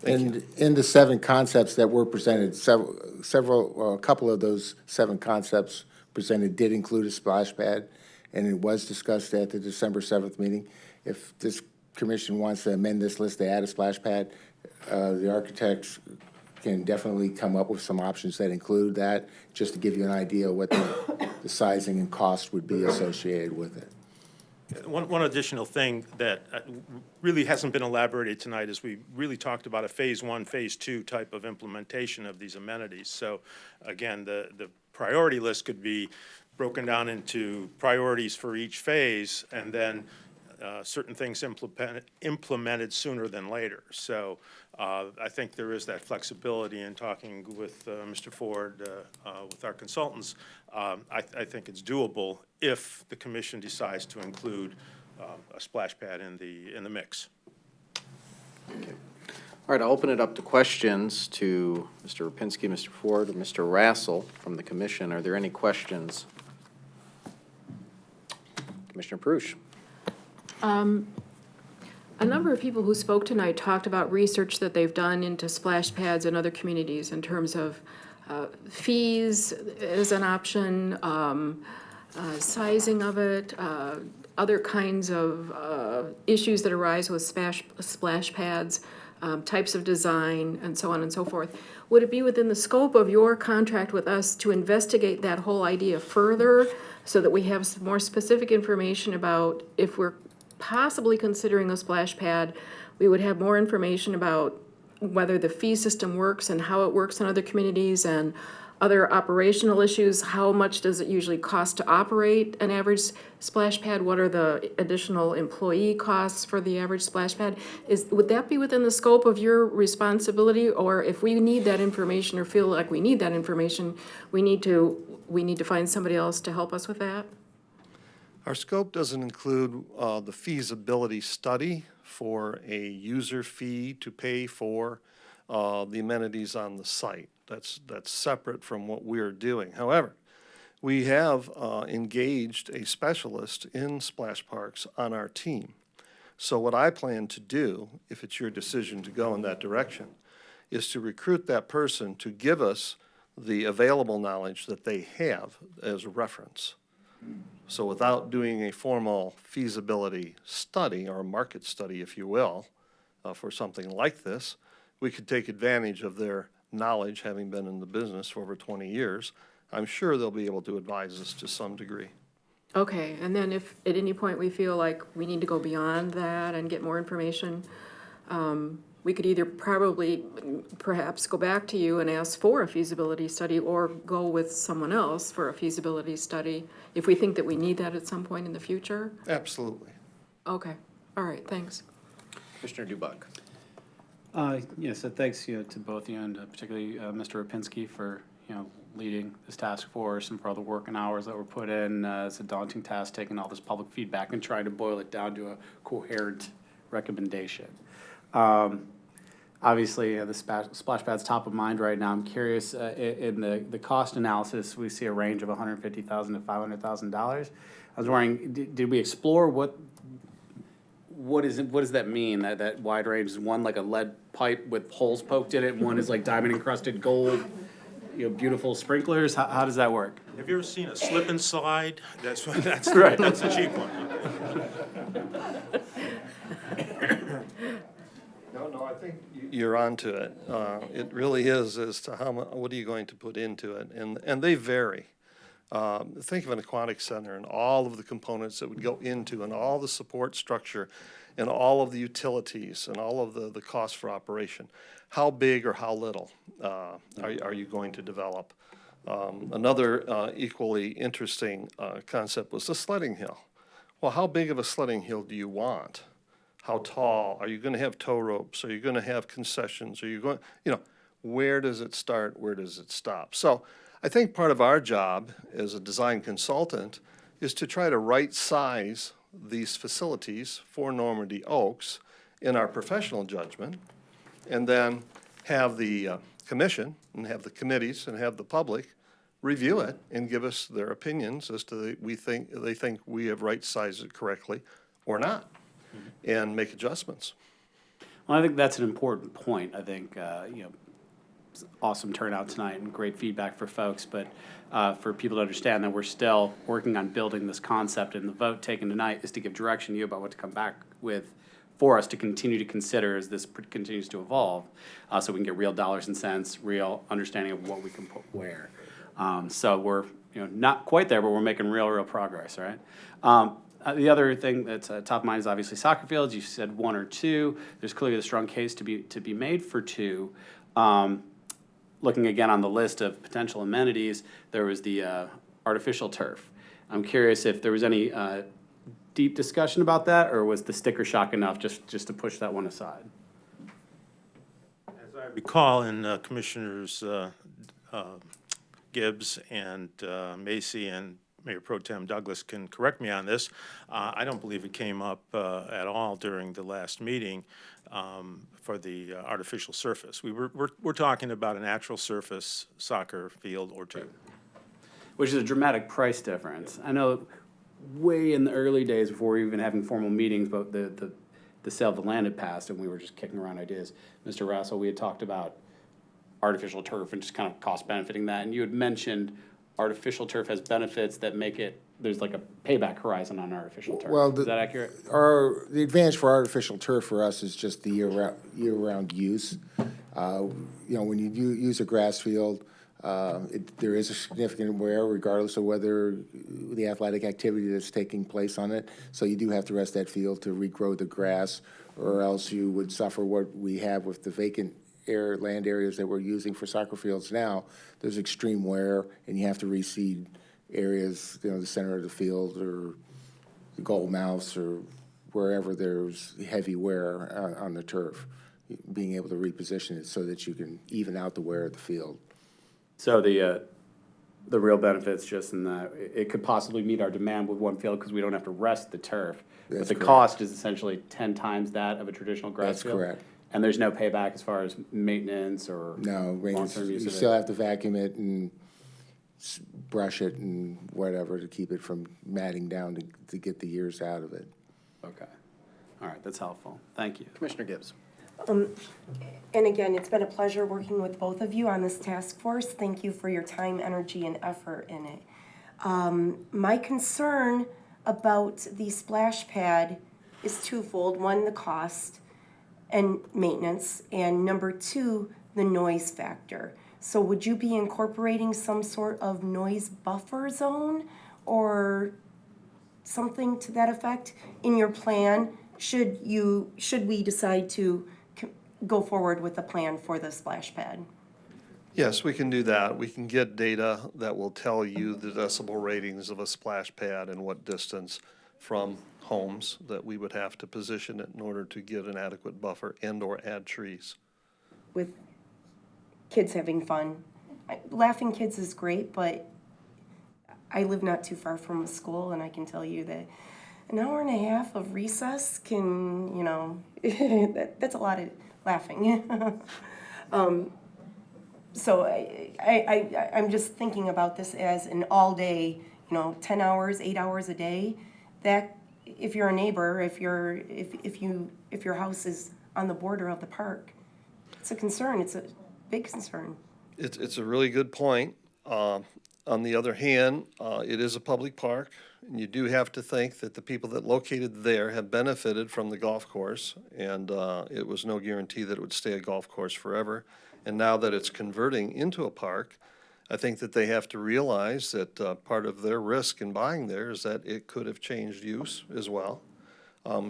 Speaker 6: And in the 7 concepts that were presented, a couple of those 7 concepts presented did include a splash pad, and it was discussed at the December 7th meeting. If this commission wants to amend this list to add a splash pad, the architects can definitely come up with some options that include that, just to give you an idea what the sizing and cost would be associated with it.
Speaker 7: One additional thing that really hasn't been elaborated tonight is we really talked about a phase 1, phase 2 type of implementation of these amenities. So again, the priority list could be broken down into priorities for each phase and then certain things implemented sooner than later. So I think there is that flexibility in talking with Mr. Ford, with our consultants. I think it's doable if the commission decides to include a splash pad in the mix.
Speaker 1: Okay. All right, I'll open it up to questions to Mr. Rapinski, Mr. Ford, or Mr. Rassel from the commission. Are there any questions? Commissioner Prush.
Speaker 8: A number of people who spoke tonight talked about research that they've done into splash pads in other communities in terms of fees as an option, sizing of it, other kinds of issues that arise with splash pads, types of design, and so on and so forth. Would it be within the scope of your contract with us to investigate that whole idea further so that we have some more specific information about if we're possibly considering a splash pad, we would have more information about whether the fee system works and how it works in other communities and other operational issues? How much does it usually cost to operate an average splash pad? What are the additional employee costs for the average splash pad? Would that be within the scope of your responsibility? Or if we need that information or feel like we need that information, we need to find somebody else to help us with that?
Speaker 9: Our scope doesn't include the feasibility study for a user fee to pay for the amenities on the site. That's separate from what we're doing. However, we have engaged a specialist in splash parks on our team. So what I plan to do, if it's your decision to go in that direction, is to recruit that person to give us the available knowledge that they have as a reference. So without doing a formal feasibility study, or a market study, if you will, for something like this, we could take advantage of their knowledge, having been in the business for over 20 years. I'm sure they'll be able to advise us to some degree.
Speaker 8: Okay, and then if at any point we feel like we need to go beyond that and get more information, we could either perhaps go back to you and ask for a feasibility study or go with someone else for a feasibility study if we think that we need that at some point in the future?
Speaker 9: Absolutely.
Speaker 8: Okay, all right, thanks.
Speaker 10: Commissioner Dubak.
Speaker 21: Yes, so thanks to both of you, and particularly Mr. Rapinski for leading this task force and for all the work and hours that were put in. It's a daunting task taking all this public feedback and trying to boil it down to a coherent recommendation. Obviously, the splash pad's top of mind right now. I'm curious, in the cost analysis, we see a range of $150,000 to $500,000. I was wondering, did we explore what does that mean, that wide range? Is one like a lead pipe with holes poked in it, and one is like diamond encrusted gold, beautiful sprinklers? How does that work?
Speaker 7: Have you ever seen a slip and slide? That's
Speaker 21: Right.
Speaker 7: That's a cheap one.
Speaker 9: No, I think you're onto it. It really is as to what are you going to put into it, and they vary. Think of an aquatic center and all of the components that would go into, and all the support structure, and all of the utilities, and all of the costs for operation. How big or how little are you going to develop? Another equally interesting concept was the sledding hill. Well, how big of a sledding hill do you want? How tall? Are you going to have tow ropes? Are you going to have concessions? Are you going, where does it start? Where does it stop? So I think part of our job as a design consultant is to try to right size these facilities for Normandy Oaks in our professional judgment, and then have the commission and have the committees and have the public review it and give us their opinions as to they think we have right sized it correctly or not, and make adjustments.
Speaker 21: Well, I think that's an important point. I think, awesome turnout tonight and great feedback for folks, but for people to understand that we're still working on building this concept, and the vote taken tonight is to give direction to you about what to come back with for us to continue to consider as this continues to evolve, so we can get real dollars and cents, real understanding of what we can put where. So we're not quite there, but we're making real progress, right? The other thing that's top of mind is obviously soccer fields. You said one or two. There's clearly a strong case to be made for two. Looking again on the list of potential amenities, there was the artificial turf. I'm curious if there was any deep discussion about that, or was the sticker shock enough just to push that one aside?
Speaker 7: As I recall, in Commissioners Gibbs and Macy and Mayor Pro Tem Douglas can correct me on this. I don't believe it came up at all during the last meeting for the artificial surface. We're talking about an actual surface soccer field or two.
Speaker 21: Which is a dramatic price difference. I know way in the early days before we were even having formal meetings, but the the sale of the land had passed and we were just kicking around ideas. Mr. Russell, we had talked about artificial turf and just kind of cost benefiting that. And you had mentioned artificial turf has benefits that make it, there's like a payback horizon on artificial turf.
Speaker 6: Well,
Speaker 21: Is that accurate?
Speaker 6: The advantage for artificial turf for us is just the year-round use. When you use a grass field, there is a significant wear regardless of whether the athletic activity that's taking place on it. So you do have to rest that field to regrow the grass, or else you would suffer what we have with the vacant land areas that we're using for soccer fields now. There's extreme wear, and you have to reseed areas, the center of the field or the goal mouths or wherever there's heavy wear on the turf, being able to reposition it so that you can even out the wear of the field.
Speaker 21: So the real benefit's just in that it could possibly meet our demand with one field because we don't have to rest the turf. But the cost is essentially 10 times that of a traditional grass field.
Speaker 6: That's correct.
Speaker 21: And there's no payback as far as maintenance or long-term use
Speaker 6: You
Speaker 21: of
Speaker 6: still
Speaker 21: it.
Speaker 6: have to vacuum it and brush it and whatever to keep it from matting down to get the years out of it.
Speaker 21: Okay. All right, that's helpful. Thank you.
Speaker 1: Commissioner Gibbs.
Speaker 2: And again, it's been a pleasure working with both of you on this task force. Thank you for your time, energy, and effort in it. My concern about the splash pad is twofold. One, the cost and maintenance, and number two, the noise factor. So would you be incorporating some sort of noise buffer zone or something to that effect in your plan should we decide to go forward with the plan for the splash pad?
Speaker 9: Yes, we can do that. We can get data that will tell you the decibel ratings of a splash pad and what distance from homes that we would have to position it in order to get an adequate buffer and/or add trees.
Speaker 2: With kids having fun. Laughing Kids is great, but I live not too far from a school, and I can tell you that an hour and a half of recess can, that's a lot of laughing. So I'm just thinking about this as an all-day, 10 hours, 8 hours a day. That if you're a neighbor, if your house is on the border of the park, it's a concern. It's a big concern.
Speaker 9: It's a really good point. On the other hand, it is a public park, and you do have to think that the people that located there have benefited from the golf course, and it was no guarantee that it would stay a golf course forever. And now that it's converting into a park, I think that they have to realize that part of their risk in buying there is that it could have changed use as well.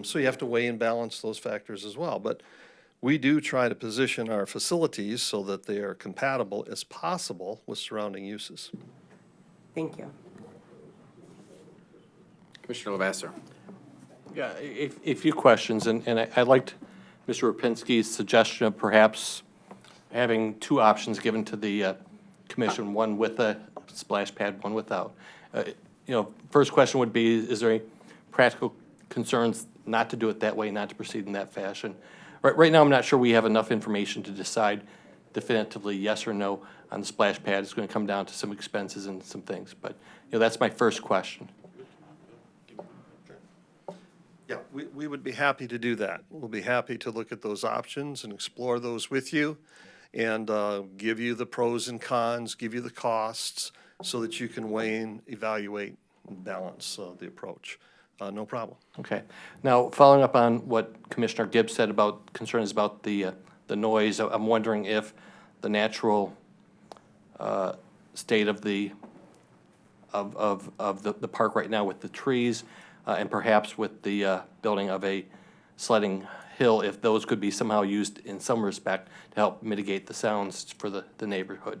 Speaker 9: So you have to weigh and balance those factors as well. But we do try to position our facilities so that they are compatible as possible with surrounding uses.
Speaker 2: Thank you.
Speaker 1: Commissioner Lavasser.
Speaker 20: Yeah, a few questions, and I liked Mr. Rapinski's suggestion of perhaps having two options given to the commission, one with a splash pad, one without. First question would be, is there any practical concerns not to do it that way, not to proceed in that fashion? Right now, I'm not sure we have enough information to decide definitively yes or no on the splash pad. It's going to come down to some expenses and some things, but that's my first question.
Speaker 9: Yeah, we would be happy to do that. We'll be happy to look at those options and explore those with you and give you the pros and cons, give you the costs so that you can weigh and evaluate and balance the approach. No problem.
Speaker 20: Okay. Now, following up on what Commissioner Gibbs said about concerns about the noise, I'm wondering if the natural state of the park right now with the trees and perhaps with the building of a sledding hill, if those could be somehow used in some respect to help mitigate the sounds for the neighborhood.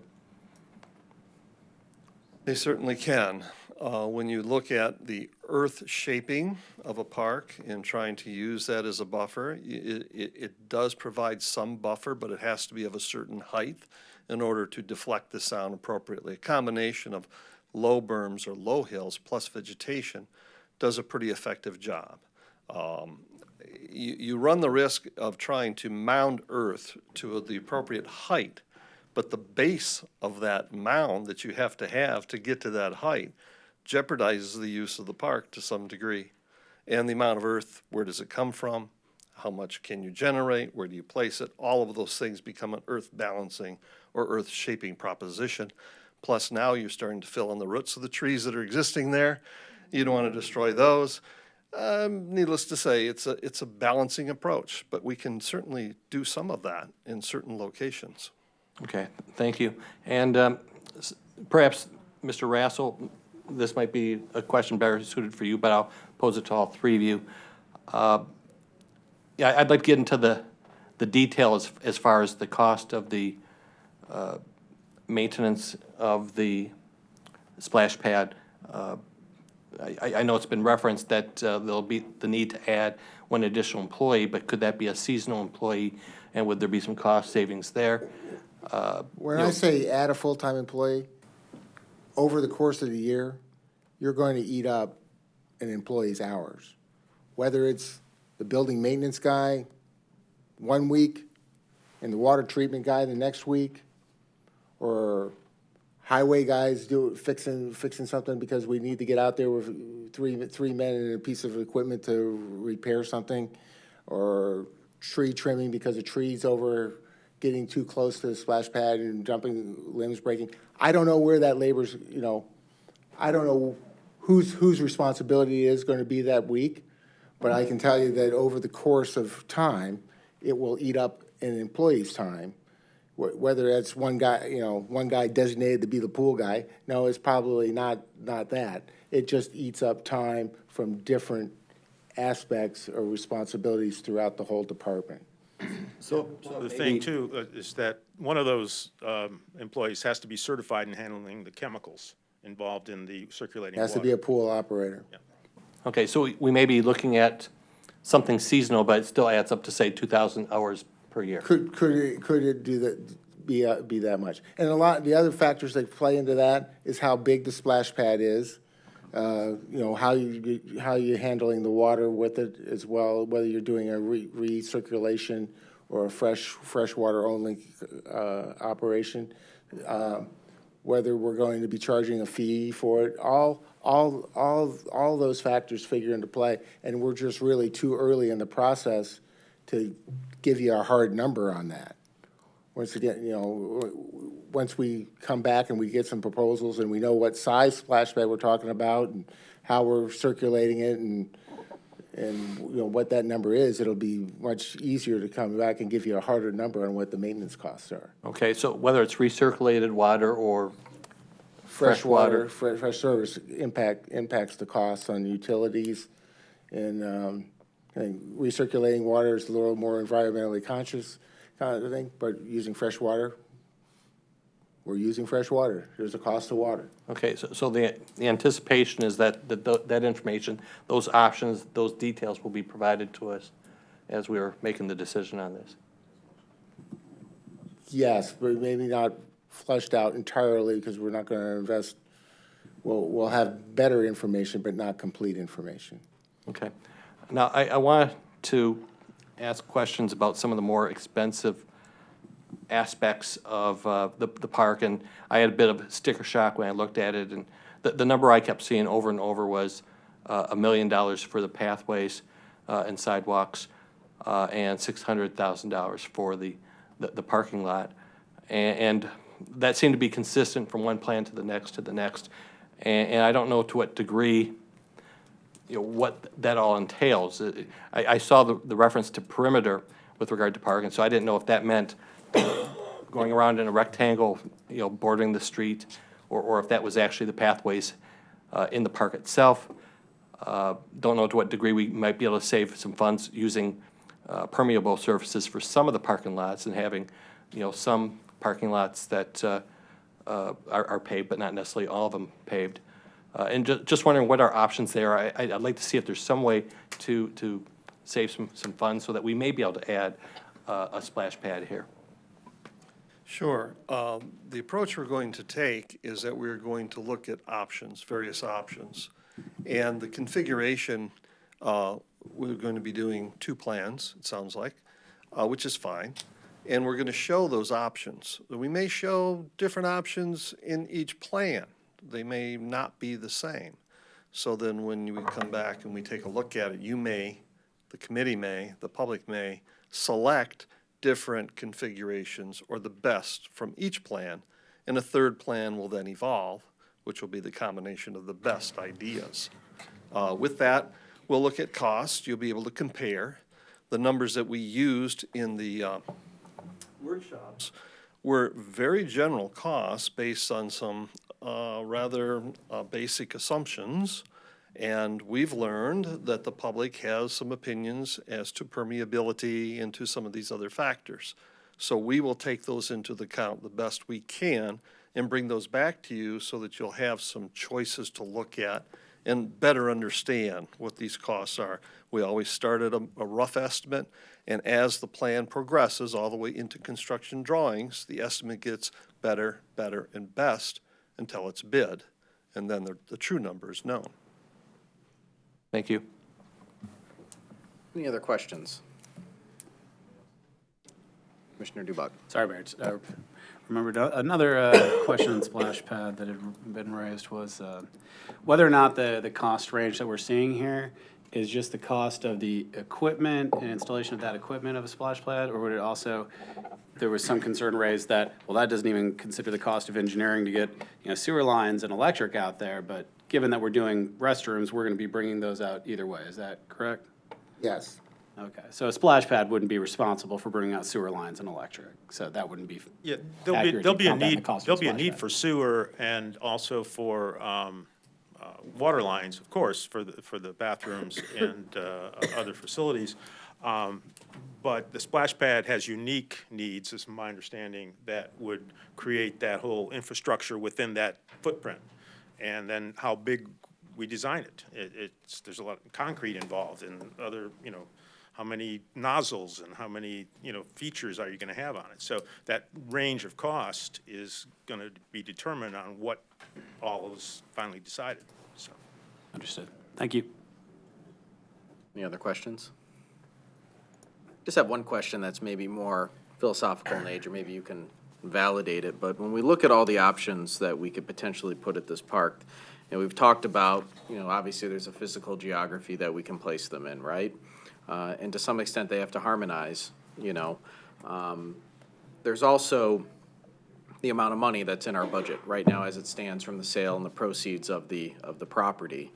Speaker 9: They certainly can. When you look at the earth shaping of a park and trying to use that as a buffer, it does provide some buffer, but it has to be of a certain height in order to deflect the sound appropriately. A combination of low berms or low hills plus vegetation does a pretty effective job. You run the risk of trying to mound earth to the appropriate height, but the base of that mound that you have to get to that height jeopardizes the use of the park to some degree. And the amount of earth, where does it come from? how much can you generate, where do you place it? All of those things become an earth balancing or earth shaping proposition. Plus now you're starting to fill in the roots of the trees that are existing there. You don't want to destroy those. Needless to say, it's a balancing approach, but we can certainly do some of that in certain locations.
Speaker 20: Okay, thank you. And perhaps, Mr. Rassel, this might be a question better suited for you, but I'll pose it to all three of you. Yeah, I'd like to get into the detail as far as the cost of the maintenance of the splash pad. I know it's been referenced that there'll be the need to add one additional employee, but could that be a seasonal employee, and would there be some cost savings there?
Speaker 6: When I say add a full-time employee, over the course of the year, you're going to eat up an employee's hours. Whether it's the building maintenance guy 1 week and the water treatment guy the next week, or highway guys fixing something because we need to get out there with three men and a piece of equipment to repair something, or tree trimming because a tree's over getting too close to the splash pad and jumping limbs breaking. I don't know where that labor's, I don't know whose responsibility it is going to be that week, but I can tell you that over the course of time, it will eat up an employee's time. Whether that's one guy designated to be the pool guy, no, it's probably not that. It just eats up time from different aspects or responsibilities throughout the whole department.
Speaker 7: So the thing too is that one of those employees has to be certified in handling the chemicals involved in the circulating water.
Speaker 6: Has to be a pool operator.
Speaker 7: Yeah.
Speaker 20: Okay, so we may be looking at something seasonal, but it still adds up to, say, 2,000 hours per year.
Speaker 6: Could it do that? Be that much? And the other factors that play into that is how big the splash pad is. How you're handling the water with it as well. Whether you're doing a recirculation or a fresh water only operation. Whether we're going to be charging a fee for it. All those factors figure into play, and we're just really too early in the process to give you a hard number on that. Once again, once we come back and we get some proposals and we know what size splash pad we're talking about and how we're circulating it and what that number is, it'll be much easier to come back and give you a harder number on what the maintenance costs are.
Speaker 20: Okay, so whether it's recirculated water or
Speaker 6: fresh water, fresh service impacts the costs on utilities, and recirculating water is a little more environmentally conscious kind of thing, but using fresh water, we're using fresh water. There's a cost of water.
Speaker 20: Okay, so the anticipation is that that information, those options, those details will be provided to us as we are making the decision on this.
Speaker 6: Yes, but maybe not fleshed out entirely because we're not going to invest. We'll have better information, but not complete information.
Speaker 20: Okay. Now, I want to ask questions about some of the more expensive aspects of the park, and I had a bit of sticker shock when I looked at it, and the number I kept seeing over and over was $1 million for the pathways and sidewalks, and $600,000 for the parking lot, and that seemed to be consistent from one plan to the next and I don't know to what degree what that all entails. I saw the reference to perimeter with regard to parking, so I didn't know if that meant going around in a rectangle, bordering the street, or if that was actually the pathways in the park itself. Don't know to what degree we might be able to save some funds using permeable surfaces for some of the parking lots and having, some parking lots that are paved, but not necessarily all of them paved. And just wondering what our options there are. I'd like to see if there's some way to save some funds so that we may be able to add a splash pad here.
Speaker 9: Sure. The approach we're going to take is that we're going to look at options, various options. And the configuration, we're going to be doing 2 plans, it sounds like, which is fine. And we're going to show those options. We may show different options in each plan. They may not be the same. So then when we come back and we take a look at it, you may the committee may, the public may select different configurations or the best from each plan, and a third plan will then evolve, which will be the combination of the best ideas. With that, we'll look at cost. You'll be able to compare. The numbers that we used in the workshops were very general costs based on some rather basic assumptions. And we've learned that the public has some opinions as to permeability and to some of these other factors. So we will take those into account the best we can and bring those back to you so that you'll have some choices to look at and better understand what these costs are. We always start at a rough estimate, and as the plan progresses all the way into construction drawings, the estimate gets better, better, and best until it's bid, and then the true number is known.
Speaker 1: Thank you. Any other questions? Commissioner Dubak.
Speaker 21: Sorry, Mayor. Remembered another question on splash pad that had been raised was whether or not the cost range that we're seeing here is just the cost of the equipment and installation of that equipment of a splash pad, or would it also, there was some concern raised that, well, that doesn't even consider the cost of engineering to get, sewer lines and electric out there, but given that we're doing restrooms, we're going to be bringing those out either way. Is that correct?
Speaker 6: Yes.
Speaker 21: Okay, so a splash pad wouldn't be responsible for bringing out sewer lines and electric, so that wouldn't be
Speaker 7: Yeah,
Speaker 21: accurate
Speaker 7: there'll
Speaker 21: to
Speaker 7: be a
Speaker 21: count that in the
Speaker 7: need,
Speaker 21: cost of
Speaker 7: there'll
Speaker 21: a
Speaker 7: be a
Speaker 21: splash
Speaker 7: need
Speaker 21: pad.
Speaker 7: for sewer and also for water lines, of course, for the bathrooms and other facilities. But the splash pad has unique needs, is my understanding, that would create that whole infrastructure within that footprint. And then how big we design it. There's a lot of concrete involved and other, how many nozzles and how many, features are you going to have on it? So that range of cost is going to be determined on what all is finally decided, so.
Speaker 21: Understood. Thank you.
Speaker 1: Any other questions? Just have one question that's maybe more philosophical in nature, maybe you can validate it, but when we look at all the options that we could potentially put at this park, we've talked about, obviously there's a physical geography that we can place them in, right? And to some extent they have to harmonize, There's also the amount of money that's in our budget right now as it stands from the sale and the proceeds of the property.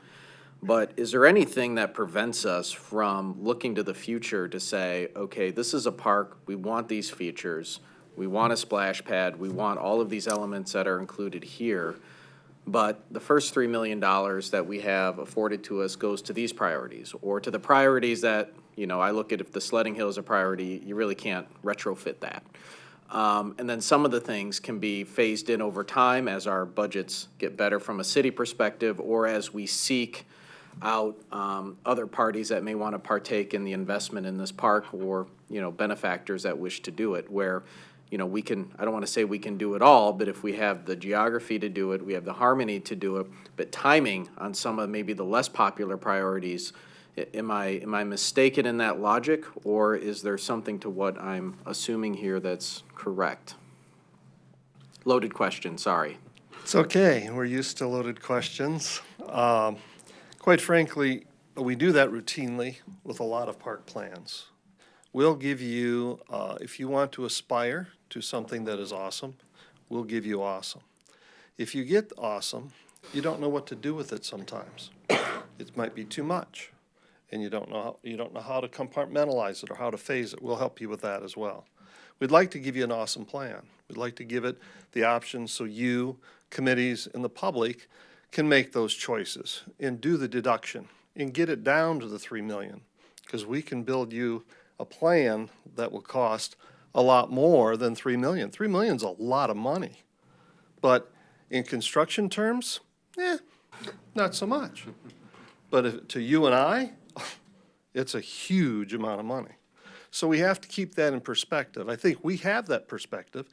Speaker 1: But is there anything that prevents us from looking to the future to say, okay, this is a park, we want these features, we want a splash pad, we want all of these elements that are included here, but the first $3 million that we have afforded to us goes to these priorities, or to the priorities that, I look at if the sledding hill is a priority, you really can't retrofit that. And then some of the things can be phased in over time as our budgets get better from a city perspective, or as we seek out other parties that may want to partake in the investment in this park, or benefactors that wish to do it, where we can, I don't want to say we can do it all, but if we have the geography to do it, we have the harmony to do it, but timing on some of maybe the less popular priorities, am I mistaken in that logic, or is there something to what I'm assuming here that's correct? Loaded question, sorry.
Speaker 9: It's okay. We're used to loaded questions. Quite frankly, we do that routinely with a lot of park plans. We'll give you, if you want to aspire to something that is awesome, we'll give you awesome. If you get awesome, you don't know what to do with it sometimes. It might be too much, and you don't know how to compartmentalize it or how to phase it. We'll help you with that as well. We'd like to give you an awesome plan. We'd like to give it the options so you, committees, and the public can make those choices and do the deduction and get it down to the $3 million, because we can build you a plan that will cost a lot more than $3 million. $3 million is a lot of money, but in construction terms, not so much. But to you and I, it's a huge amount of money. So we have to keep that in perspective. I think we have that perspective.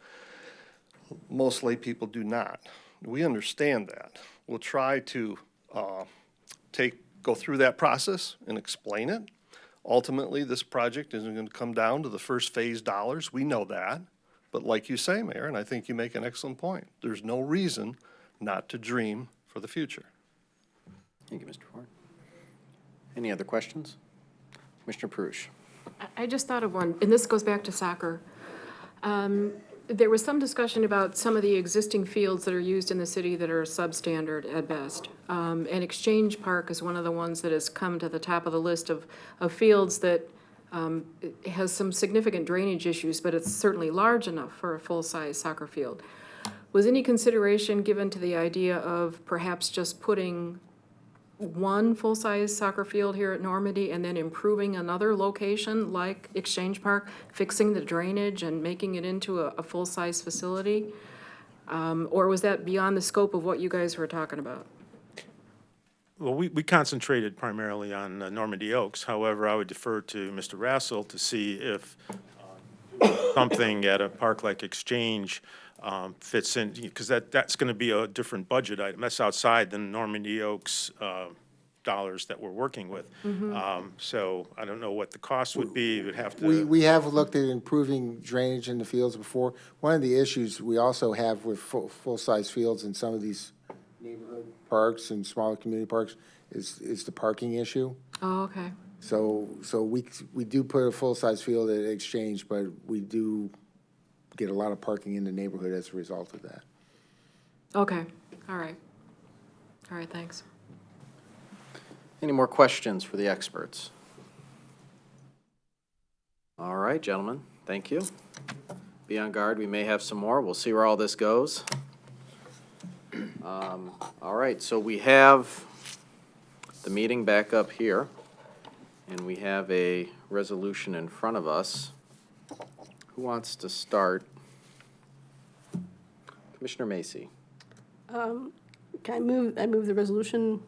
Speaker 9: Most lay people do not. We understand that. We'll try to go through that process and explain it. Ultimately, this project isn't going to come down to the first phase dollars. We know that. But like you say, Mayor, and I think you make an excellent point, there's no reason not to dream for the future.
Speaker 1: Thank you, Mr. Ford. Any other questions? Commissioner Perush.
Speaker 8: I just thought of one, and this goes back to soccer. There was some discussion about some of the existing fields that are used in the city that are substandard at best. And Exchange Park is one of the ones that has come to the top of the list of fields that has some significant drainage issues, but it's certainly large enough for a full-size soccer field. Was any consideration given to the idea of perhaps just putting one full-size soccer field here at Normandy and then improving another location like Exchange Park, fixing the drainage and making it into a full-size facility? Or was that beyond the scope of what you guys were talking about?
Speaker 7: Well, we concentrated primarily on Normandy Oaks. However, I would defer to Mr. Rassel to see if something at a park like Exchange fits in, because that's going to be a different budget item. That's outside the Normandy Oaks dollars that we're working with. So I don't know what the cost would be. We'd have to.
Speaker 6: We have looked at improving drainage in the fields before. One of the issues we also have with full-size fields in some of these neighborhood parks and smaller community parks is the parking issue.
Speaker 8: Oh, okay.
Speaker 6: So we do put a full-size field at Exchange, but we do get a lot of parking in the neighborhood as a result of that.
Speaker 8: Okay, all right. All right, thanks.
Speaker 1: Any more questions for the experts? All right, gentlemen, thank you. Be on guard, we may have some more. We'll see where all this goes. All right, so we have the meeting back up here, and we have a resolution in front of us. Who wants to start? Commissioner Macy.
Speaker 3: Can I move the resolution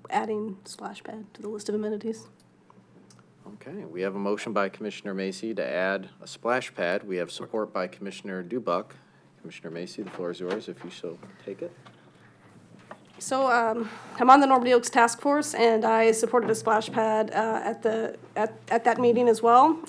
Speaker 3: adding splash pad to the list of amenities?
Speaker 1: Okay, we have a motion by Commissioner Macy to add a splash pad. We have support by Commissioner Dubuck. Commissioner Macy, the floor is yours if you so take it.
Speaker 3: So I'm on the Normandy Oaks Task Force, and I supported a splash pad at that meeting as well.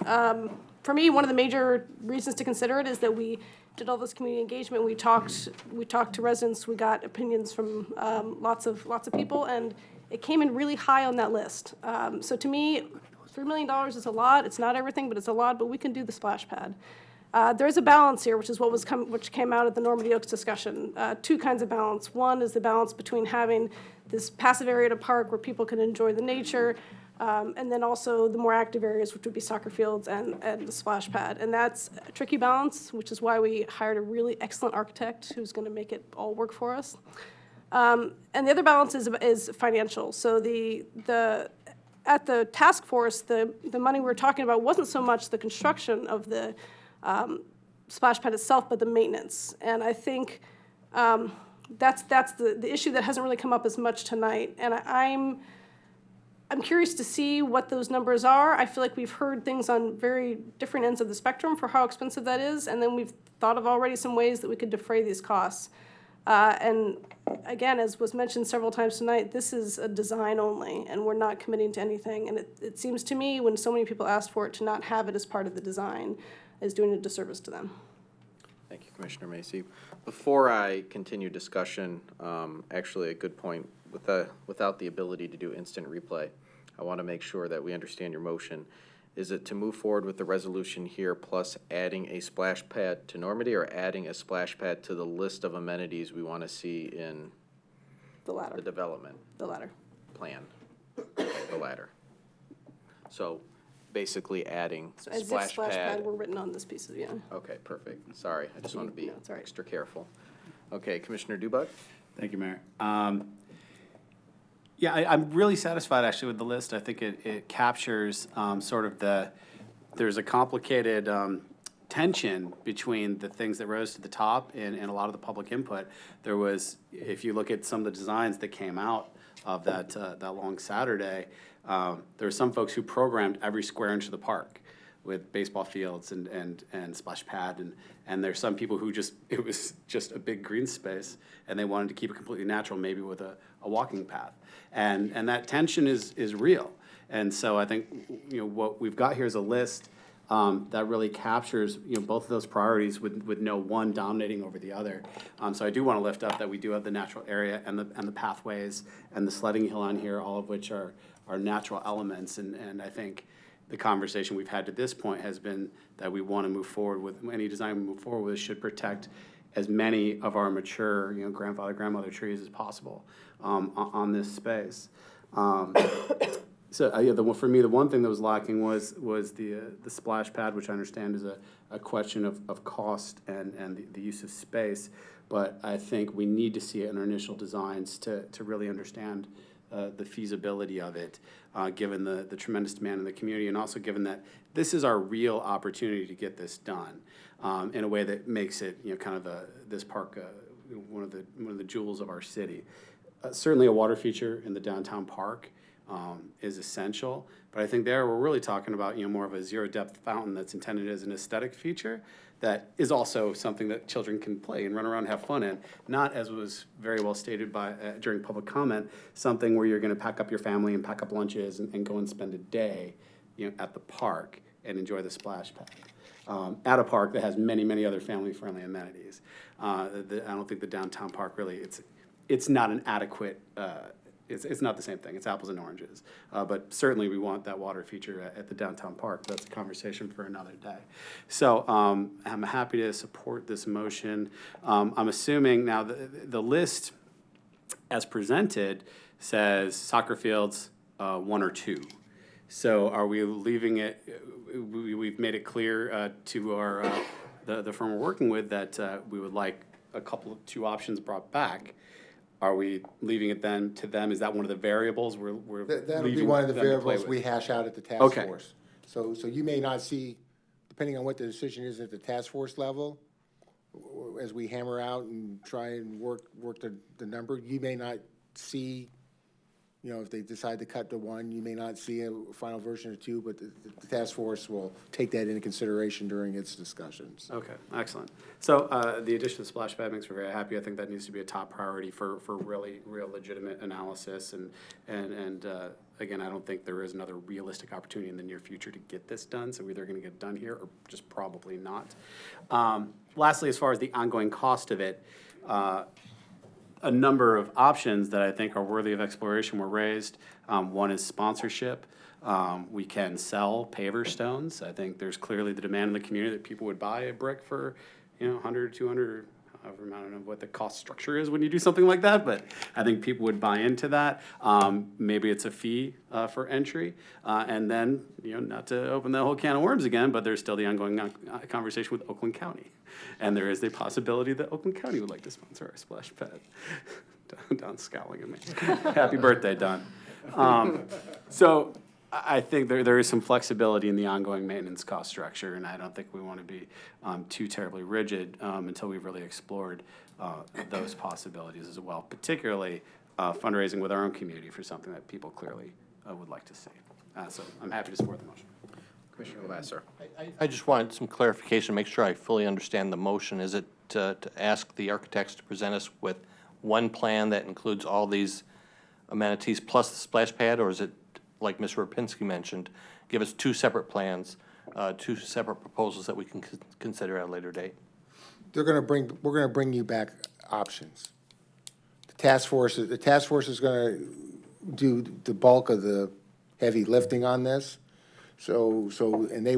Speaker 3: For me, one of the major reasons to consider it is that we did all this community engagement. We talked to residents. We got opinions from lots of people, and it came in really high on that list. So to me, $3 million is a lot. It's not everything, but it's a lot. But we can do the splash pad. There is a balance here, which is which came out at the Normandy Oaks discussion. Two kinds of balance. One is the balance between having this passive area to park where people can enjoy the nature, and then also the more active areas, which would be soccer fields and the splash pad. And that's a tricky balance, which is why we hired a really excellent architect who's going to make it all work for us. And the other balance is financial. So at the task force, the money we were talking about wasn't so much the construction of the splash pad itself, but the maintenance. And I think that's the issue that hasn't really come up as much tonight. And I'm curious to see what those numbers are. I feel like we've heard things on very different ends of the spectrum for how expensive that is, and then we've thought of already some ways that we could defray these costs. And again, as was mentioned several times tonight, this is a design only, and we're not committing to anything. And it seems to me, when so many people asked for it, to not have it as part of the design is doing a disservice to them.
Speaker 1: Thank you, Commissioner Macy. Before I continue discussion, actually a good point, without the ability to do instant replay, I want to make sure that we understand your motion. Is it to move forward with the resolution here plus adding a splash pad to Normandy, or adding a splash pad to the list of amenities we want to see in
Speaker 3: the latter?
Speaker 1: The development.
Speaker 3: The latter.
Speaker 1: Plan. The latter. So basically adding
Speaker 3: So as
Speaker 1: splash
Speaker 3: if splash
Speaker 1: pad.
Speaker 3: pad were written on this piece of, yeah.
Speaker 1: Okay, perfect. Sorry, I just want to be
Speaker 3: No, it's all right.
Speaker 1: extra careful. Okay, Commissioner Dubuck?
Speaker 21: Thank you, Mayor. Yeah, I'm really satisfied actually with the list. I think it captures sort of there's a complicated tension between the things that rose to the top and a lot of the public input. There was, if you look at some of the designs that came out of that long Saturday, there were some folks who programmed every square inch of the park with baseball fields and splash pad, and there's some people who it was just a big green space, and they wanted to keep it completely natural, maybe with a walking path. And that tension is real. And so I think, what we've got here is a list that really captures, both of those priorities with no one dominating over the other. So I do want to lift up that we do have the natural area and the pathways and the sledding hill on here, all of which are natural elements. And I think, the conversation we've had to this point has been that we want to move forward with, any design we move forward with should protect as many of our mature, grandfather, grandmother trees as possible on this space. So yeah, for me, the one thing that was lacking was the splash pad, which I understand is a question of cost and the use of space. But I think we need to see it in our initial designs to really understand the feasibility of it, given the tremendous demand in the community, and also given that this is our real opportunity to get this done in a way that makes it, kind of this park one of the jewels of our city. Certainly, a water feature in the downtown park is essential, but I think there we're really talking about more of a zero depth fountain that's intended as an aesthetic feature that is also something that children can play and run around and have fun in, not, as was very well stated by during public comment, something where you're going to pack up your family and pack up lunches and go and spend a day at the park and enjoy the splash pad at a park that has many other family friendly amenities. I don't think the downtown park really it's not an adequate it's not the same thing. It's apples and oranges. But certainly we want that water feature at the downtown park. That's a conversation for another day. So I'm happy to support this motion. I'm assuming now the list as presented says soccer fields 1 or 2. So are we leaving it, we've made it clear to our the firm we're working with that we would like two options brought back. Are we leaving it then to them? Is that one of the variables we're
Speaker 6: That'll be
Speaker 21: leaving
Speaker 6: one of the
Speaker 21: them to play
Speaker 6: variables
Speaker 21: with?
Speaker 6: we hash out at the task
Speaker 21: Okay.
Speaker 6: force. So you may not see, depending on what the decision is at the task force level, as we hammer out and try and work the number, you may not see, if they decide to cut to 1, you may not see a final version of 2, but the task force will take that into consideration during its discussions.
Speaker 21: Okay, excellent. So the addition of splash pad makes me very happy. I think that needs to be a top priority for really real legitimate analysis. And again, I don't think there is another realistic opportunity in the near future to get this done. So we're either going to get it done here or just probably not. Lastly, as far as the ongoing cost of it, a number of options that I think are worthy of exploration were raised. One is sponsorship. We can sell paver stones. I think there's clearly the demand in the community that people would buy a brick for, 100, 200, however, I don't know what the cost structure is when you do something like that, but I think people would buy into that. Maybe it's a fee for entry. And then, not to open the whole can of worms again, but there's still the ongoing conversation with Oakland County. And there is the possibility that Oakland County would like to sponsor our splash pad. Don's scowling at me. Happy birthday, Don. So I think there is some flexibility in the ongoing maintenance cost structure, and I don't think we want to be too terribly rigid until we've really explored those possibilities as well, particularly fundraising with our own community for something that people clearly would like to see. So I'm happy to support the motion.
Speaker 1: Commissioner Lavasser.
Speaker 20: I just wanted some clarification, make sure I fully understand the motion. Is it to ask the architects to present us with one plan that includes all these amenities plus the splash pad, or is it, like Ms. Rapinski mentioned, give us 2 separate plans, 2 separate proposals that we can consider at a later date?
Speaker 6: We're going to bring you back options. The task force is going to do the bulk of the heavy lifting on this. And we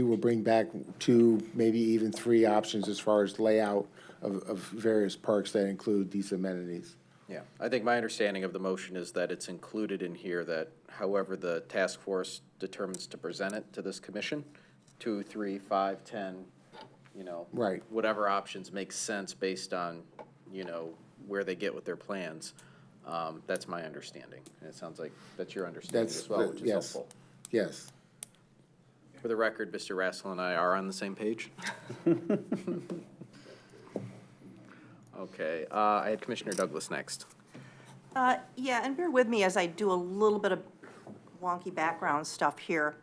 Speaker 6: will bring back 2, maybe even 3 options as far as layout of various parks that include these amenities.
Speaker 1: Yeah, I think my understanding of the motion is that it's included in here that however the task force determines to present it to this commission, 2, 3, 5, 10,
Speaker 6: Right.
Speaker 1: whatever options make sense based on, where they get with their plans. That's my understanding. And it sounds like that's your understanding as well, which is
Speaker 6: yes.
Speaker 1: helpful.
Speaker 6: Yes.
Speaker 1: For the record, Mr. Rassel and I are on the same page. Okay, I had Commissioner Douglas next.
Speaker 22: Yeah, and bear with me as I do a little bit of wonky background stuff here.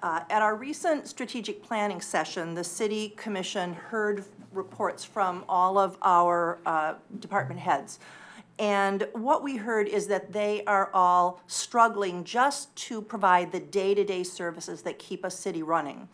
Speaker 22: At our recent strategic planning session, the City Commission heard reports from all of our department heads. And what we heard is that they are all struggling just to provide the day-to-day services that keep a city running.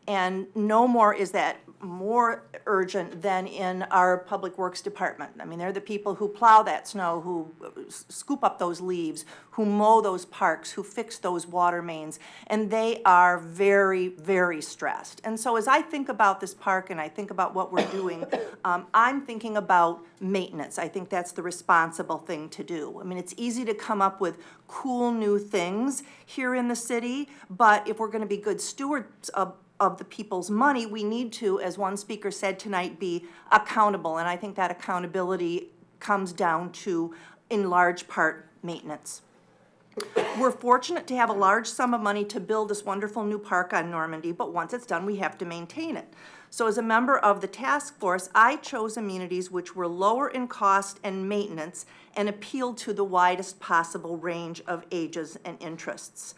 Speaker 22: And no more is that more urgent than in our Public Works Department. I mean, they're the people who plow that snow, who scoop up those leaves, who mow those parks, who fix those water mains, and they are very, very stressed. And so as I think about this park and I think about what we're doing, I'm thinking about maintenance. I think that's the responsible thing to do. I mean, it's easy to come up with cool new things here in the city, but if we're going to be good stewards of the people's money, we need to, as one speaker said tonight, be accountable. And I think that accountability comes down to, in large part, maintenance. We're fortunate to have a large sum of money to build this wonderful new park on Normandy, but once it's done, we have to maintain it. So as a member of the task force, I chose amenities which were lower in cost and maintenance and appealed to the widest possible range of ages and interests.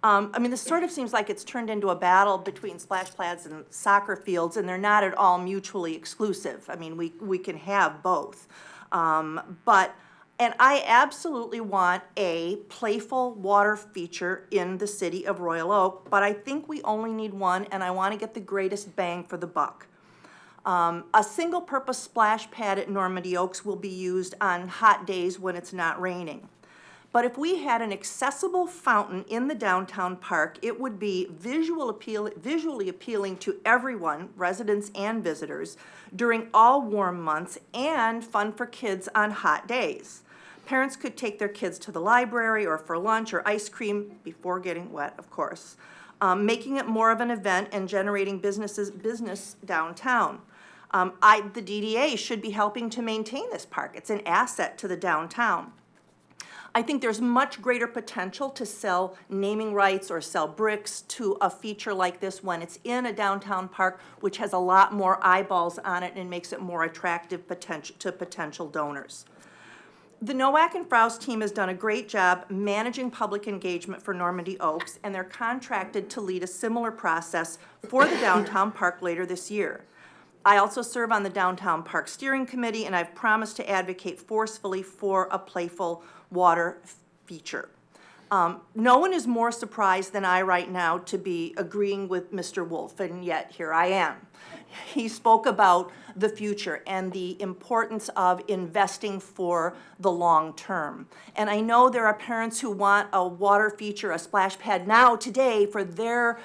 Speaker 22: I mean, this sort of seems like it's turned into a battle between splash pads and soccer fields, and they're not at all mutually exclusive. I mean, we can have both. And I absolutely want a playful water feature in the city of Royal Oak, but I think we only need one, and I want to get the greatest bang for the buck. A single-purpose splash pad at Normandy Oaks will be used on hot days when it's not raining. But if we had an accessible fountain in the downtown park, it would be visually appealing to everyone, residents and visitors, during all warm months, and fun for kids on hot days. Parents could take their kids to the library or for lunch or ice cream, before getting wet, of course, making it more of an event and generating business downtown. The DDA should be helping to maintain this park. It's an asset to the downtown. I think there's much greater potential to sell naming rights or sell bricks to a feature like this when it's in a downtown park, which has a lot more eyeballs on it and makes it more attractive to potential donors. The Nowak and Frous team has done a great job managing public engagement for Normandy Oaks, and they're contracted to lead a similar process for the downtown park later this year. I also serve on the Downtown Park Steering Committee, and I've promised to advocate forcefully for a playful water feature. No one is more surprised than I right now to be agreeing with Mr. Wolf, and yet here I am. He spoke about the future and the importance of investing for the long term. And I know there are parents who want a water feature, a splash pad now, today, for their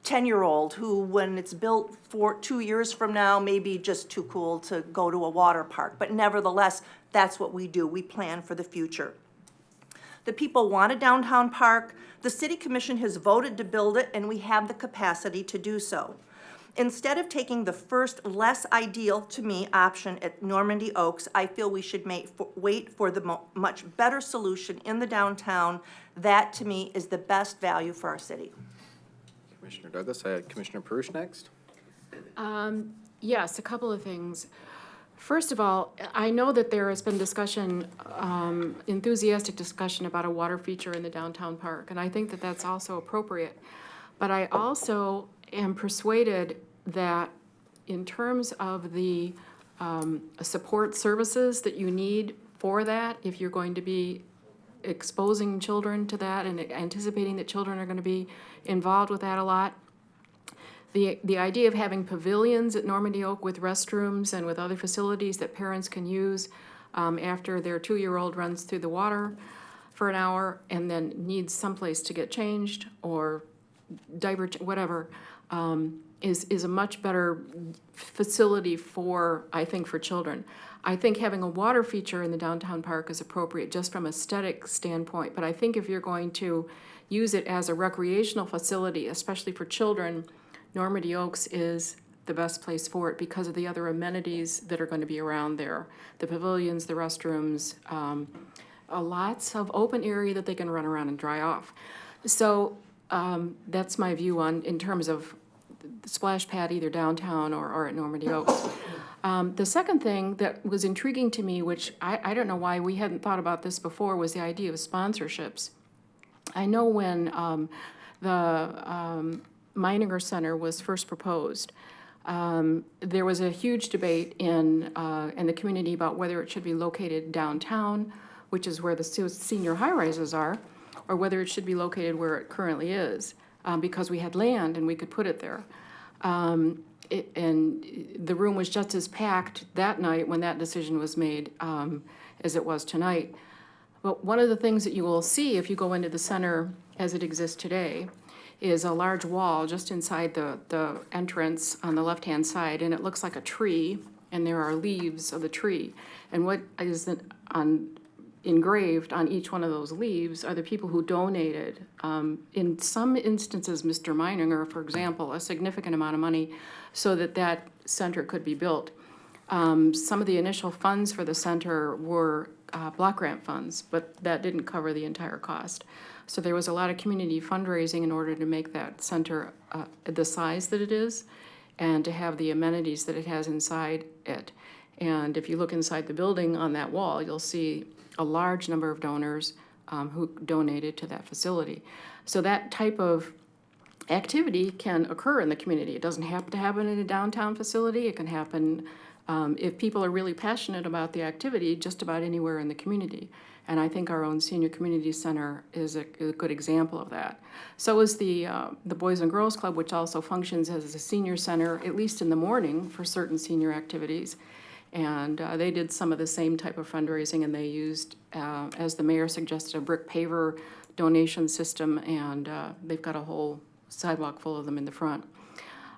Speaker 22: 10-year-old who, when it's built for 2 years from now, may be just too cool to go to a water park. But nevertheless, that's what we do. We plan for the future. The people want a downtown park. The City Commission has voted to build it, and we have the capacity to do so. Instead of taking the first, less ideal to me option at Normandy Oaks, I feel we should wait for the much better solution in the downtown. That, to me, is the best value for our city.
Speaker 1: Commissioner Douglas, I had Commissioner Perush next.
Speaker 8: Yes, a couple of things. First of all, I know that there has been discussion, enthusiastic discussion about a water feature in the downtown park, and I think that that's also appropriate. But I also am persuaded that in terms of the support services that you need for that, if you're going to be exposing children to that and anticipating that children are going to be involved with that a lot, the idea of having pavilions at Normandy Oak with restrooms and with other facilities that parents can use after their 2-year-old runs through the water for an hour and then needs someplace to get changed or diaper, whatever, is a much better facility for, I think, for children. I think having a water feature in the downtown park is appropriate just from an aesthetic standpoint, but I think if you're going to use it as a recreational facility, especially for children, Normandy Oaks is the best place for it because of the other amenities that are going to be around there. The pavilions, the restrooms, lots of open area that they can run around and dry off. So that's my view in terms of the splash pad either downtown or at Normandy Oaks. The second thing that was intriguing to me, which I don't know why we hadn't thought about this before, was the idea of sponsorships. I know when the Meininger Center was first proposed, there was a huge debate in the community about whether it should be located downtown, which is where the senior high-rises are, or whether it should be located where it currently is, because we had land and we could put it there. And the room was just as packed that night when that decision was made as it was tonight. But one of the things that you will see if you go into the center as it exists today is a large wall just inside the entrance on the left-hand side, and it looks like a tree, and there are leaves of the tree. And what is engraved on each one of those leaves are the people who donated. In some instances, Mr. Meininger, for example, a significant amount of money so that that center could be built. Some of the initial funds for the center were block grant funds, but that didn't cover the entire cost. So there was a lot of community fundraising in order to make that center the size that it is and to have the amenities that it has inside it. And if you look inside the building on that wall, you'll see a large number of donors who donated to that facility. So that type of activity can occur in the community. It doesn't have to happen in a downtown facility. It can happen if people are really passionate about the activity, just about anywhere in the community. And I think our own Senior Community Center is a good example of that. So is the Boys and Girls Club, which also functions as a senior center, at least in the morning, for certain senior activities. And they did some of the same type of fundraising, and they used, as the mayor suggested, a brick paver donation system, and they've got a whole sidewalk full of them in the front.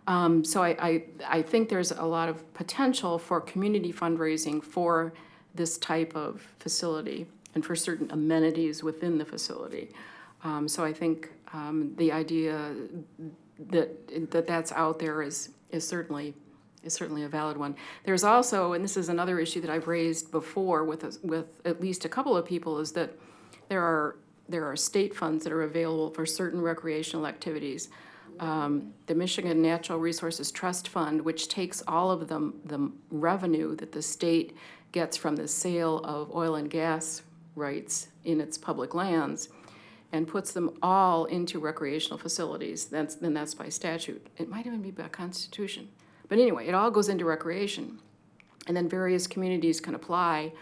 Speaker 8: So I think there's a lot of potential for community fundraising for this type of facility and for certain amenities within the facility. So I think the idea that that's out there is certainly a valid one. There's also, and this is another issue that I've raised before with at least a couple of people, is that there are state funds that are available for certain recreational activities. The Michigan Natural Resources Trust Fund, which takes all of the revenue that the state gets from the sale of oil and gas rights in its public lands and puts them all into recreational facilities. That's by statute. It might even be by constitution. But anyway, it all goes into recreation. And then various communities can apply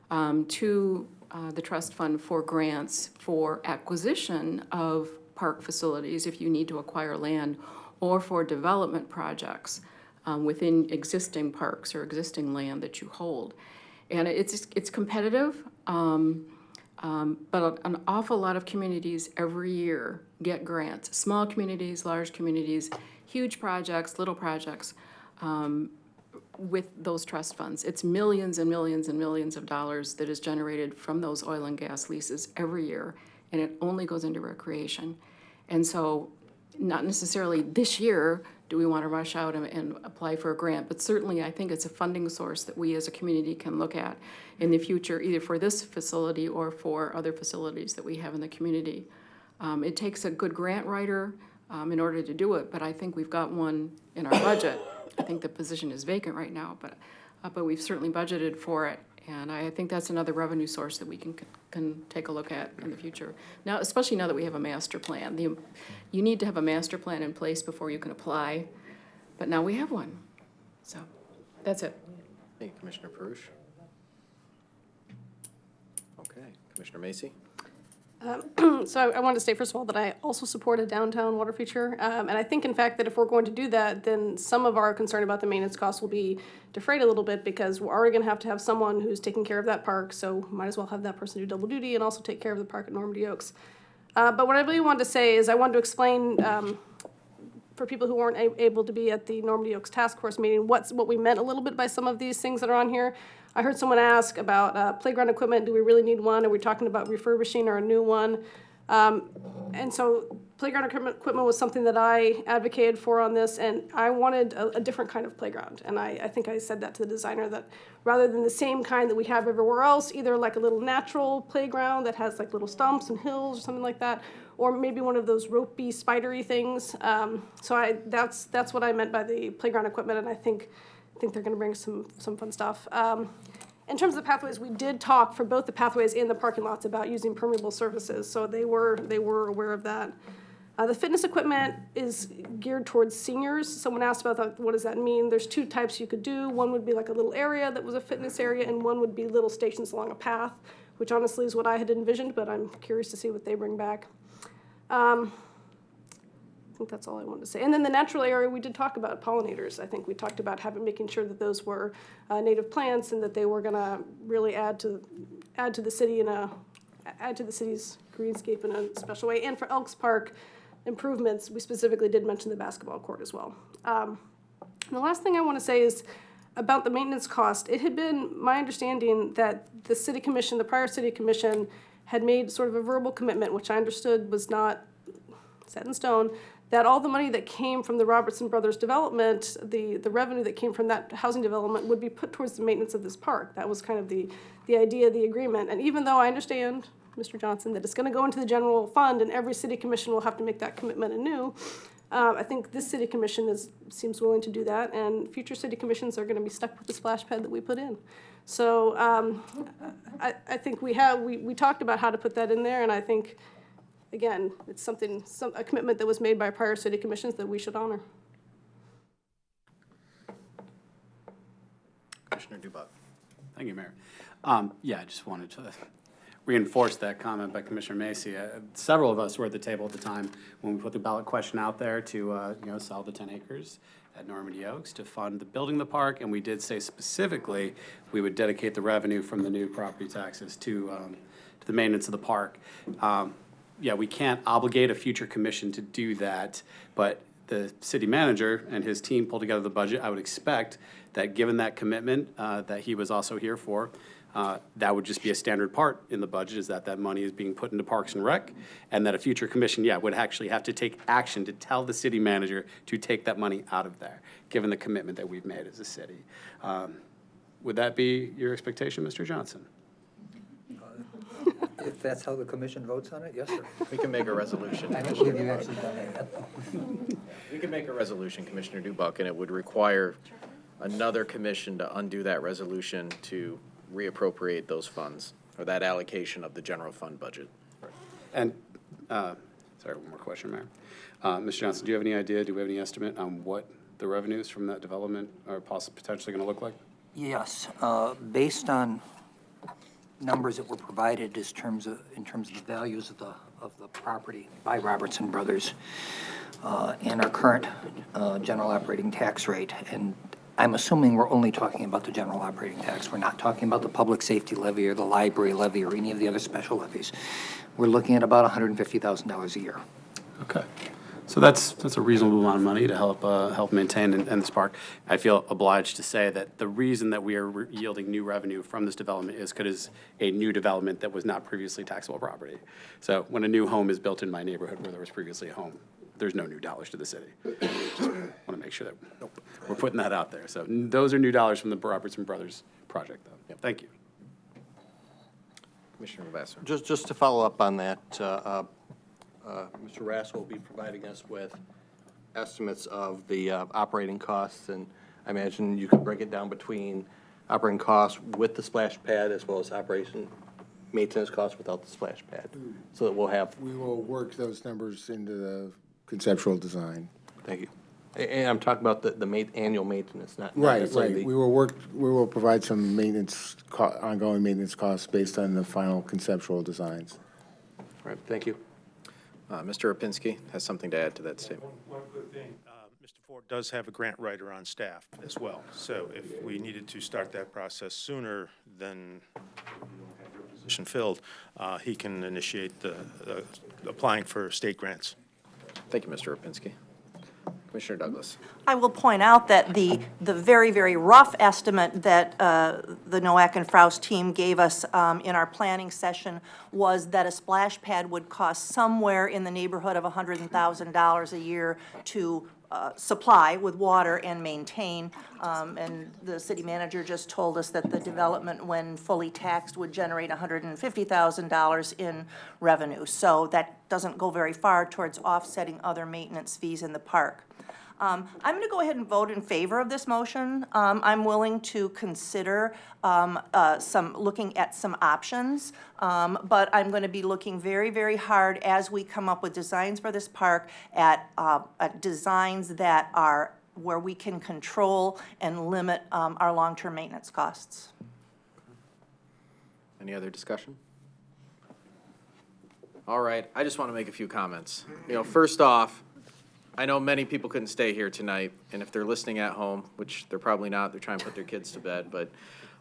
Speaker 8: to the trust fund for grants for acquisition of park facilities if you need to acquire land, or for development projects within existing parks or existing land that you hold. And it's competitive, but an awful lot of communities every year get grants. Small communities, large communities, huge projects, little projects, with those trust funds. It's millions and millions and millions of dollars that is generated from those oil and gas leases every year, and it only goes into recreation. And so not necessarily this year do we want to rush out and apply for a grant, but certainly I think it's a funding source that we as a community can look at in the future, either for this facility or for other facilities that we have in the community. It takes a good grant writer in order to do it, but I think we've got one in our budget. I think the position is vacant right now, but we've certainly budgeted for it, and I think that's another revenue source that we can take a look at in the future. Now, especially now that we have a master plan. You need to have a master plan in place before you can apply, but now we have one. So that's it.
Speaker 1: Thank you, Commissioner Perush. Okay, Commissioner Macy.
Speaker 3: So I wanted to say, first of all, that I also support a downtown water feature. And I think, in fact, that if we're going to do that, then some of our concern about the maintenance costs will be defrayed a little bit, because we're already going to have someone who's taking care of that park. So might as well have that person do double duty and also take care of the park at Normandy Oaks. But what I really wanted to say is I wanted to explain for people who weren't able to be at the Normandy Oaks Task Force meeting what we meant a little bit by some of these things that are on here. I heard someone ask about playground equipment. Do we really need one? Are we talking about refurbishing or a new one? And so playground equipment was something that I advocated for on this, and I wanted a different kind of playground. And I think I said that to the designer, that rather than the same kind that we have everywhere else, either like a little natural playground that has like little stumps and hills or something like that, or maybe one of those ropey, spidery things. So that's what I meant by the playground equipment, and I think they're going to bring some fun stuff. In terms of the pathways, we did talk for both the pathways and the parking lots about using permeable surfaces, so they were aware of that. The fitness equipment is geared towards seniors. Someone asked about that, what does that mean? There's two types you could do. One would be like a little area that was a fitness area, and one would be little stations along a path, which honestly is what I had envisioned, but I'm curious to see what they bring back. think that's all I wanted to say. And then the natural area, we did talk about pollinators. I think we talked about making sure that those were native plants and that they were going to really add to the city add to the city's greenscape in a special way. And for Elks Park improvements, we specifically did mention the basketball court as well. The last thing I want to say is about the maintenance cost. It had been my understanding that the city commission, the prior city commission, had made sort of a verbal commitment, which I understood was not set in stone, that all the money that came from the Robertson Brothers development, the revenue that came from that housing development would be put towards the maintenance of this park. That was kind of the idea of the agreement. And even though I understand, Mr. Johnson, that it's going to go into the general fund and every city commission will have to make that commitment anew, I think this city commission seems willing to do that, and future city commissions are going to be stuck with the splash pad that we put in. So I think we talked about how to put that in there, and I think, again, it's a commitment that was made by prior city commissions that we should honor.
Speaker 1: Commissioner Dubak.
Speaker 21: Thank you, Mayor. Yeah, I just wanted to reinforce that comment by Commissioner Macy. Several of us were at the table at the time when we put the ballot question out there to sell the 10 acres at Normandy Oaks to fund the building of the park, and we did say specifically we would dedicate the revenue from the new property taxes to the maintenance of the park. Yeah, we can't obligate a future commission to do that, but the city manager and his team pulled together the budget. I would expect that given that commitment that he was also here for, that would just be a standard part in the budget, is that money is being put into Parks and Rec, and that a future commission, would actually have to take action to tell the city manager to take that money out of there, given the commitment that we've made as a city. Would that be your expectation, Mr. Johnson?
Speaker 24: If that's how the commission votes on it, yes, sir.
Speaker 1: We can make a resolution.
Speaker 24: I don't believe you actually done that yet.
Speaker 1: We can make a resolution, Commissioner Dubak, and it would require another commission to undo that resolution to reappropriate those funds, or that allocation of the general fund budget.
Speaker 21: And, sorry, one more question, Mayor. Mr. Johnson, do you have any idea, do we have any estimate on what the revenues from that development are potentially going to look like?
Speaker 24: Yes, based on numbers that were provided in terms of the values of the property by Robertson Brothers and our current general operating tax rate, and I'm assuming we're only talking about the general operating tax. We're not talking about the public safety levy or the library levy or any of the other special levies. We're looking at about $150,000 a year.
Speaker 21: Okay. So that's a reasonable amount of money to help maintain and this park. I feel obliged to say that the reason that we are yielding new revenue from this development is because a new development that was not previously taxable property. So when a new home is built in my neighborhood where there was previously a home, there's no new dollars to the city. Just want to make sure that we're putting that out there. So those are new dollars from the Robertson Brothers project, though. Yep. Thank you.
Speaker 1: Commissioner Vassar.
Speaker 20: Just to follow up on that, Mr. Rass will be providing us with estimates of the operating costs, and I imagine you could break it down between operating costs with the splash pad as well as maintenance costs without the splash pad, so that we'll have.
Speaker 6: We will work those numbers into the conceptual design.
Speaker 20: Thank you. And I'm talking about the annual maintenance, not
Speaker 6: Right.
Speaker 20: necessarily
Speaker 6: We will provide some ongoing maintenance costs based on the final conceptual designs.
Speaker 20: All right, thank you.
Speaker 1: Mr. Rapinski has something to add to that statement.
Speaker 7: One good thing, Mr. Ford does have a grant writer on staff as well. So if we needed to start that process sooner than you don't have your position filled, he can initiate the applying for state grants.
Speaker 1: Thank you, Mr. Rapinski. Commissioner Douglas.
Speaker 22: I will point out that the very, very rough estimate that the Nowak and Frous team gave us in our planning session was that a splash pad would cost somewhere in the neighborhood of $100,000 a year to supply with water and maintain. And the city manager just told us that the development, when fully taxed, would generate $150,000 in revenue. So that doesn't go very far towards offsetting other maintenance fees in the park. I'm going to go ahead and vote in favor of this motion. I'm willing to consider looking at some options, but I'm going to be looking very, very hard as we come up with designs for this park at designs that are where we can control and limit our long-term maintenance costs.
Speaker 1: Any other discussion? All right, I just want to make a few comments. First off, I know many people couldn't stay here tonight, and if they're listening at home, which they're probably not, they're trying to put their kids to bed, but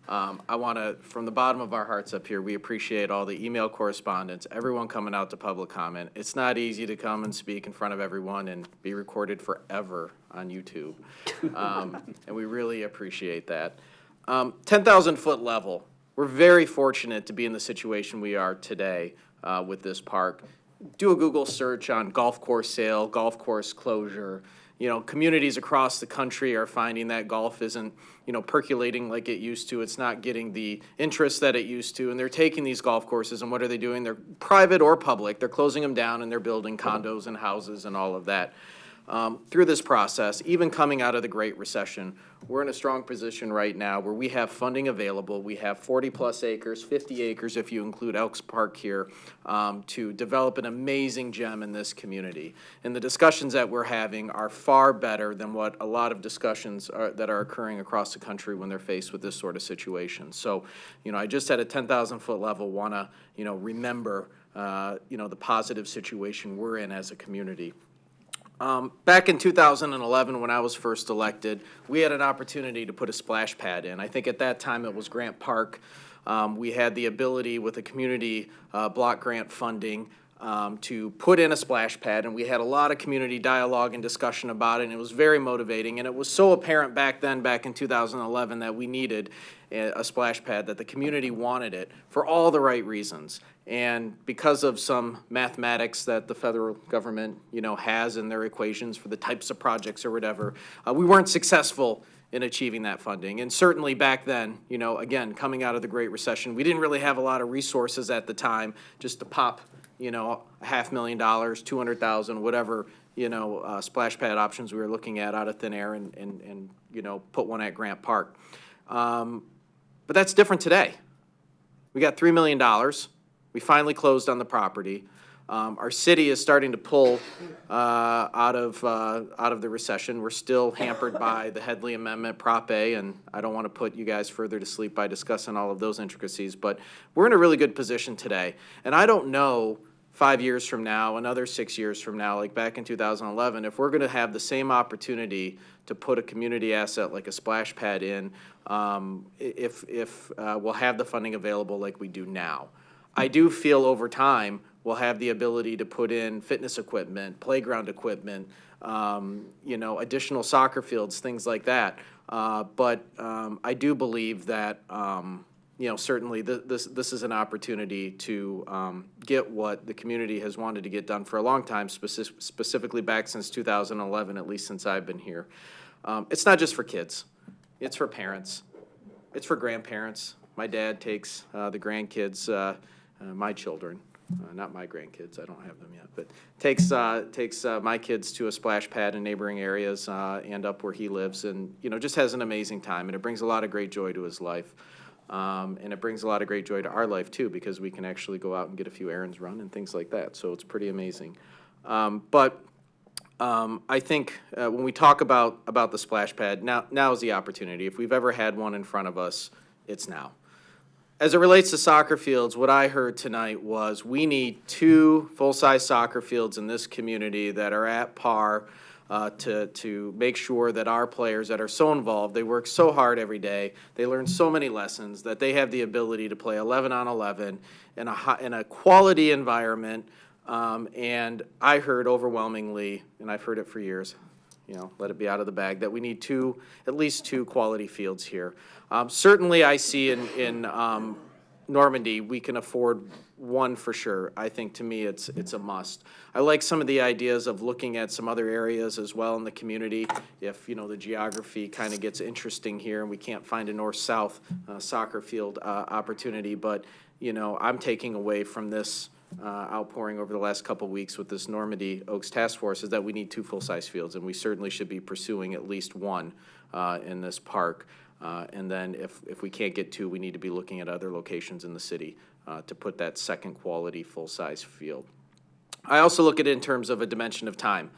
Speaker 1: I want to, from the bottom of our hearts up here, we appreciate all the email correspondence, everyone coming out to public comment. It's not easy to come and speak in front of everyone and be recorded forever on YouTube, and we really appreciate that. 10,000-foot level. We're very fortunate to be in the situation we are today with this park. Do a Google search on golf course sale, golf course closure. You know, communities across the country are finding that golf isn't, you know, percolating like it used to. It's not getting the interest that it used to, and they're taking these golf courses, and what are they doing? They're private or public. They're closing them down, and they're building condos and houses and all of that. Through this process, even coming out of the Great Recession, we're in a strong position right now where we have funding available. We have 40-plus acres, 50 acres if you include Elks Park here, to develop an amazing gem in this community. And the discussions that we're having are far better than what a lot of discussions that are occurring across the country when they're faced with this sort of situation. So, you know, I just at a 10,000-foot level want to, you know, remember, you know, the positive situation we're in as a community. Back in 2011, when I was first elected, we had an opportunity to put a splash pad in. I think at that time it was Grant Park. We had the ability with the community block grant funding to put in a splash pad, and we had a lot of community dialogue and discussion about it, and it was very motivating. And it was so apparent back then, back in 2011, that we needed a splash pad, that the community wanted it for all the right reasons. And because of some mathematics that the federal government, you know, has in their equations for the types of projects or whatever, we weren't successful in achieving that funding. And certainly back then, you know, again, coming out of the Great Recession, we didn't really have a lot of resources at the time just to pop, you know, $500,000, $200,000, whatever, you know, splash pad options we were looking at out of thin air and you know, put one at Grant Park. But that's different today. We got $3 million. We finally closed on the property. Our city is starting to pull out of the recession. We're still hampered by the Headley Amendment, Prop A, and I don't want to put you guys further to sleep by discussing all of those intricacies, but we're in a really good position today. And I don't know 5 years from now, another 6 years from now, like back in 2011, if we're going to have the same opportunity to put a community asset like a splash pad in, if we'll have the funding available like we do now. I do feel over time we'll have the ability to put in fitness equipment, playground equipment, you know, additional soccer fields, things like that. But I do believe that, you know, certainly this is an opportunity to get what the community has wanted to get done for a long time, specifically back since 2011, at least since I've been here. It's not just for kids. It's for parents. It's for grandparents. My dad takes the grandkids, my children, not my grandkids, I don't have them yet, but takes my kids to a splash pad in neighboring areas and up where he lives, and, you know, just has an amazing time, and it brings a lot of great joy to his life. And it brings a lot of great joy to our life, too, because we can actually go out and get a few errands run and things like that, so it's pretty amazing. But I think when we talk about the splash pad, now is the opportunity. If we've ever had one in front of us, it's now. As it relates to soccer fields, what I heard tonight was we need 2 full-size soccer fields in this community that are at par to make sure that our players that are so involved, they work so hard every day, they learn so many lessons, that they have the ability to play 11 on 11 in a quality environment. And I heard overwhelmingly, and I've heard it for years, you know, let it be out of the bag, that we need at least two quality fields here. Certainly I see in Normandy, we can afford one for sure. I think to me it's a must. I like some of the ideas of looking at some other areas as well in the community. If, you know, the geography kind of gets interesting here and we can't find a north-south soccer field opportunity, but, you know, I'm taking away from this outpouring over the last couple of weeks with this Normandy Oaks Task Force is that we need 2 full-size fields, and we certainly should be pursuing at least one in this park. And then if we can't get 2, we need to be looking at other locations in the city to put that second quality full-size field. I also look at it in terms of a dimension of time.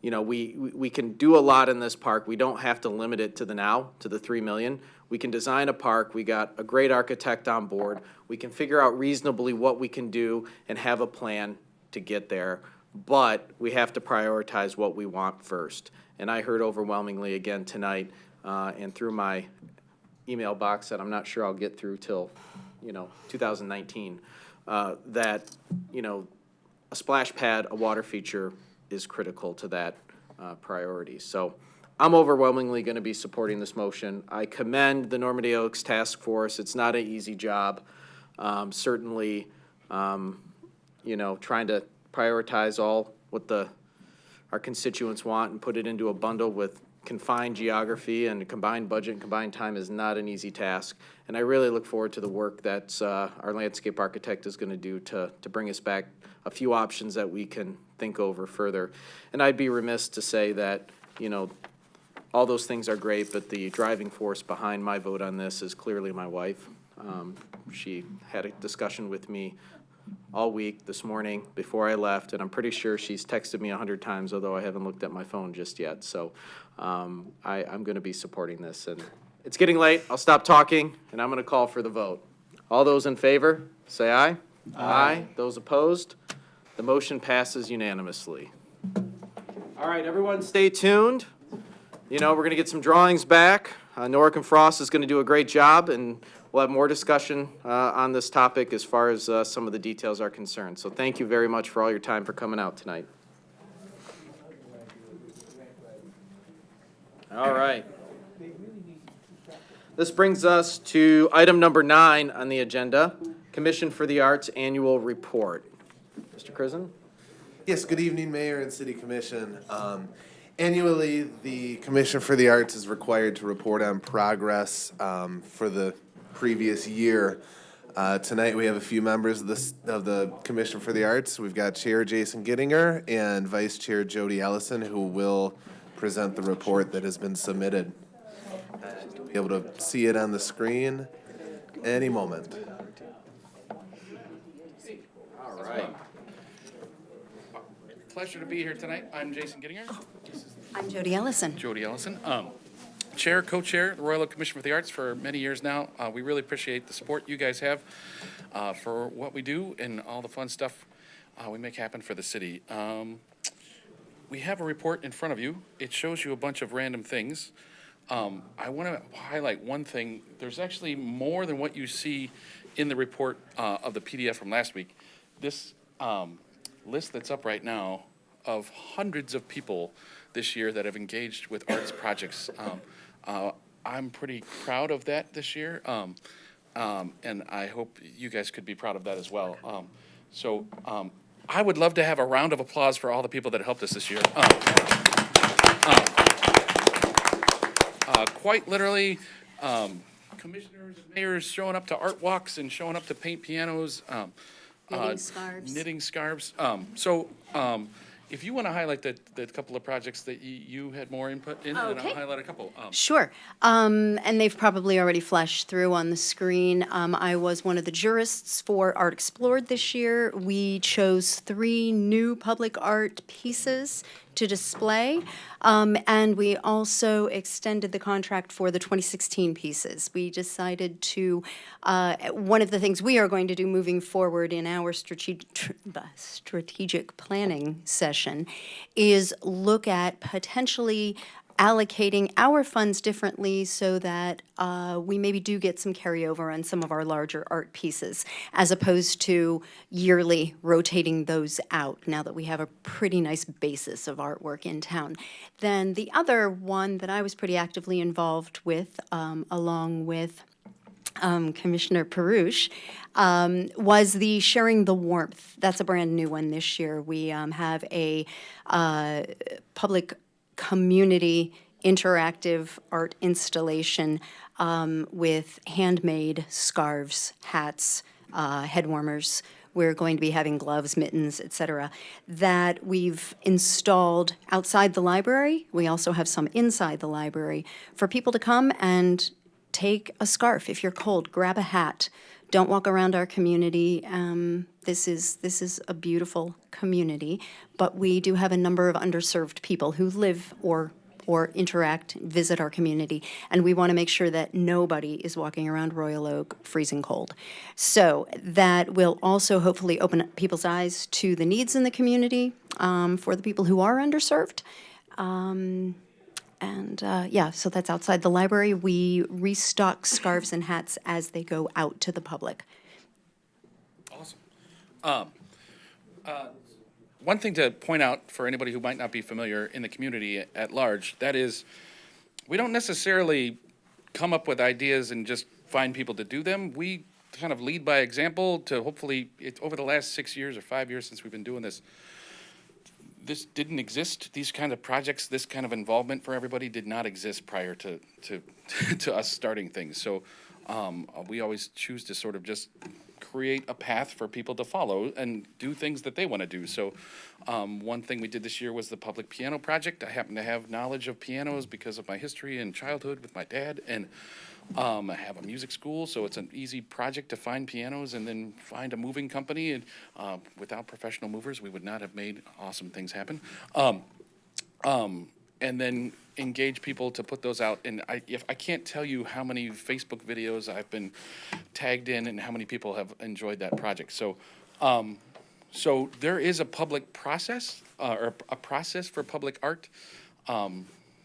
Speaker 1: You know, we can do a lot in this park. We don't have to limit it to the now, to the $3 million. We can design a park. We got a great architect on board. We can figure out reasonably what we can do and have a plan to get there. but we have to prioritize what we want first. And I heard overwhelmingly again tonight, and through my email box that I'm not sure I'll get through till, 2019, that, a splash pad, a water feature is critical to that priority. So I'm overwhelmingly going to be supporting this motion. I commend the Normandy Oaks Task Force. It's not an easy job. Certainly, trying to prioritize all what our constituents want and put it into a bundle with confined geography and a combined budget and combined time is not an easy task. And I really look forward to the work that our landscape architect is going to do to bring us back a few options that we can think over further. And I'd be remiss to say that, all those things are great, but the driving force behind my vote on this is clearly my wife. She had a discussion with me all week this morning before I left, and I'm pretty sure she's texted me 100 times, although I haven't looked at my phone just yet. So I'm going to be supporting this. And it's getting late. I'll stop talking, and I'm going to call for the vote. All those in favor, say aye. Aye. Those opposed? The motion passes unanimously. All right, everyone stay tuned. We're going to get some drawings back. Norick and Frost is going to do a great job, and we'll have more discussion on this topic as far as some of the details are concerned. So thank you very much for all your time for coming out tonight. All right. This brings us to item number 9 on the agenda, Commission for the Arts Annual Report. Mr. Crizzen?
Speaker 4: Yes, good evening, Mayor and City Commission. Annually, the Commission for the Arts is required to report on progress for the previous year. Tonight, we have a few members of the Commission for the Arts. We've got Chair Jason Gittinger and Vice Chair Jody Ellison, who will present the report that has been submitted. You'll be able to see it on the screen any moment.
Speaker 1: All right.
Speaker 10: Pleasure to be here tonight. I'm Jason Gittinger.
Speaker 11: I'm Jody Ellison.
Speaker 10: Jody Ellison. Chair, co-chair, the Royal Oak Commission for the Arts for many years now. We really appreciate the support you guys have for what we do and all the fun stuff we make happen for the city. We have a report in front of you. It shows you a bunch of random things. I want to highlight one thing. There's actually more than what you see in the report of the PDF from last week. This list that's up right now of hundreds of people this year that have engaged with arts projects. I'm pretty proud of that this year, and I hope you guys could be proud of that as well. I would love to have a round of applause for all the people that helped us this year. Quite literally, commissioners and mayors showing up to art walks and showing up to paint pianos. Knitting scarves. If you want to highlight the couple of projects that you had more input in, and I'll highlight a couple.
Speaker 11: Sure. And they've probably already flashed through on the screen. I was one of the jurists for Art Explored this year. We chose 3 new public art pieces to display, and we also extended the contract for the 2016 pieces. We decided to, one of the things we are going to do moving forward in our strategic planning session is look at potentially allocating our funds differently so that we maybe do get some carryover on some of our larger art pieces, as opposed to yearly rotating those out now that we have a pretty nice basis of artwork in town. Then the other one that I was pretty actively involved with, along with Commissioner Perush, was the Sharing the Warmth. That's a brand new one this year. We have a public community interactive art installation with handmade scarves, hats, head warmers. We're going to be having gloves, mittens, etc., that we've installed outside the library. We also have some inside the library for people to come and take a scarf. If you're cold, grab a hat. Don't walk around our community. This is a beautiful community, but we do have a number of underserved people who live or or interact, visit our community. And we want to make sure that nobody is walking around Royal Oak freezing cold. So that will also hopefully open up people's eyes to the needs in the community for the people who are underserved. Yeah, so that's outside the library. We restock scarves and hats as they go out to the public.
Speaker 10: Awesome. One thing to point out for anybody who might not be familiar in the community at large, that is, we don't necessarily come up with ideas and just find people to do them. We kind of lead by example to hopefully, over the last 6 years or 5 years since we've been doing this, this didn't exist. These kind of projects, this kind of involvement for everybody did not exist prior to to us starting things. So we always choose to sort of just create a path for people to follow and do things that they want to do. So one thing we did this year was the public piano project. I happen to have knowledge of pianos because of my history and childhood with my dad, and I have a music school, so it's an easy project to find pianos and then find a moving company. And without professional movers, we would not have made awesome things happen. And then engage people to put those out. And I can't tell you how many Facebook videos I've been tagged in and how many people have enjoyed that project. So, so there is a public process or a process for public art.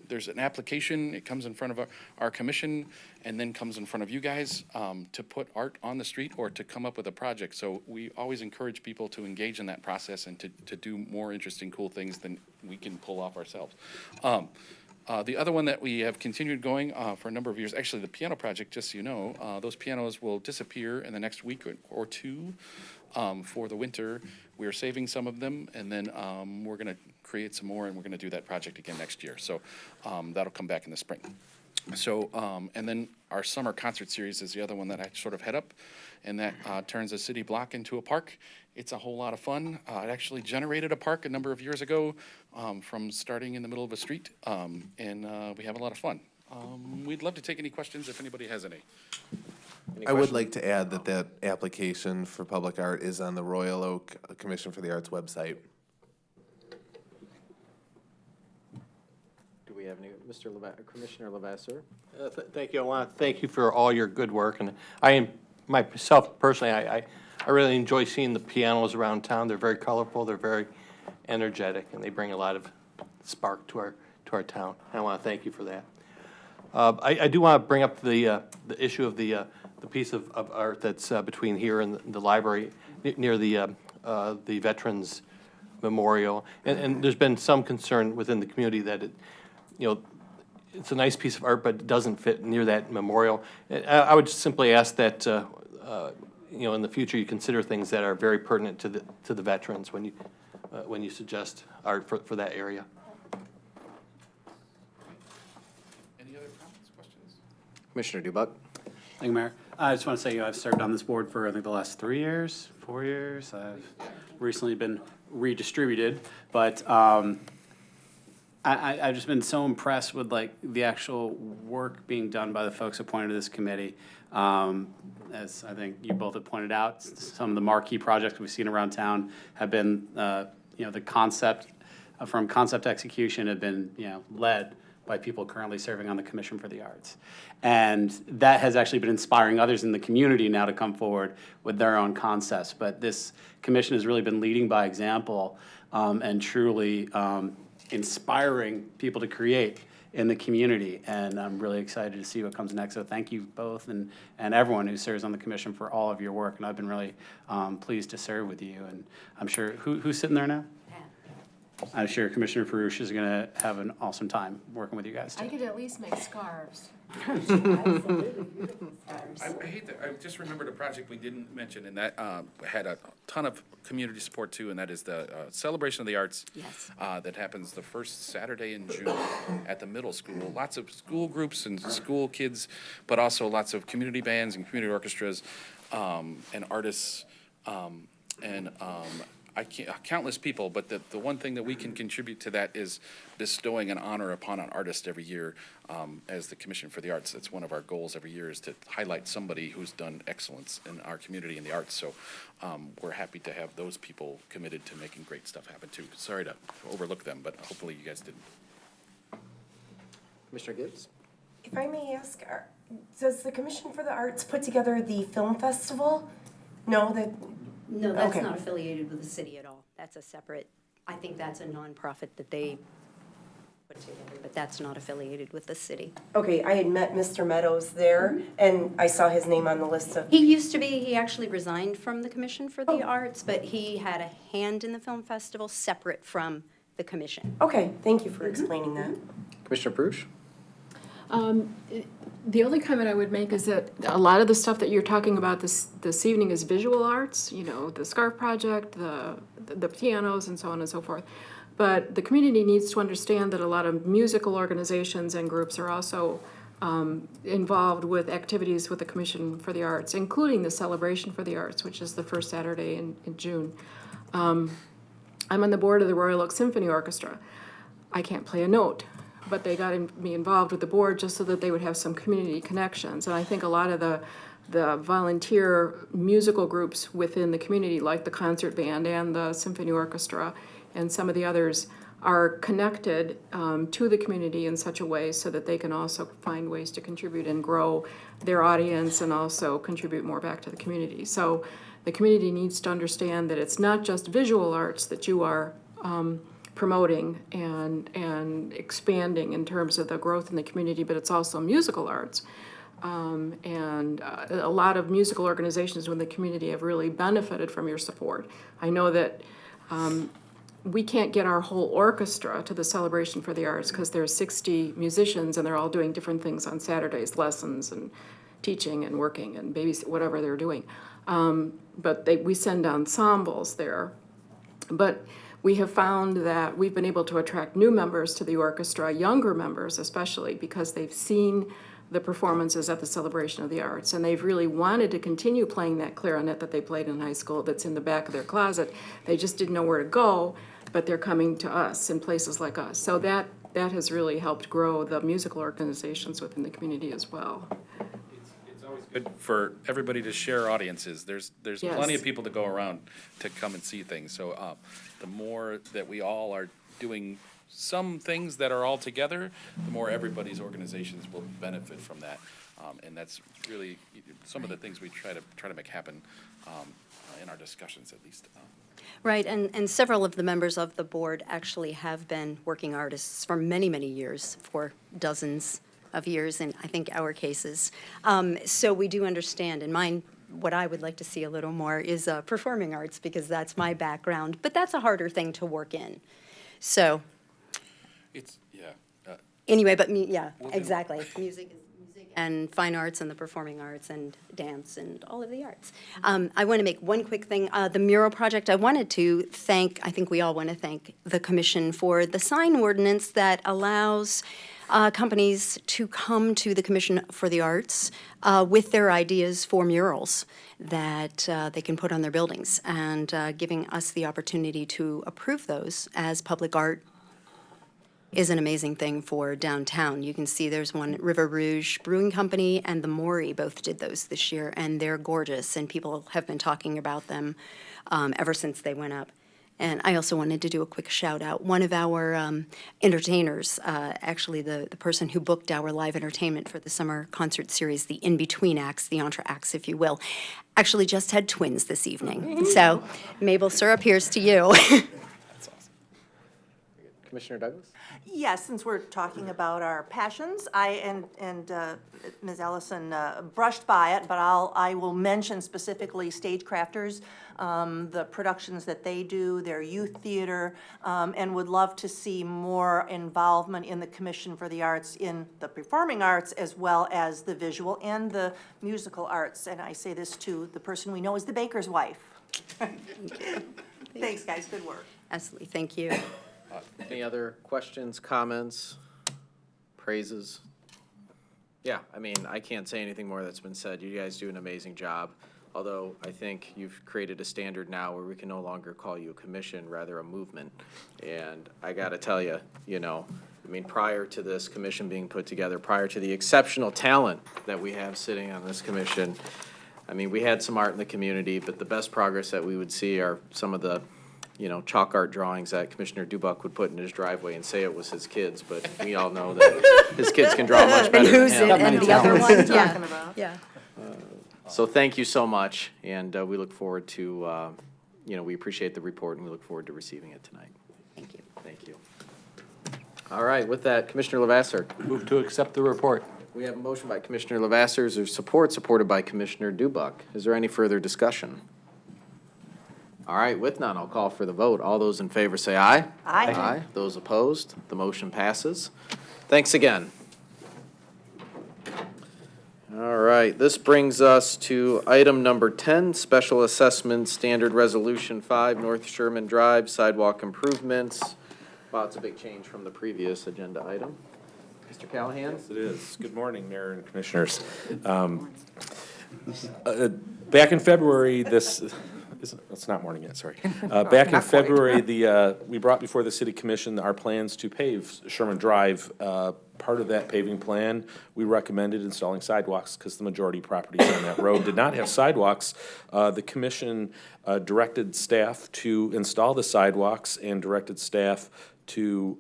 Speaker 10: There's an application. It comes in front of our commission and then comes in front of you guys to put art on the street or to come up with a project. So we always encourage people to engage in that process and to do more interesting, cool things than we can pull off ourselves. The other one that we have continued going for a number of years, actually the piano project, just so you know, those pianos will disappear in the next week or two for the winter. We are saving some of them, and then we're going to create some more, and we're going to do that project again next year. So that'll come back in the spring. So, and then our summer concert series is the other one that I sort of head up, and that turns a city block into a park. It's a whole lot of fun. It actually generated a park a number of years ago from starting in the middle of a street, and we have a lot of fun. We'd love to take any questions if anybody has any.
Speaker 4: I would like to add that that application for public art is on the Royal Oak Commission for the Arts website.
Speaker 1: Do we have any, Commissioner Levasseur?
Speaker 20: Thank you. I want to thank you for all your good work. And I am, myself personally, I really enjoy seeing the pianos around town. They're very colorful. They're very energetic, and they bring a lot of spark to our town. I want to thank you for that. I do want to bring up the issue of the piece of art that's between here and the library near the Veterans Memorial, and there's been some concern within the community that it, it's a nice piece of art, but it doesn't fit near that memorial. I would just simply ask that in the future you consider things that are very pertinent to the veterans when you suggest art for that area.
Speaker 1: Commissioner Dubak.
Speaker 21: Thank you, Mayor. I just want to say I've served on this board for, I think, the last 3 years, 4 years. I've recently been redistributed, but I've just been so impressed with the actual work being done by the folks appointed to this committee. As I think you both have pointed out, some of the marquee projects we've seen around town have been, the concept, from concept to execution have been, led by people currently serving on the Commission for the Arts. And that has actually been inspiring others in the community now to come forward with their own concepts. But this commission has really been leading by example and truly inspiring people to create in the community. And I'm really excited to see what comes next. So thank you both and everyone who serves on the commission for all of your work. And I've been really pleased to serve with you. And I'm sure, who's sitting there now? I'm sure Commissioner Perush is going to have an awesome time working with you guys too.
Speaker 8: I could at least make scarves.
Speaker 10: I hate that. I just remembered a project we didn't mention, and that had a ton of community support too, and that is the Celebration of the Arts.
Speaker 11: Yes.
Speaker 10: That happens the first Saturday in June at the middle school. Lots of school groups and school kids, but also lots of community bands and community orchestras and artists countless people, but the one thing that we can contribute to that is bestowing an honor upon an artist every year as the Commission for the Arts. That's one of our goals every year, is to highlight somebody who's done excellence in our community in the arts. So we're happy to have those people committed to making great stuff happen too. Sorry to overlook them, but hopefully you guys didn't.
Speaker 1: Commissioner Gibbs?
Speaker 2: If I may ask, does the Commission for the Arts put together the film festival? No,
Speaker 11: No, that's
Speaker 2: Okay.
Speaker 11: not affiliated with the city at all. That's a separate, I think that's a nonprofit that they put together, but that's not affiliated with the city.
Speaker 2: Okay, I had met Mr. Meadows there, and I saw his name on the list of.
Speaker 11: He used to be, he actually resigned from the Commission for the Arts, but he had a hand in the film festival separate from the commission.
Speaker 2: Okay, thank you for explaining that.
Speaker 1: Commissioner Perush?
Speaker 8: The only comment I would make is that a lot of the stuff that you're talking about this evening is visual arts, you know, the scarf project, the pianos, and so on and so forth. But the community needs to understand that a lot of musical organizations and groups are also involved with activities with the Commission for the Arts, including the Celebration for the Arts, which is the first Saturday in June. I'm on the board of the Royal Oak Symphony Orchestra. I can't play a note, but they got me involved with the board just so that they would have some community connections. And I think a lot of the volunteer musical groups within the community, like the concert band and the symphony orchestra and some of the others, are connected to the community in such a way so that they can also find ways to contribute and grow their audience and also contribute more back to the community. So the community needs to understand that it's not just visual arts that you are promoting and expanding in terms of the growth in the community, but it's also musical arts. And a lot of musical organizations within the community have really benefited from your support. I know that we can't get our whole orchestra to the Celebration for the Arts because there's 60 musicians and they're all doing different things on Saturdays, lessons and teaching and working and whatever they're doing. But we send ensembles there. But we have found that we've been able to attract new members to the orchestra, younger members especially, because they've seen the performances at the Celebration of the Arts, and they've really wanted to continue playing that clarinet that they played in high school that's in the back of their closet. They just didn't know where to go, but they're coming to us in places like us. So that has really helped grow the musical organizations within the community as well.
Speaker 10: It's always good for everybody to share audiences. There's
Speaker 8: Yes.
Speaker 10: plenty of people to go around to come and see things. So the more that we all are doing some things that are all together, the more everybody's organizations will benefit from that. And that's really some of the things we try to make happen in our discussions, at least.
Speaker 11: Right, and several of the members of the board actually have been working artists for many, many years, for dozens of years in, I think, our cases. So we do understand, and mine, what I would like to see a little more is performing arts, because that's my background, but that's a harder thing to work in. So. Anyway, but exactly. Music and fine arts and the performing arts and dance and all of the arts. I want to make one quick thing. The mural project, I wanted to thank, I think we all want to thank the commission for the sign ordinance that allows companies to come to the Commission for the Arts with their ideas for murals that they can put on their buildings, and giving us the opportunity to approve those as public art is an amazing thing for downtown. You can see there's one, River Rouge Brewing Company and the Maury both did those this year, and they're gorgeous, and people have been talking about them ever since they went up. And I also wanted to do a quick shout out. One of our entertainers, actually the person who booked our live entertainment for the summer concert series, the in-between acts, the entre acts, if you will, actually just had twins this evening. So, Mabel Syrup, here's to you.
Speaker 1: That's awesome. Commissioner Douglas?
Speaker 22: Yes, since we're talking about our passions, and Ms. Ellison brushed by it, but I will mention specifically Stagecrafters, the productions that they do, their youth theater, and would love to see more involvement in the Commission for the Arts in the performing arts as well as the visual and the musical arts. And I say this to the person we know as the baker's wife. Thanks, guys. Good work.
Speaker 11: Absolutely. Thank you.
Speaker 1: Any other questions, comments, praises? Yeah, I mean, I can't say anything more that's been said. You guys do an amazing job. Although I think you've created a standard now where we can no longer call you a commission, rather a movement. And I gotta tell you, I mean, prior to this commission being put together, prior to the exceptional talent that we have sitting on this commission, I mean, we had some art in the community, but the best progress that we would see are some of the chalk art drawings that Commissioner Dubak would put in his driveway and say it was his kids, but we all know that his kids can draw much better than him.
Speaker 22: And the other one, yeah.
Speaker 1: So thank you so much, and we look forward to, we appreciate the report, and we look forward to receiving it tonight.
Speaker 22: Thank you.
Speaker 1: Thank you. All right, with that, Commissioner Lavasser.
Speaker 20: Move to accept the report.
Speaker 1: We have a motion by Commissioner Lavasser. Is there support? Supported by Commissioner Dubak. Is there any further discussion? All right, with none, I'll call for the vote. All those in favor say aye.
Speaker 22: Aye.
Speaker 1: Aye. Those opposed, the motion passes. Thanks again. All right, this brings us to item number 10, Special Assessment Standard Resolution 5, North Sherman Drive Sidewalk Improvements. Wow, it's a big change from the previous agenda item. Mr. Callahan?
Speaker 12: Yes, it is. Good morning, Mayor and Commissioners. Back in February, it's not morning yet, sorry. Back in February, we brought before the City Commission our plans to pave Sherman Drive. Part of that paving plan, we recommended installing sidewalks because the majority of properties on that road did not have sidewalks. The commission directed staff to install the sidewalks and directed staff to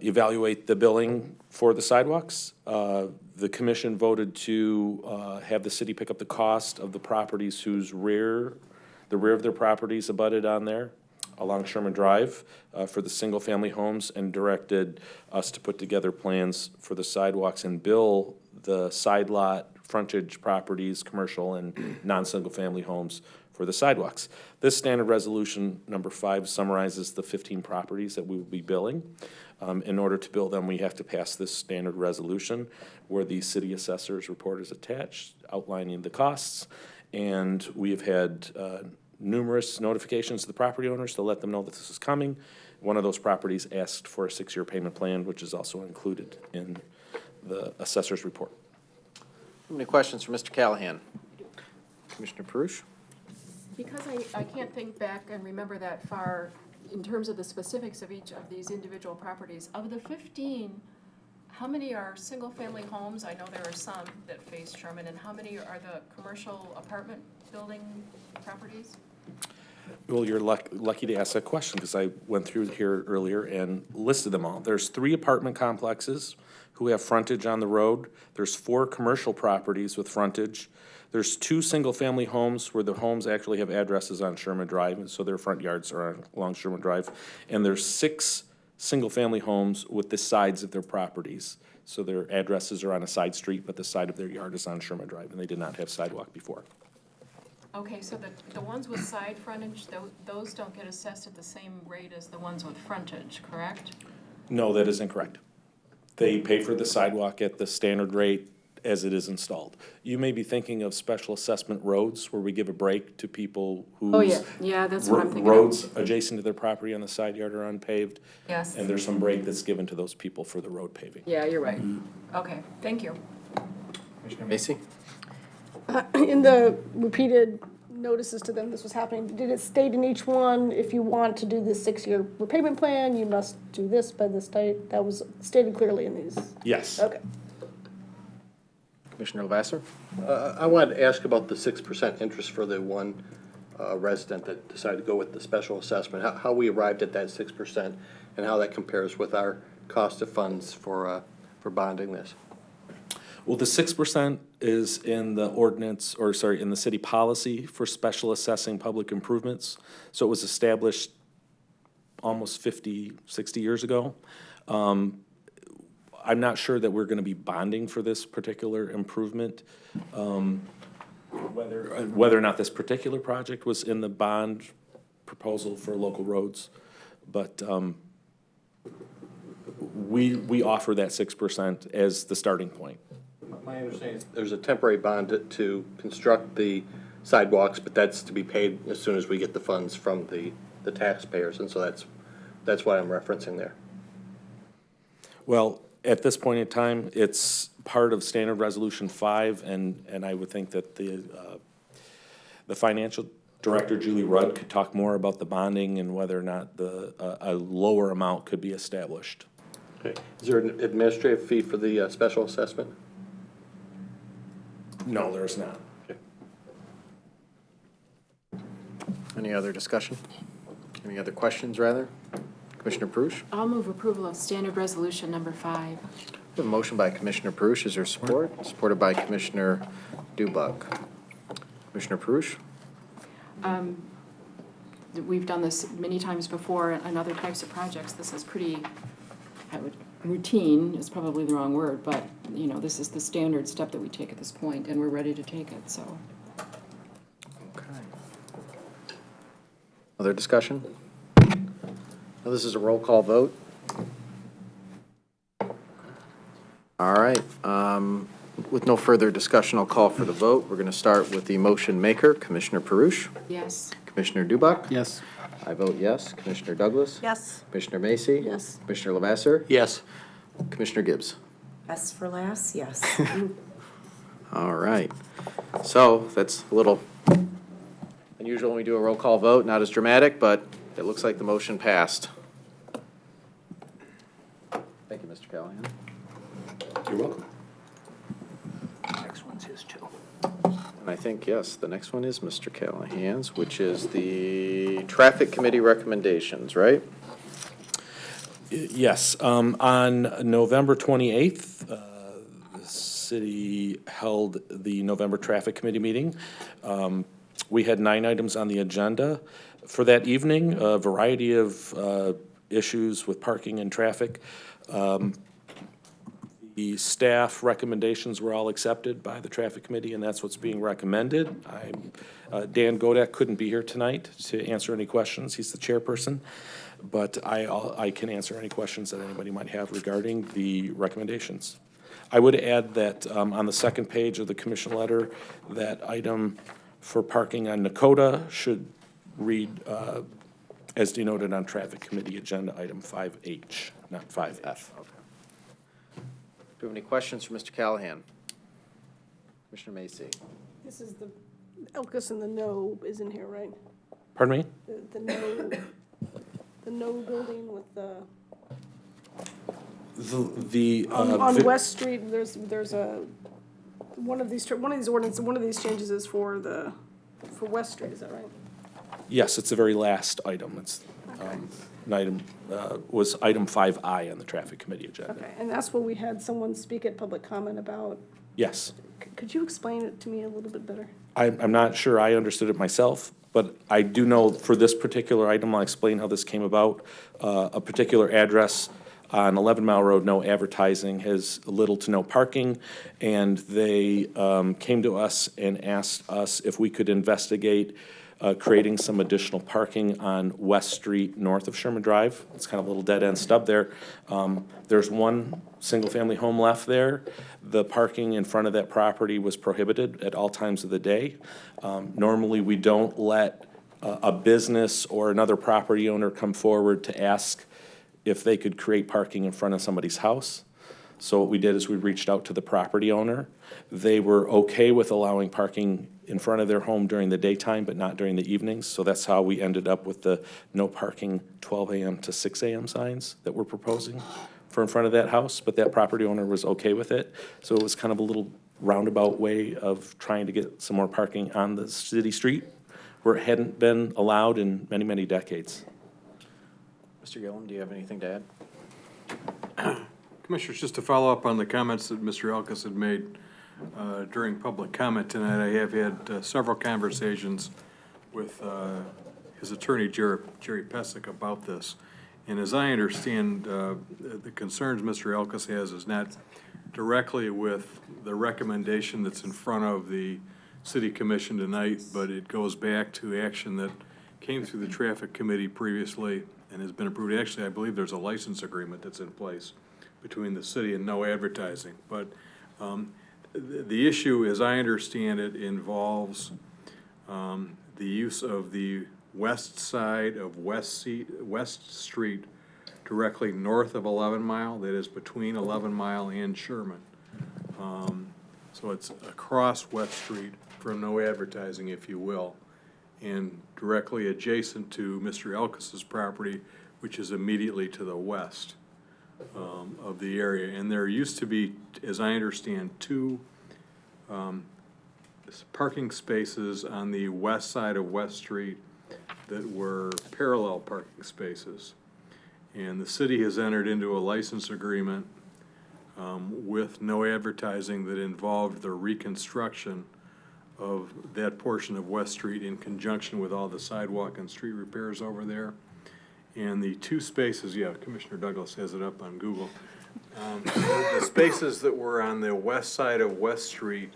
Speaker 12: evaluate the billing for the sidewalks. The commission voted to have the city pick up the cost of the properties whose the rear of their properties abutted on there along Sherman Drive for the single-family homes, and directed us to put together plans for the sidewalks and bill the side lot frontage properties, commercial and non-single-family homes for the sidewalks. This standard resolution number 5 summarizes the 15 properties that we will be billing. In order to bill them, we have to pass this standard resolution where the city assessor's report is attached outlining the costs. And we have had numerous notifications to the property owners to let them know that this is coming. One of those properties asked for a 6-year payment plan, which is also included in the assessor's report.
Speaker 1: Any questions for Mr. Callahan? Commissioner Perush?
Speaker 8: Because I can't think back and remember that far in terms of the specifics of each of these individual properties. Of the 15, how many are single-family homes? I know there are some that face Sherman. And how many are the commercial apartment building properties?
Speaker 12: Well, you're lucky to ask that question because I went through here earlier and listed them all. There's 3 apartment complexes who have frontage on the road. There's 4 commercial properties with frontage. There's 2 single-family homes where the homes actually have addresses on Sherman Drive, and so their front yards are along Sherman Drive. And there's 6 single-family homes with the sides of their properties. So their addresses are on a side street, but the side of their yard is on Sherman Drive, and they did not have sidewalk before.
Speaker 8: Okay, so the ones with side frontage, those don't get assessed at the same rate as the ones with frontage, correct?
Speaker 12: No, that is incorrect. They pay for the sidewalk at the standard rate as it is installed. You may be thinking of special assessment roads where we give a break to people whose
Speaker 8: that's what I'm thinking
Speaker 12: roads adjacent to their property on the side yard are unpaved.
Speaker 8: Yes.
Speaker 12: And there's some break that's given to those people for the road paving.
Speaker 8: Yeah, you're right. Okay, thank you.
Speaker 1: Commissioner Macy?
Speaker 3: In the repeated notices to them this was happening, did it state in each one, if you want to do this 6-year repayment plan, you must do this by this date? That was stated clearly in these?
Speaker 12: Yes.
Speaker 3: Okay.
Speaker 1: Commissioner Lavasser?
Speaker 20: I wanted to ask about the 6% interest for the one resident that decided to go with the special assessment. How we arrived at that 6% and how that compares with our cost of funds for bonding this.
Speaker 12: Well, the 6% is in the ordinance, or sorry, in the city policy for special assessing public improvements. So it was established almost 50, 60 years ago. I'm not sure that we're going to be bonding for this particular improvement. Whether or not this particular project was in the bond proposal for local roads, but we offer that 6% as the starting point.
Speaker 20: My understanding is there's a temporary bond to construct the sidewalks, but that's to be paid as soon as we get the funds from the taxpayers, and so that's what I'm referencing there.
Speaker 12: Well, at this point in time, it's part of Standard Resolution 5, and I would think that the financial director, Julie Rudd, could talk more about the bonding and whether or not a lower amount could be established.
Speaker 20: Okay. Is there an administrative fee for the special assessment?
Speaker 12: No, there is not.
Speaker 20: Okay.
Speaker 1: Any other discussion? Any other questions, rather? Commissioner Perush?
Speaker 8: I'll move approval of standard resolution number 5.
Speaker 1: We have a motion by Commissioner Perush. Is there support? Supported by Commissioner Dubak. Commissioner Perush?
Speaker 8: We've done this many times before on other types of projects. This is pretty, routine is probably the wrong word, but, you know, this is the standard step that we take at this point, and we're ready to take it, so.
Speaker 1: Okay. Other discussion? Now, this is a roll call vote. All right. With no further discussion, I'll call for the vote. We're going to start with the motion maker, Commissioner Perush.
Speaker 8: Yes.
Speaker 1: Commissioner Dubak.
Speaker 21: Yes.
Speaker 1: I vote yes. Commissioner Douglas.
Speaker 2: Yes.
Speaker 1: Commissioner Macy.
Speaker 3: Yes.
Speaker 1: Commissioner Lavasser.
Speaker 20: Yes.
Speaker 1: Commissioner Gibbs.
Speaker 2: S for last, yes.
Speaker 1: All right. So that's a little unusual when we do a roll call vote, not as dramatic, but it looks like the motion passed. Thank you, Mr. Callahan.
Speaker 5: You're welcome.
Speaker 24: Next one's his too.
Speaker 1: And I think, yes, the next one is Mr. Callahan's, which is the Traffic Committee recommendations, right?
Speaker 12: Yes, on November 28th, the city held the November Traffic Committee meeting. We had 9 items on the agenda for that evening, a variety of issues with parking and traffic. The staff recommendations were all accepted by the Traffic Committee, and that's what's being recommended. Dan Godek couldn't be here tonight to answer any questions. He's the chairperson. But I can answer any questions that anybody might have regarding the recommendations. I would add that on the second page of the commission letter, that item for parking on Nakota should read as denoted on Traffic Committee Agenda Item 5H, not 5F.
Speaker 1: Okay. Do you have any questions for Mr. Callahan? Commissioner Macy.
Speaker 3: This is the, Elkus and the no is in here, right?
Speaker 12: Pardon me?
Speaker 3: The no building with the,
Speaker 12: The
Speaker 3: on West Street, there's a, one of these changes is for West Street, is that right?
Speaker 12: Yes, it's the very last item. It's an item, was item 5I on the Traffic Committee agenda.
Speaker 3: Okay, and that's what we had someone speak at public comment about.
Speaker 12: Yes.
Speaker 3: Could you explain it to me a little bit better?
Speaker 12: I'm not sure I understood it myself, but I do know for this particular item, I'll explain how this came about. A particular address on 11 Mile Road, no advertising, has little to no parking, and they came to us and asked us if we could investigate creating some additional parking on West Street north of Sherman Drive. It's kind of a little dead-end stub there. There's one single-family home left there. The parking in front of that property was prohibited at all times of the day. Normally, we don't let a business or another property owner come forward to ask if they could create parking in front of somebody's house. So what we did is we reached out to the property owner. They were okay with allowing parking in front of their home during the daytime, but not during the evenings. So that's how we ended up with the no parking 12 a.m. to 6 a.m. signs that we're proposing for in front of that house, but that property owner was okay with it. So it was kind of a little roundabout way of trying to get some more parking on the city street where it hadn't been allowed in many, many decades.
Speaker 1: Mr. Gillum, do you have anything to add?
Speaker 13: Commissioners, just to follow up on the comments that Mr. Elkus had made during public comment tonight, I have had several conversations with his attorney, Jerry Pesic, about this. And as I understand, the concerns Mr. Elkus has is not directly with the recommendation that's in front of the City Commission tonight, but it goes back to action that came through the Traffic Committee previously and has been approved. Actually, I believe there's a license agreement that's in place between the city and no advertising. But the issue, as I understand it, involves the use of the west side of West Street directly north of 11 Mile, that is between 11 Mile and Sherman. So it's across West Street from no advertising, if you will, and directly adjacent to Mr. Elkus's property, which is immediately to the west of the area. And there used to be, as I understand, 2 parking spaces on the west side of West Street that were parallel parking spaces. And the city has entered into a license agreement with no advertising that involved the reconstruction of that portion of West Street in conjunction with all the sidewalk and street repairs over there. And the two spaces, yeah, Commissioner Douglas has it up on Google. The spaces that were on the west side of West Street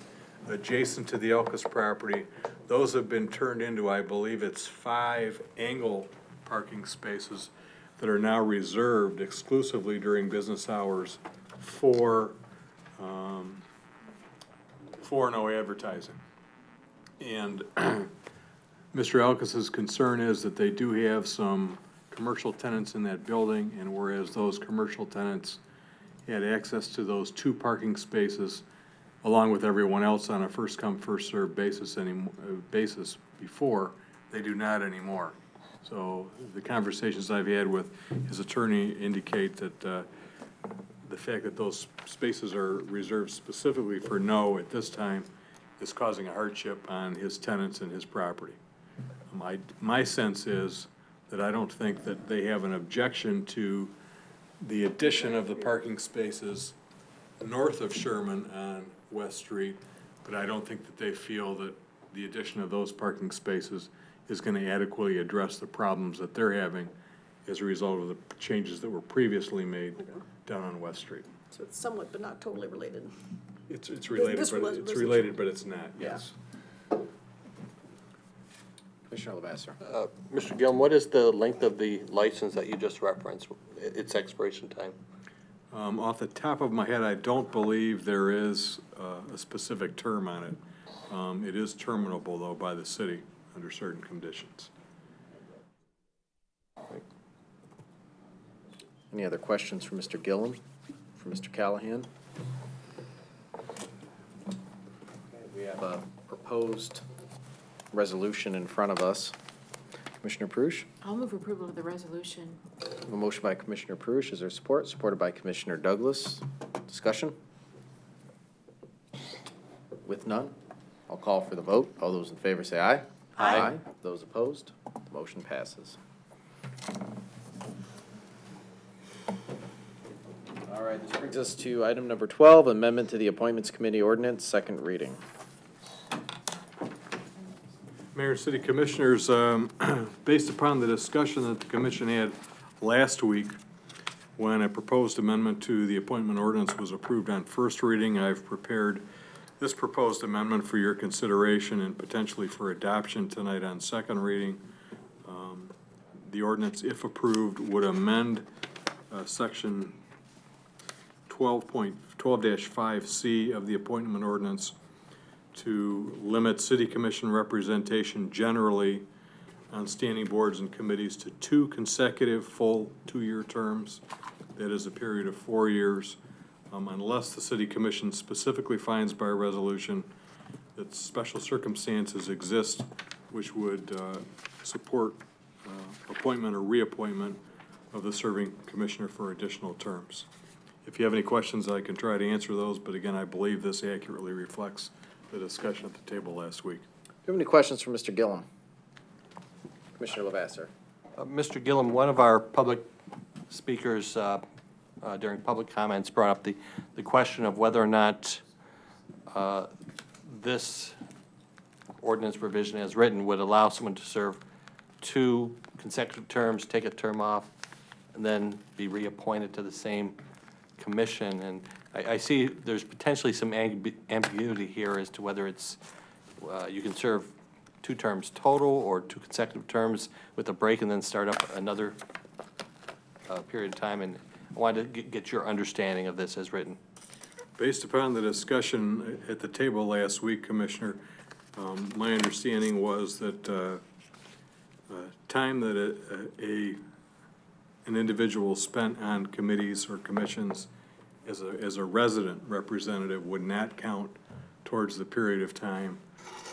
Speaker 13: adjacent to the Elkis property, those have been turned into, I believe it's 5 angle parking spaces that are now reserved exclusively during business hours for no advertising. And Mr. Elkis's concern is that they do have some commercial tenants in that building, and whereas those commercial tenants had access to those 2 parking spaces along with everyone else on a first come, first served basis before, they do not anymore. So the conversations I've had with his attorney indicate that the fact that those spaces are reserved specifically for no at this time is causing a hardship on his tenants and his property. My sense is that I don't think that they have an objection to the addition of the parking spaces north of Sherman on West Street, but I don't think that they feel that the addition of those parking spaces is going to adequately address the problems that they're having as a result of the changes that were previously made down on West Street.
Speaker 3: So it's somewhat but not totally related.
Speaker 13: It's related, but it's not, yes.
Speaker 1: Commissioner Lavasser.
Speaker 20: Mr. Gillum, what is the length of the license that you just referenced, its expiration time?
Speaker 13: Off the top of my head, I don't believe there is a specific term on it. It is terminable, though, by the city under certain conditions.
Speaker 1: Any other questions for Mr. Gillum, for Mr. Callahan? We have a proposed resolution in front of us. Commissioner Prush?
Speaker 8: I'll move approval of the resolution.
Speaker 1: A motion by Commissioner Prush. Is there support? Supported by Commissioner Douglas. Discussion? With none, I'll call for the vote. All those in favor say aye. Aye. Those opposed? The motion passes. All right, this brings us to item number 12, amendment to the Appointments Committee Ordinance, second reading.
Speaker 13: Mayor and City Commissioners, based upon the discussion that the Commission had last week when a proposed amendment to the appointment ordinance was approved on first reading, I've prepared this proposed amendment for your consideration and potentially for adoption tonight on second reading. The ordinance, if approved, would amend section 12.12-5C of the appointment ordinance to limit city commission representation generally on standing boards and committees to 2 consecutive full 2-year terms. That is a period of 4 years, unless the city commission specifically finds by resolution that special circumstances exist which would support appointment or reappointment of the serving commissioner for additional terms. If you have any questions, I can try to answer those, but again, I believe this accurately reflects the discussion at the table last week.
Speaker 1: Do you have any questions for Mr. Gillum? Commissioner Lavasser.
Speaker 20: Mr. Gillum, one of our public speakers during public comments brought up the question of whether or not this ordinance provision as written would allow someone to serve 2 consecutive terms, take a term off, and then be reappointed to the same commission. And I see there's potentially some ambiguity here as to whether it's you can serve 2 terms total or 2 consecutive terms with a break and then start up another period of time. And I wanted to get your understanding of this as written.
Speaker 13: Based upon the discussion at the table last week, Commissioner, my understanding was that time that an individual spent on committees or commissions as a resident representative would not count towards the period of time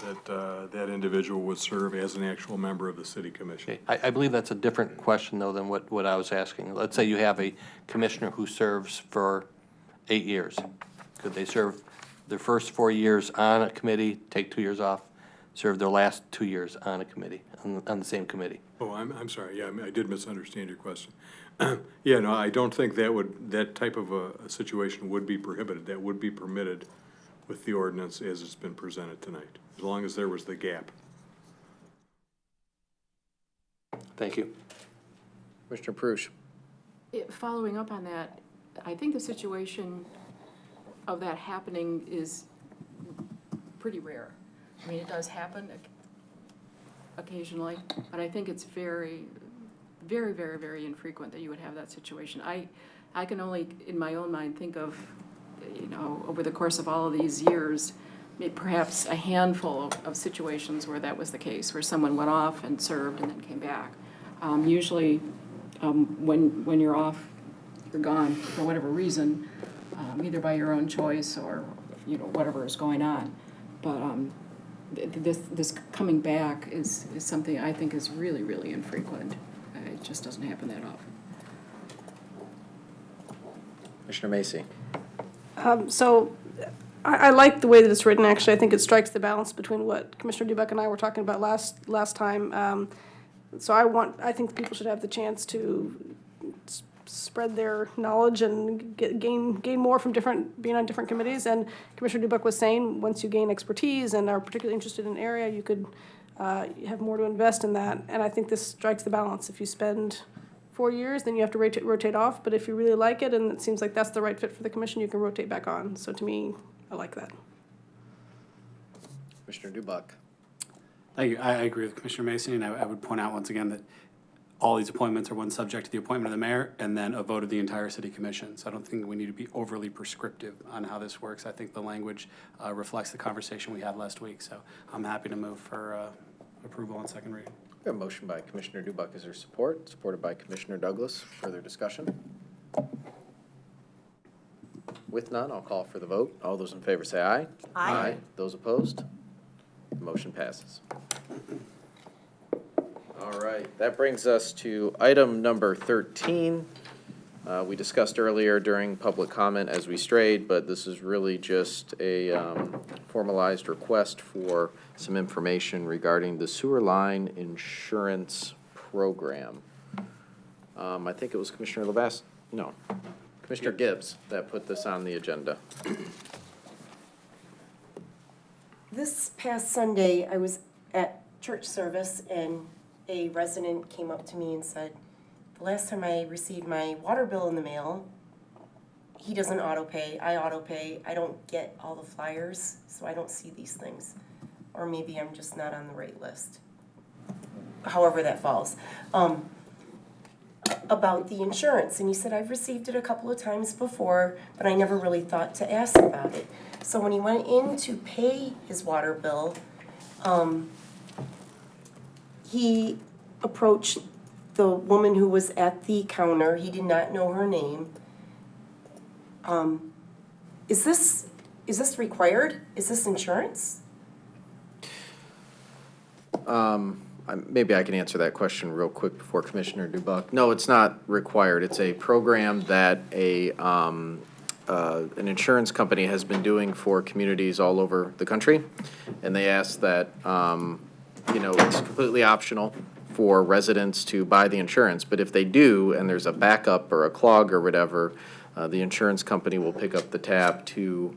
Speaker 13: that that individual would serve as an actual member of the city commission.
Speaker 20: Okay. I believe that's a different question, though, than what I was asking. Let's say you have a commissioner who serves for 8 years. Could they serve their first 4 years on a committee, take 2 years off, served their last 2 years on a committee, on the same committee.
Speaker 13: Oh, I'm sorry, yeah, I did misunderstand your question. Yeah, no, I don't think that type of a situation would be prohibited. That would be permitted with the ordinance as it's been presented tonight, as long as there was the gap.
Speaker 20: Thank you.
Speaker 1: Commissioner Prush.
Speaker 8: Following up on that, I think the situation of that happening is pretty rare. I mean, it does happen occasionally, but I think it's very, very, very, very infrequent that you would have that situation. I can only, in my own mind, think of, you know, over the course of all of these years, perhaps a handful of situations where that was the case, where someone went off and served and then came back. Usually, when you're off, you're gone for whatever reason, either by your own choice or, you know, whatever is going on. But this coming back is something I think is really, really infrequent. It just doesn't happen that often.
Speaker 1: Commissioner Macy.
Speaker 3: So I like the way that it's written, actually. I think it strikes the balance between what Commissioner Dubuck and I were talking about last time. So I think people should have the chance to spread their knowledge and gain more from being on different committees. And Commissioner Dubuck was saying, once you gain expertise and are particularly interested in an area, you could have more to invest in that. And I think this strikes the balance. If you spend 4 years, then you have to rotate off. But if you really like it and it seems like that's the right fit for the commission, you can rotate back on. So to me, I like that.
Speaker 1: Commissioner Dubuck.
Speaker 21: Thank you. I agree with Commissioner Mason, and I would point out once again that all these appointments are one subject to the appointment of the mayor and then a vote of the entire city commission. So I don't think we need to be overly prescriptive on how this works. I think the language reflects the conversation we had last week. So I'm happy to move for approval on second reading.
Speaker 1: We have a motion by Commissioner Dubuck. Is there support? Supported by Commissioner Douglas. Further discussion? With none, I'll call for the vote. All those in favor say aye.
Speaker 22: Aye.
Speaker 1: Those opposed? The motion passes. All right, that brings us to item number 13. We discussed earlier during public comment as we strayed, but this is really just a formalized request for some information regarding the sewer line insurance program. I think it was Commissioner Levast, no, Commissioner Gibbs that put this on the agenda.
Speaker 2: This past Sunday, I was at church service and a resident came up to me and said, the last time I received my water bill in the mail, he doesn't auto pay, I auto pay, I don't get all the flyers, so I don't see these things. Or maybe I'm just not on the right list. However that falls. About the insurance, and he said, I've received it a couple of times before, but I never really thought to ask about it. So when he went in to pay his water bill, he approached the woman who was at the counter. He did not know her name. Is this required? Is this insurance?
Speaker 1: Maybe I can answer that question real quick before Commissioner Dubuck. No, it's not required. It's a program that an insurance company has been doing for communities all over the country. And they ask that, you know, it's completely optional for residents to buy the insurance. But if they do, and there's a backup or a clog or whatever, the insurance company will pick up the tab to,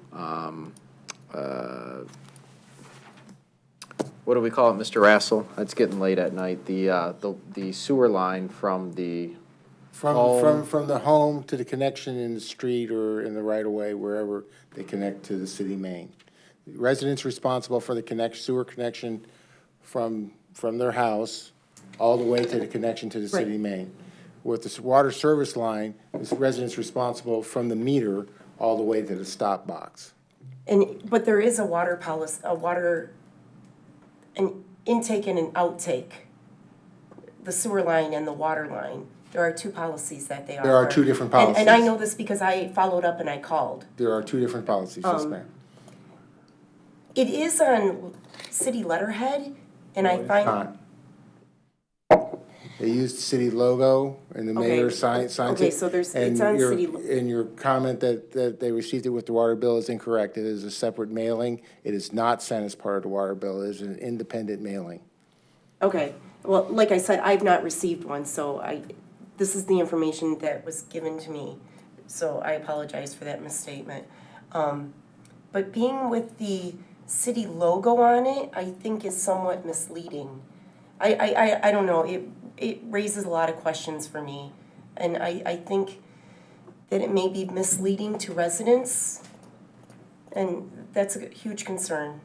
Speaker 1: what do we call it, Mr. Rassel? It's getting late at night. The sewer line from the home.
Speaker 6: From the home to the connection in the street or in the right-of-way, wherever they connect to the city main. Residents responsible for the sewer connection from their house all the way to the connection to the city main. With the water service line, the residents responsible from the meter all the way to the stop box.
Speaker 2: But there is a water policy, an intake and an outtake. The sewer line and the water line. There are two policies that they offer.
Speaker 6: There are two different policies.
Speaker 2: And I know this because I followed up and I called.
Speaker 6: There are two different policies, yes, ma'am.
Speaker 2: It is on city letterhead, and I find
Speaker 6: They used the city logo and the mayor signs it.
Speaker 2: Okay, so it's
Speaker 6: And
Speaker 2: on
Speaker 6: your-
Speaker 2: city.
Speaker 6: And your comment that they received it with the water bill is incorrect. It is a separate mailing. It is not sent as part of the water bill. It is an independent mailing.
Speaker 2: Okay, well, like I said, I've not received one, so this is the information that was given to me. So I apologize for that misstatement. But being with the city logo on it, I think is somewhat misleading. I don't know, it raises a lot of questions for me. And I think that it may be misleading to residents, and that's a huge concern.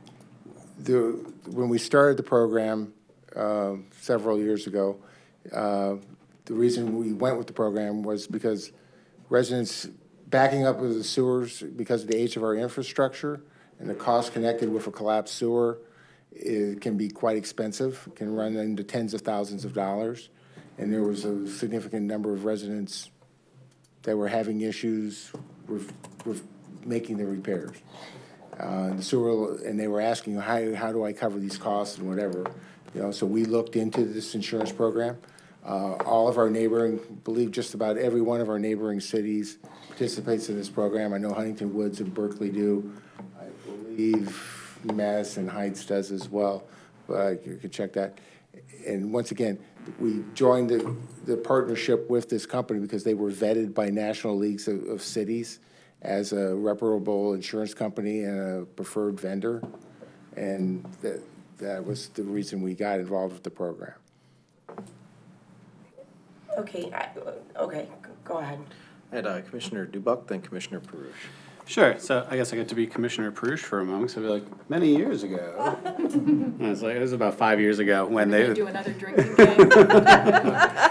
Speaker 6: When we started the program several years ago, the reason we went with the program was because residents backing up with the sewers because of the age of our infrastructure and the cost connected with a collapsed sewer, it can be quite expensive, can run into tens of thousands of dollars. And there was a significant number of residents that were having issues with making the repairs. The sewer, and they were asking, how do I cover these costs and whatever, you know, so we looked into this insurance program. All of our neighboring, believe just about every one of our neighboring cities participates in this program. I know Huntington Woods and Berkeley do. I believe Madison Heights does as well, but you could check that. And once again, we joined the partnership with this company because they were vetted by national leagues of cities as a reputable insurance company and a preferred vendor. And that was the reason we got involved with the program.
Speaker 2: Okay, okay, go ahead.
Speaker 1: I had Commissioner Dubuck, then Commissioner Perush.
Speaker 21: Sure, so I guess I get to be Commissioner Perush for a moment, so it'd be like, many years ago. It was about 5 years ago when they
Speaker 8: do another drinking game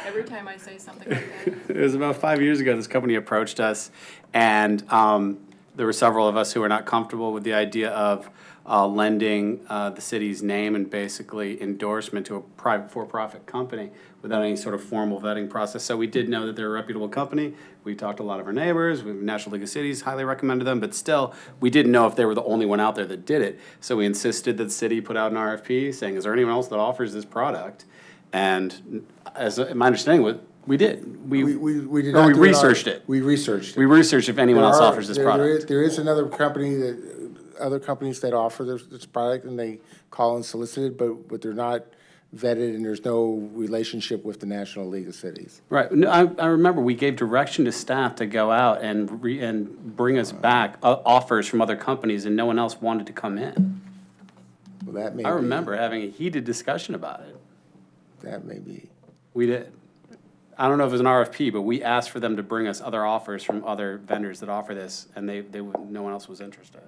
Speaker 8: every time I say something like that.
Speaker 21: It was about 5 years ago, this company approached us, and there were several of us who were not comfortable with the idea of lending the city's name and basically endorsement to a private for-profit company without any sort of formal vetting process. So we did know that they're a reputable company. We talked to a lot of our neighbors. National League of Cities highly recommended them, but still, we didn't know if they were the only one out there that did it. So we insisted that the city put out an RFP saying, is there anyone else that offers this product? And as my understanding was, we did. We
Speaker 6: did
Speaker 21: or
Speaker 6: not
Speaker 21: we
Speaker 6: do
Speaker 21: researched it.
Speaker 6: We researched it.
Speaker 21: We researched if anyone else offers this product.
Speaker 6: There is another company other companies that offer this product, and they call and solicit it, but they're not vetted, and there's no relationship with the National League of Cities.
Speaker 21: Right. No, I remember we gave direction to staff to go out and bring us back offers from other companies, and no one else wanted to come in.
Speaker 6: Well, that may
Speaker 21: I remember having a heated discussion about it.
Speaker 6: That may be.
Speaker 21: We did. I don't know if it was an RFP, but we asked for them to bring us other offers from other vendors that offer this, and no one else was interested.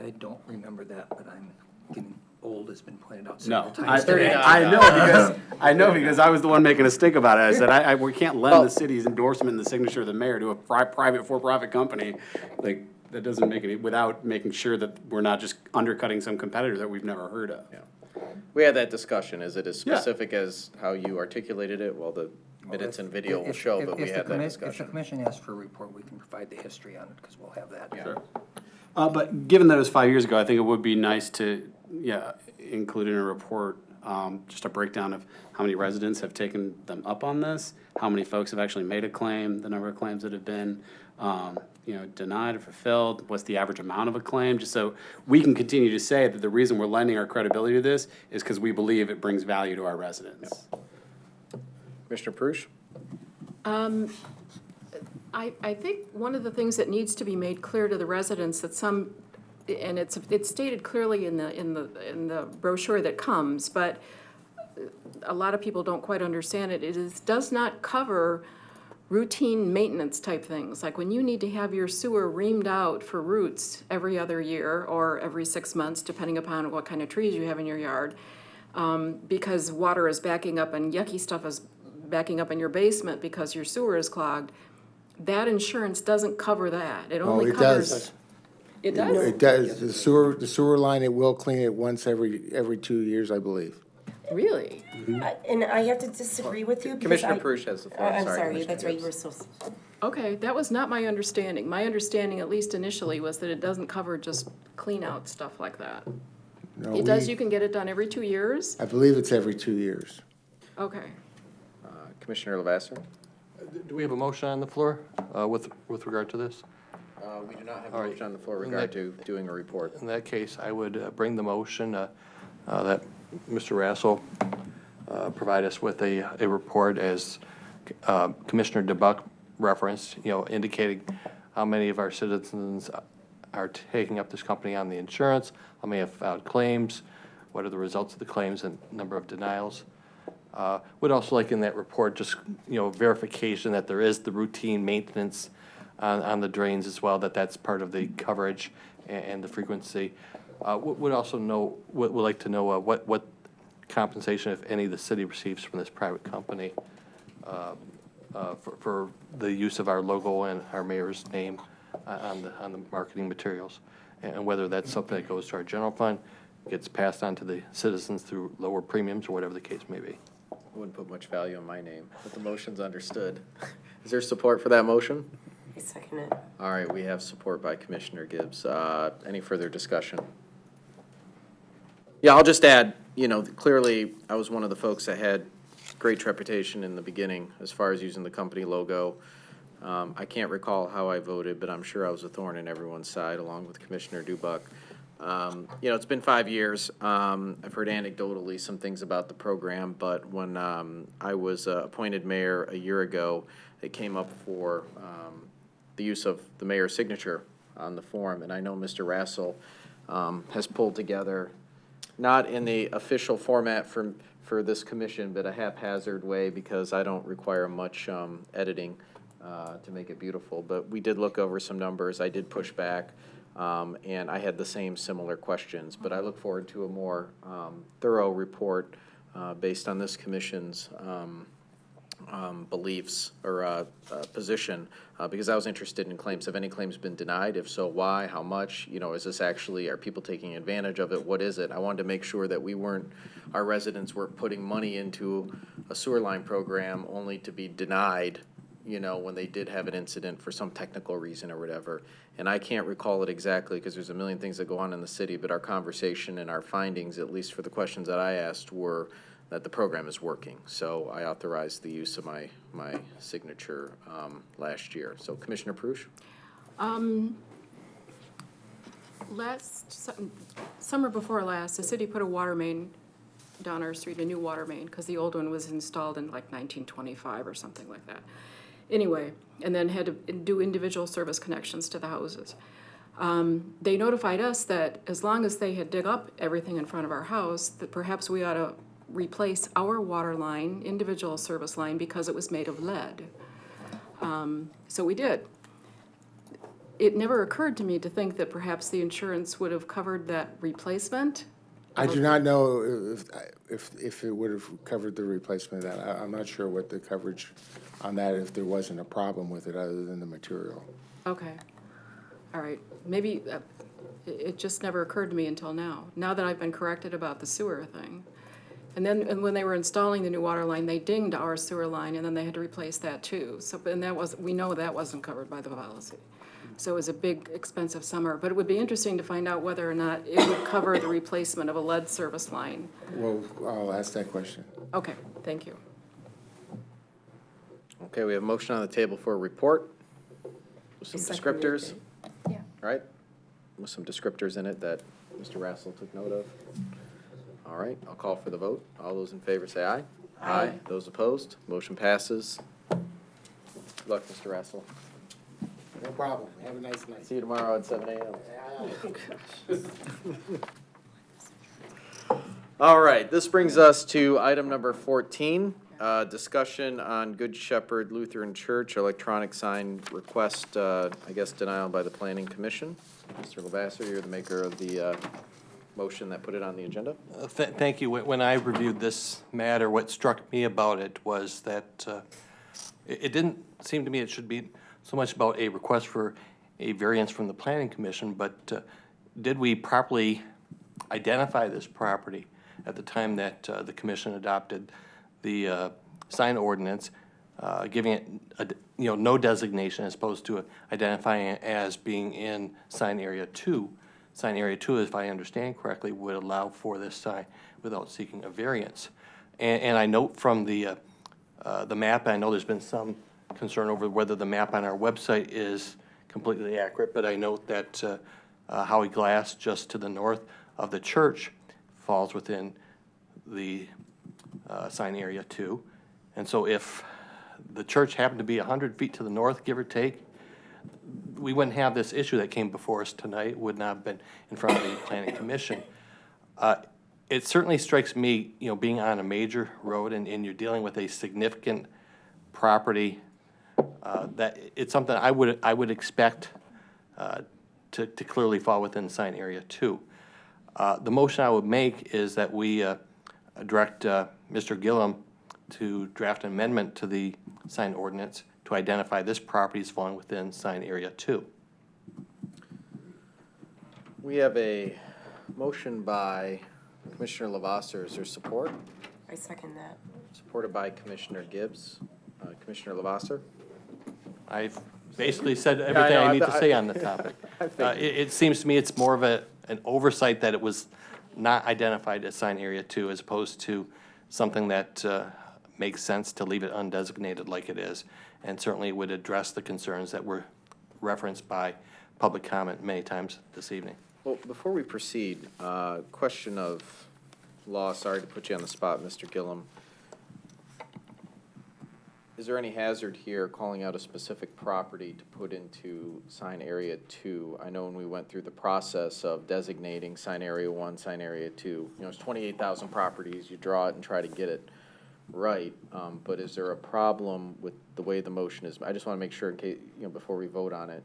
Speaker 24: I don't remember that, but I'm getting old, has been pointed out several
Speaker 21: No,
Speaker 24: times.
Speaker 21: I know because I was the one making a stink about it. I said, we can't lend the city's endorsement and the signature of the mayor to a private for-profit company. Like, that doesn't make it, without making sure that we're not just undercutting some competitor that we've never heard of.
Speaker 1: Yeah. We had that discussion. Is it as specific as how you articulated it? Well, the minutes and video will show, but we had that discussion.
Speaker 24: If the commission asks for a report, we can provide the history on it, because we'll have that.
Speaker 1: Yeah.
Speaker 21: Sure. But given that it was 5 years ago, I think it would be nice to, include in a report, just a breakdown of how many residents have taken them up on this, how many folks have actually made a claim, the number of claims that have been, denied or fulfilled, what's the average amount of a claim, just so we can continue to say that the reason we're lending our credibility to this is because we believe it brings value to our residents.
Speaker 1: Commissioner Perush?
Speaker 8: I think one of the things that needs to be made clear to the residents that and it's stated clearly in the brochure that comes, but a lot of people don't quite understand it. It does not cover routine maintenance type things, like when you need to have your sewer reamed out for roots every other year or every 6 months, depending upon what kind of trees you have in your yard, because water is backing up and yucky stuff is backing up in your basement because your sewer is clogged. That insurance doesn't cover that. It only covers.
Speaker 6: Does.
Speaker 8: It does?
Speaker 6: It does. The sewer line, it will clean it once every 2 years, I believe.
Speaker 8: Really?
Speaker 2: And I have to disagree with you.
Speaker 1: Commissioner Perush has the floor.
Speaker 2: I'm sorry,
Speaker 1: Commissioner
Speaker 2: that's right,
Speaker 1: Gibbs.
Speaker 2: you were so.
Speaker 8: Okay, that was not my understanding. My understanding, at least initially, was that it doesn't cover just clean out stuff like that.
Speaker 6: No,
Speaker 8: It does, you can get it done every 2 years?
Speaker 6: I believe it's every 2 years.
Speaker 8: Okay.
Speaker 1: Commissioner Lavasser?
Speaker 20: Do we have a motion on the floor with regard to this?
Speaker 1: We do not have
Speaker 20: All
Speaker 1: a
Speaker 20: right.
Speaker 1: motion on the floor
Speaker 20: In
Speaker 1: regard
Speaker 20: that-
Speaker 1: to doing a report.
Speaker 20: In that case, I would bring the motion that Mr. Rassel provide us with a report as Commissioner DeBuck referenced, indicating how many of our citizens are taking up this company on the insurance, how many have filed claims, what are the results of the claims and number of denials. Would also like in that report just, verification that there is the routine maintenance on the drains as well, that's part of the coverage and the frequency. Would like to know what compensation, if any, the city receives from this private company for the use of our logo and our mayor's name on the marketing materials, and whether that's something that goes to our general fund, gets passed on to the citizens through lower premiums or whatever the case may be.
Speaker 1: I wouldn't put much value on my name, but the motion's understood. Is there support for that motion?
Speaker 2: I second it.
Speaker 1: All right, we have support by Commissioner Gibbs. Any further discussion? Yeah, I'll just add, clearly, I was one of the folks that had great reputation in the beginning as far as using the company logo. I can't recall how I voted, but I'm sure I was a thorn in everyone's side, along with Commissioner Dubuck. It's been 5 years. I've heard anecdotally some things about the program, but when I was appointed mayor a year ago, it came up for the use of the mayor's signature on the form, and I know Mr. Rassel has pulled together, not in the official format for this commission, but a haphazard way, because I don't require much editing to make it beautiful. But we did look over some numbers. I did push back, and I had the same similar questions. But I look forward to a more thorough report based on this commission's beliefs or position, because I was interested in claims. Have any claims been denied? If so, why? How much? Is this actually, are people taking advantage of it? What is it? I wanted to make sure that our residents weren't putting money into a sewer line program only to be denied, when they did have an incident for some technical reason or whatever. And I can't recall it exactly, because there's a million things that go on in the city, but our conversation and our findings, at least for the questions that I asked, were that the program is working. So I authorized the use of my signature last year. So Commissioner Prush?
Speaker 8: Summer before last, the city put a water main down our street, a new water main, because the old one was installed in like 1925 or something like that. Anyway, and then had to do individual service connections to the houses. They notified us that as long as they had dug up everything in front of our house, that perhaps we ought to replace our water line, individual service line, because it was made of lead. So we did. It never occurred to me to think that perhaps the insurance would have covered that replacement.
Speaker 6: I do not know if it would have covered the replacement of that. I'm not sure what the coverage on that, if there wasn't a problem with it other than the material.
Speaker 8: Okay. All right. Maybe it just never occurred to me until now. Now that I've been corrected about the sewer thing. And when they were installing the new water line, they dinged our sewer line, and then they had to replace that too. So, and we know that wasn't covered by the policy. So it was a big, expensive summer. But it would be interesting to find out whether or not it would cover the replacement of a lead service line.
Speaker 6: Well, I'll ask that question.
Speaker 8: Okay, thank you.
Speaker 1: Okay, we have a motion on the table for a report with some descriptors.
Speaker 2: Yeah.
Speaker 1: Right? With some descriptors in it that Mr. Rassel took note of. All right, I'll call for the vote. All those in favor say aye. Aye. Those opposed, motion passes. Good luck, Mr. Rassel.
Speaker 6: No problem. Have a nice night.
Speaker 1: See you tomorrow at 7 a.m. All right, this brings us to item number 14, discussion on Good Shepherd Lutheran Church electronic sign request, denial by the Planning Commission. Mr. Lavasser, you're the maker of the motion that put it on the agenda.
Speaker 20: Thank you. When I reviewed this matter, what struck me about it was that it didn't seem to me it should be so much about a request for a variance from the Planning Commission, but did we properly identify this property at the time that the commission adopted the sign ordinance, giving it no designation as opposed to identifying it as being in sign area 2. Sign area 2, if I understand correctly, would allow for this sign without seeking a variance. And I note from the map, I know there's been some concern over whether the map on our website is completely accurate, but I note that Howie Glass, just to the north of the church, falls within the sign area 2. And so if the church happened to be 100 feet to the north, give or take, we wouldn't have this issue that came before us tonight, would not have been in front of the planning commission. It certainly strikes me, you know, being on a major road and you're dealing with a significant property, that it's something I would expect to clearly fall within sign area 2. The motion I would make is that we direct Mr. Gillum to draft an amendment to the sign ordinance to identify this property as falling within sign area 2.
Speaker 1: We have a motion by Commissioner Lavasser. Is there support?
Speaker 2: I second that.
Speaker 1: Supported by Commissioner Gibbs. Commissioner Lavasser?
Speaker 20: I've basically said everything I need to say on the topic. It seems to me it's more of an oversight that it was not identified as sign area 2 as opposed to something that makes sense to leave it undesignated like it is, and certainly would address the concerns that were referenced by public comment many times this evening.
Speaker 1: Well, before we proceed, question of law, sorry to put you on the spot, Mr. Gillum. Is there any hazard here calling out a specific property to put into sign area 2? I know when we went through the process of designating sign area 1, sign area 2, you know, it's 28,000 properties, you draw it and try to get it right, but is there a problem with the way the motion is? I just want to make sure in case, you know, before we vote on it,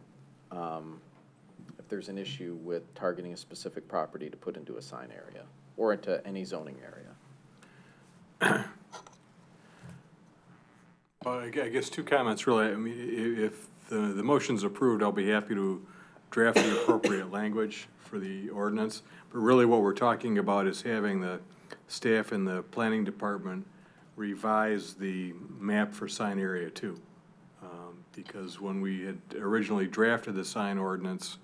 Speaker 1: if there's an issue with targeting a specific property to put into a sign area or into any zoning area.
Speaker 13: I guess two comments really. I mean, if the motion's approved, I'll be happy to draft the appropriate language for the ordinance. But really what we're talking about is having the staff in the planning department revise the map for sign area 2. Because when we had originally drafted the sign ordinance,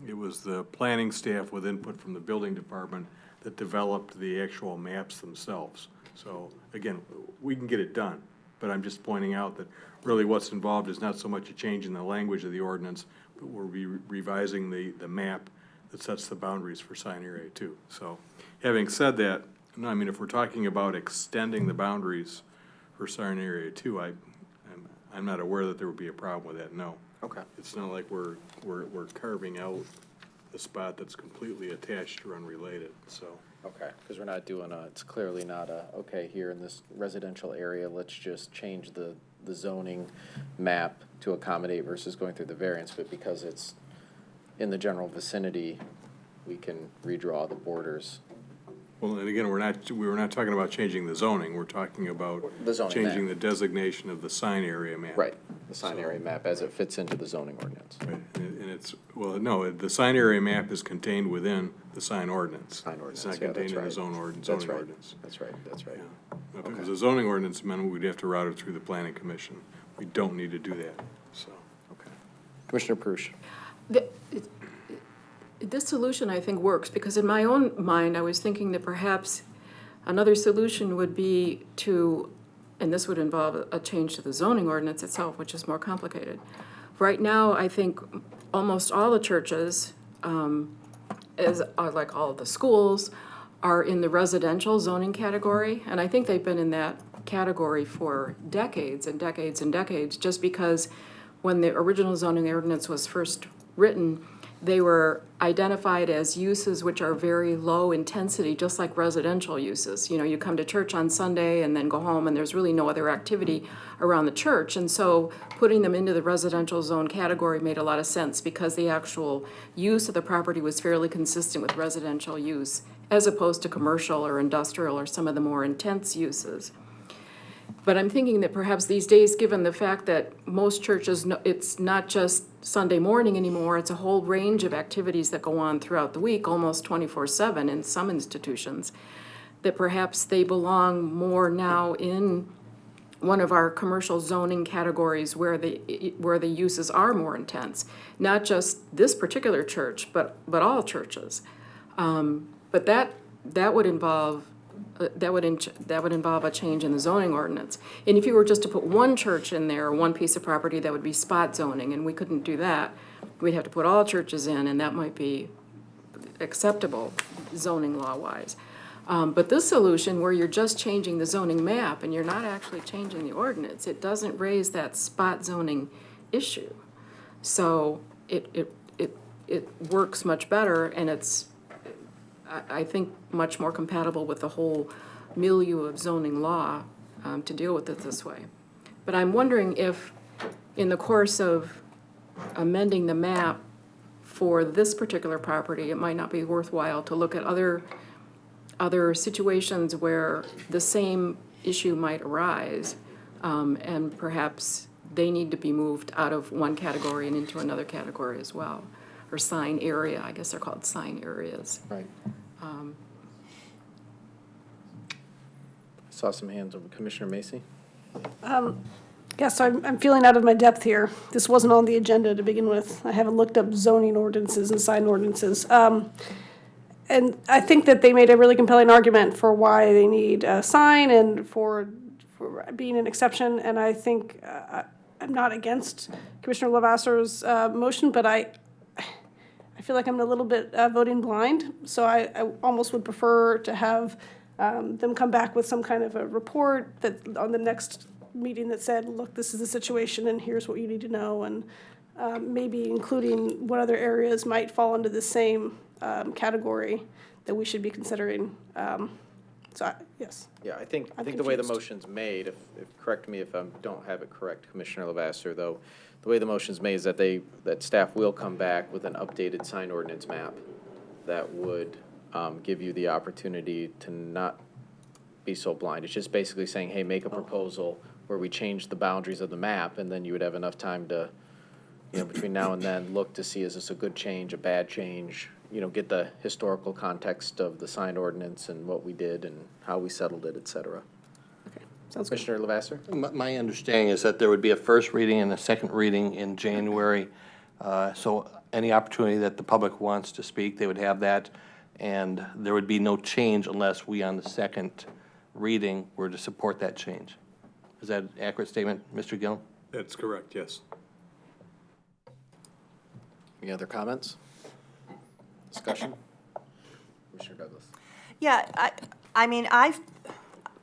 Speaker 13: it was the planning staff with input from the building department that developed the actual maps themselves. So again, we can get it done. But I'm just pointing out that really what's involved is not so much a change in the language of the ordinance, but we'll be revising the map that sets the boundaries for sign area 2. So having said that, no, I mean, if we're talking about extending the boundaries for sign area 2, I'm not aware that there would be a problem with that, no.
Speaker 1: Okay.
Speaker 13: It's not like we're carving out a spot that's completely attached or unrelated, so.
Speaker 1: Okay, because we're not doing it's clearly not okay, here in this residential area, let's just change the zoning map to accommodate versus going through the variance, but because it's in the general vicinity, we can redraw the borders.
Speaker 13: Well, and again, we were not talking about changing the zoning, we're talking about
Speaker 1: The zoning
Speaker 13: changing
Speaker 1: map.
Speaker 13: the designation of the sign area map.
Speaker 1: Right, the sign area map as it fits into the zoning ordinance.
Speaker 13: Right, and it's, well, no, the sign area map is contained within the sign ordinance.
Speaker 1: Sign ordinance,
Speaker 13: It's not
Speaker 1: yeah,
Speaker 13: contained
Speaker 1: that's
Speaker 13: in the
Speaker 1: right.
Speaker 13: zoning
Speaker 1: That's
Speaker 13: ordinance.
Speaker 1: right. That's right, that's right.
Speaker 13: If it was a zoning ordinance amendment, we'd have to route it through the planning commission. We don't need to do that, so.
Speaker 1: Okay. Commissioner Prush.
Speaker 8: This solution, I think, works, because in my own mind, I was thinking that perhaps another solution would be to, and this would involve a change to the zoning ordinance itself, which is more complicated. Right now, I think almost all the churches, as are like all of the schools, are in the residential zoning category, and I think they've been in that category for decades and decades and decades, just because when the original zoning ordinance was first written, they were identified as uses which are very low intensity, just like residential uses. You know, you come to church on Sunday and then go home, and there's really no other activity around the church. And so putting them into the residential zone category made a lot of sense, because the actual use of the property was fairly consistent with residential use, as opposed to commercial or industrial or some of the more intense uses. But I'm thinking that perhaps these days, given the fact that most churches, it's not just Sunday morning anymore, it's a whole range of activities that go on throughout the week, almost 24/7 in some institutions, that perhaps they belong more now in one of our commercial zoning categories where the uses are more intense. Not just this particular church, but all churches. But that would involve that would involve a change in the zoning ordinance. And if you were just to put one church in there, one piece of property, that would be spot zoning, and we couldn't do that. We'd have to put all churches in, and that might be acceptable zoning law-wise. But this solution, where you're just changing the zoning map and you're not actually changing the ordinance, it doesn't raise that spot zoning issue. So it works much better, and it's, I think, much more compatible with the whole milieu of zoning law to deal with it this way. But I'm wondering if, in the course of amending the map for this particular property, it might not be worthwhile to look at other situations where the same issue might arise, and perhaps they need to be moved out of one category and into another category as well, or sign area. I guess they're called sign areas.
Speaker 1: Right. Saw some hands over. Commissioner Macy?
Speaker 3: Yeah, so I'm feeling out of my depth here. This wasn't on the agenda to begin with. I haven't looked up zoning ordinances and sign ordinances. And I think that they made a really compelling argument for why they need a sign and for being an exception. And I think I'm not against Commissioner Lavasser's motion, but I feel like I'm a little bit voting blind. So I almost would prefer to have them come back with some kind of a report that on the next meeting that said, look, this is the situation and here's what you need to know, and maybe including what other areas might fall into the same category that we should be considering. Yes.
Speaker 1: Yeah, I think the way the motion's made, if correct me if I don't have it correct, Commissioner Lavasser, though, the way the motion's made is that staff will come back with an updated sign ordinance map that would give you the opportunity to not be so blind. It's just basically saying, hey, make a proposal where we change the boundaries of the map, and then you would have enough time to, between now and then, look to see, is this a good change, a bad change, get the historical context of the sign ordinance and what we did and how we settled it, et cetera.
Speaker 3: Okay, sounds good.
Speaker 1: Commissioner Lavasser?
Speaker 20: My understanding is that there would be a first reading and a second reading in January. So any opportunity that the public wants to speak, they would have that. And there would be no change unless we, on the second reading, were to support that change. Is that an accurate statement, Mr. Gillum?
Speaker 13: That's correct, yes.
Speaker 1: Any other comments? Discussion? Commissioner Douglas?
Speaker 22: Yeah, I mean, I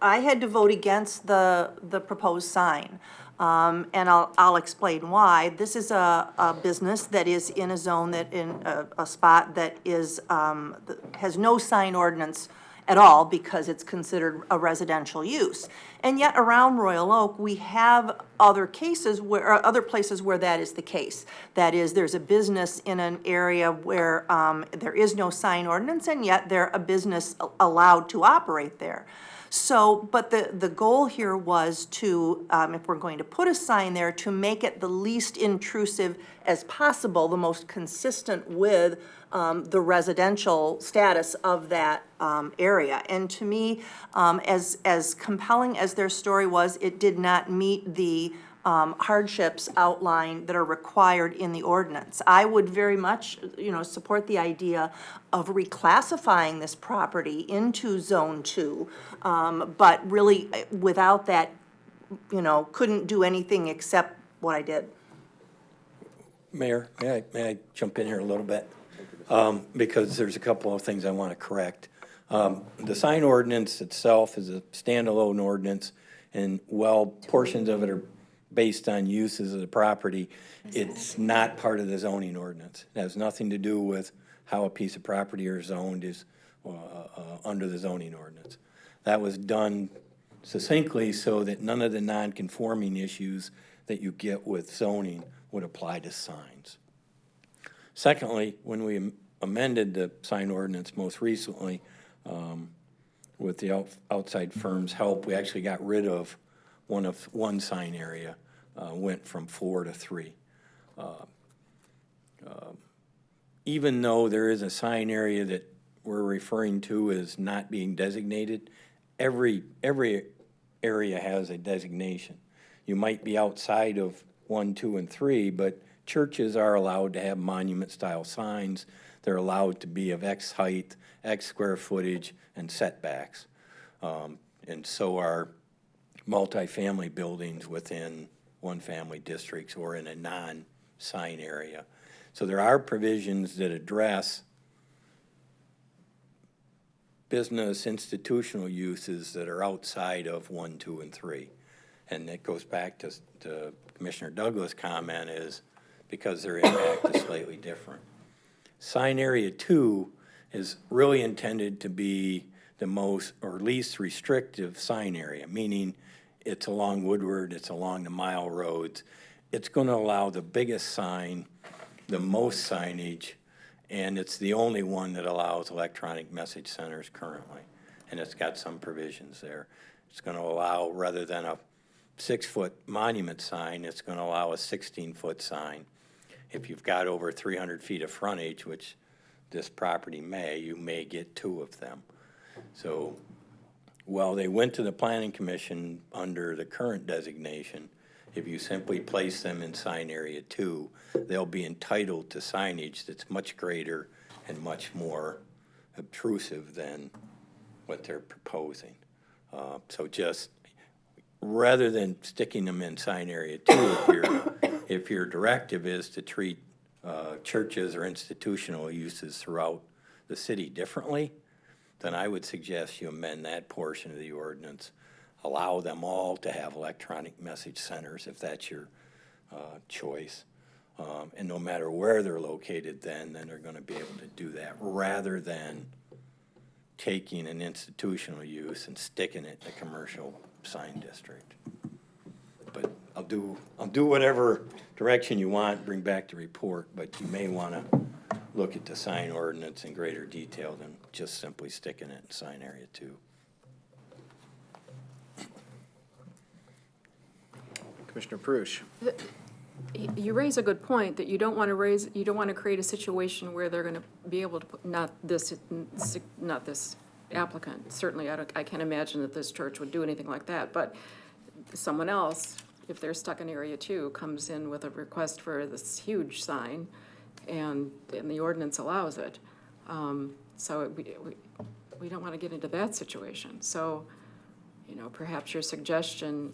Speaker 22: had to vote against the proposed sign. And I'll explain why. This is a business that is in a zone that in a spot that is, has no sign ordinance at all because it's considered a residential use. And yet around Royal Oak, we have other cases where, or other places where that is the case. That is, there's a business in an area where there is no sign ordinance, and yet they're a business allowed to operate there. So, but the goal here was to, if we're going to put a sign there, to make it the least intrusive as possible, the most consistent with the residential status of that area. And to me, as compelling as their story was, it did not meet the hardships outlined that are required in the ordinance. I would very much, support the idea of reclassifying this property into Zone 2, but really without that, couldn't do anything except what I did.
Speaker 14: Mayor, may I jump in here a little bit? Because there's a couple of things I want to correct. The sign ordinance itself is a standalone ordinance, and while portions of it are based on uses of the property, it's not part of the zoning ordinance. It has nothing to do with how a piece of property is zoned is under the zoning ordinance. That was done succinctly so that none of the non-conforming issues that you get with zoning would apply to signs. Secondly, when we amended the sign ordinance most recently, with the outside firm's help, we actually got rid of one sign area, went from 4 to 3. Even though there is a sign area that we're referring to as not being designated, every area has a designation. You might be outside of 1, 2, and 3, but churches are allowed to have monument-style signs. They're allowed to be of X height, X square footage, and setbacks. And so are multifamily buildings within one-family districts or in a non-sign area. So there are provisions that address business institutional uses that are outside of 1, 2, and 3. And it goes back to Commissioner Douglas' comment is because their impact is slightly different. Sign area 2 is really intended to be the most or least restrictive sign area, meaning it's along Woodward, it's along the mile roads. It's going to allow the biggest sign, the most signage, and it's the only one that allows electronic message centers currently. And it's got some provisions there. It's going to allow, rather than a 6-foot monument sign, it's going to allow a 16-foot sign. If you've got over 300 feet of frontage, which this property may, you may get 2 of them. So while they went to the Planning Commission under the current designation, if you simply place them in sign area 2, they'll be entitled to signage that's much greater and much more obtrusive than what they're proposing. So just rather than sticking them in sign area 2, if your directive is to treat churches or institutional uses throughout the city differently, then I would suggest you amend that portion of the ordinance, allow them all to have electronic message centers if that's your choice. And no matter where they're located then they're going to be able to do that rather than taking an institutional use and sticking it in a commercial sign district. But I'll do whatever direction you want, bring back the report, but you may want to look at the sign ordinance in greater detail than just simply sticking it in sign area 2.
Speaker 1: Commissioner Perush.
Speaker 8: You raise a good point that you don't want to create a situation where they're going to be able to put, not this applicant, certainly I can't imagine that this church would do anything like that, but someone else, if they're stuck in area 2, comes in with a request for this huge sign, and the ordinance allows it. So we don't want to get into that situation. So, perhaps your suggestion.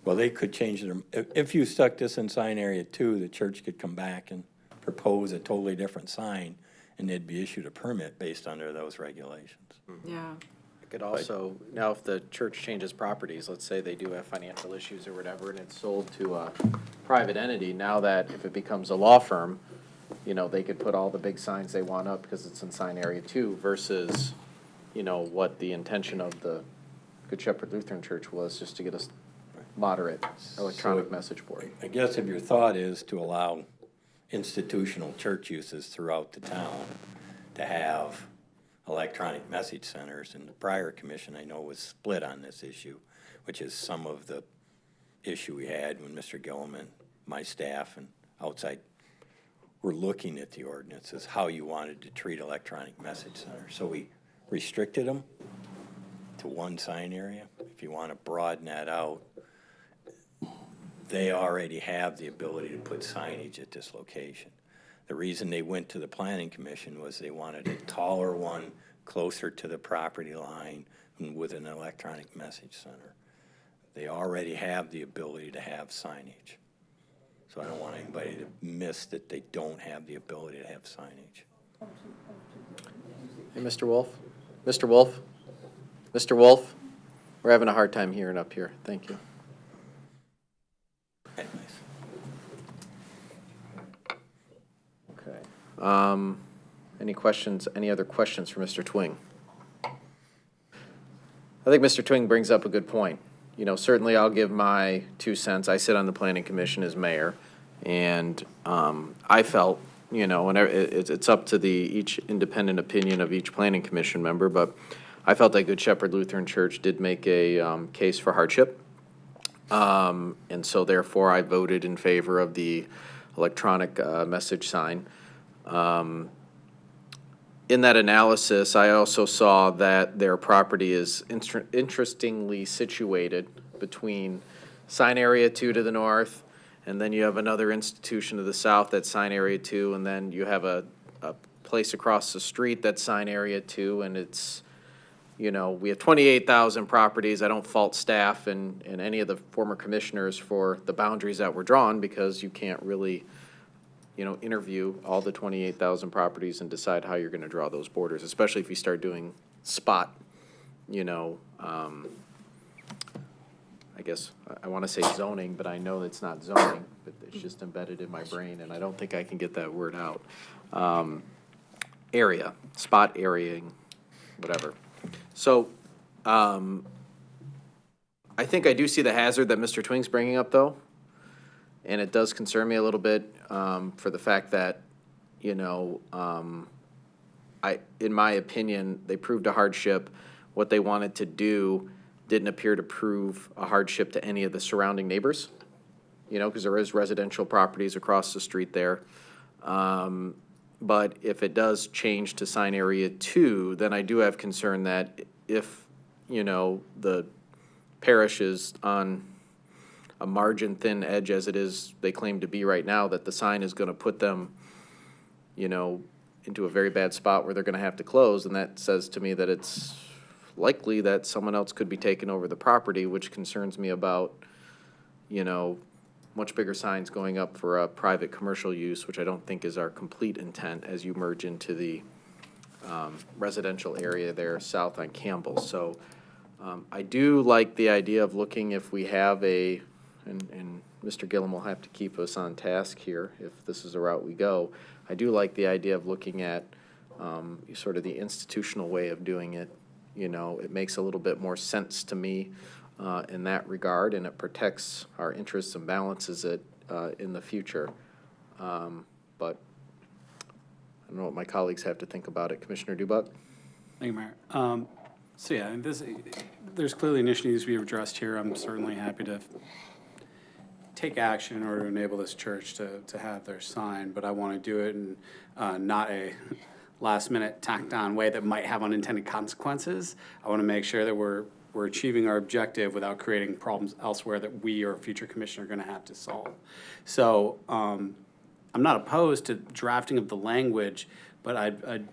Speaker 14: Well, they could change their, if you stuck this in sign area 2, the church could come back and propose a totally different sign, and they'd be issued a permit based under those regulations.
Speaker 8: Yeah.
Speaker 1: It could also, now if the church changes properties, let's say they do have financial issues or whatever, and it's sold to a private entity, now that if it becomes a law firm, they could put all the big signs they want up because it's in sign area 2 versus, what the intention of the Good Shepherd Lutheran Church was, just to get a moderate electronic message board.
Speaker 14: I guess if your thought is to allow institutional church uses throughout the town to have electronic message centers, and the prior commission I know was split on this issue, which is some of the issue we had when Mr. Gilliman, my staff, and outside were looking at the ordinances, how you wanted to treat electronic message centers. So we restricted them to one sign area. If you want to broaden that out, they already have the ability to put signage at this location. The reason they went to the Planning Commission was they wanted a taller one closer to the property line and with an electronic message center. They already have the ability to have signage. So I don't want anybody to miss that they don't have the ability to have signage.
Speaker 1: Hey, Mr. Wolf? Mr. Wolf? Mr. Wolf? We're having a hard time hearing up here. Thank you.
Speaker 14: Anyways.
Speaker 1: Okay. Any questions, any other questions for Mr. Twing? I think Mr. Twing brings up a good point. Certainly I'll give my 2 cents. I sit on the Planning Commission as mayor, and I felt, and it's up to each independent opinion of each Planning Commission member, but I felt that Good Shepherd Lutheran Church did make a case for hardship. And so therefore I voted in favor of the electronic message sign. In that analysis, I also saw that their property is interestingly situated between sign area 2 to the north, and then you have another institution to the south that's sign area 2, and then you have a place across the street that's sign area 2, and it's, you know, we have 28,000 properties. I don't fault staff and any of the former commissioners for the boundaries that were drawn, because you can't really, you know, interview all the 28,000 properties and decide how you're going to draw those borders, especially if you start doing spot, you know, I guess I want to say zoning, but I know it's not zoning, but it's just embedded in my brain, and I don't think I can get that word out. Area, spot areaing, whatever. So, I think I do see the hazard that Mr. Twing's bringing up, though, and it does concern me a little bit for the fact that, you know, in my opinion, they proved a hardship. What they wanted to do didn't appear to prove a hardship to any of the surrounding neighbors, you know, because there is residential properties across the street there. But if it does change to sign area 2, then I do have concern that if, you know, the parish is on a margin thin edge as it is, they claim to be right now, that the sign is going to put them, you know, into a very bad spot where they're going to have to close. And that says to me that it's likely that someone else could be taking over the property, which concerns me about, you know, much bigger signs going up for a private commercial use, which I don't think is our complete intent as you merge into the residential area there south on Campbell. So I do like the idea of looking if we have a, and Mr. Gillum will have to keep us on task here if this is the route we go. I do like the idea of looking at sort of the institutional way of doing it. You know, it makes a little bit more sense to me in that regard, and it protects our interests and balances it in the future. But I don't know what my colleagues have to think about it. Commissioner Dubuck?
Speaker 21: Thank you, Mayor. So yeah, there's clearly an issue that needs to be addressed here. I'm certainly happy to take action in order to enable this church to have their sign, but I want to do it in not a last-minute tacked-on way that might have unintended consequences. I want to make sure that we're achieving our objective without creating problems elsewhere that we or a future commissioner are going to have to solve. So I'm not opposed to drafting of the language, but I'm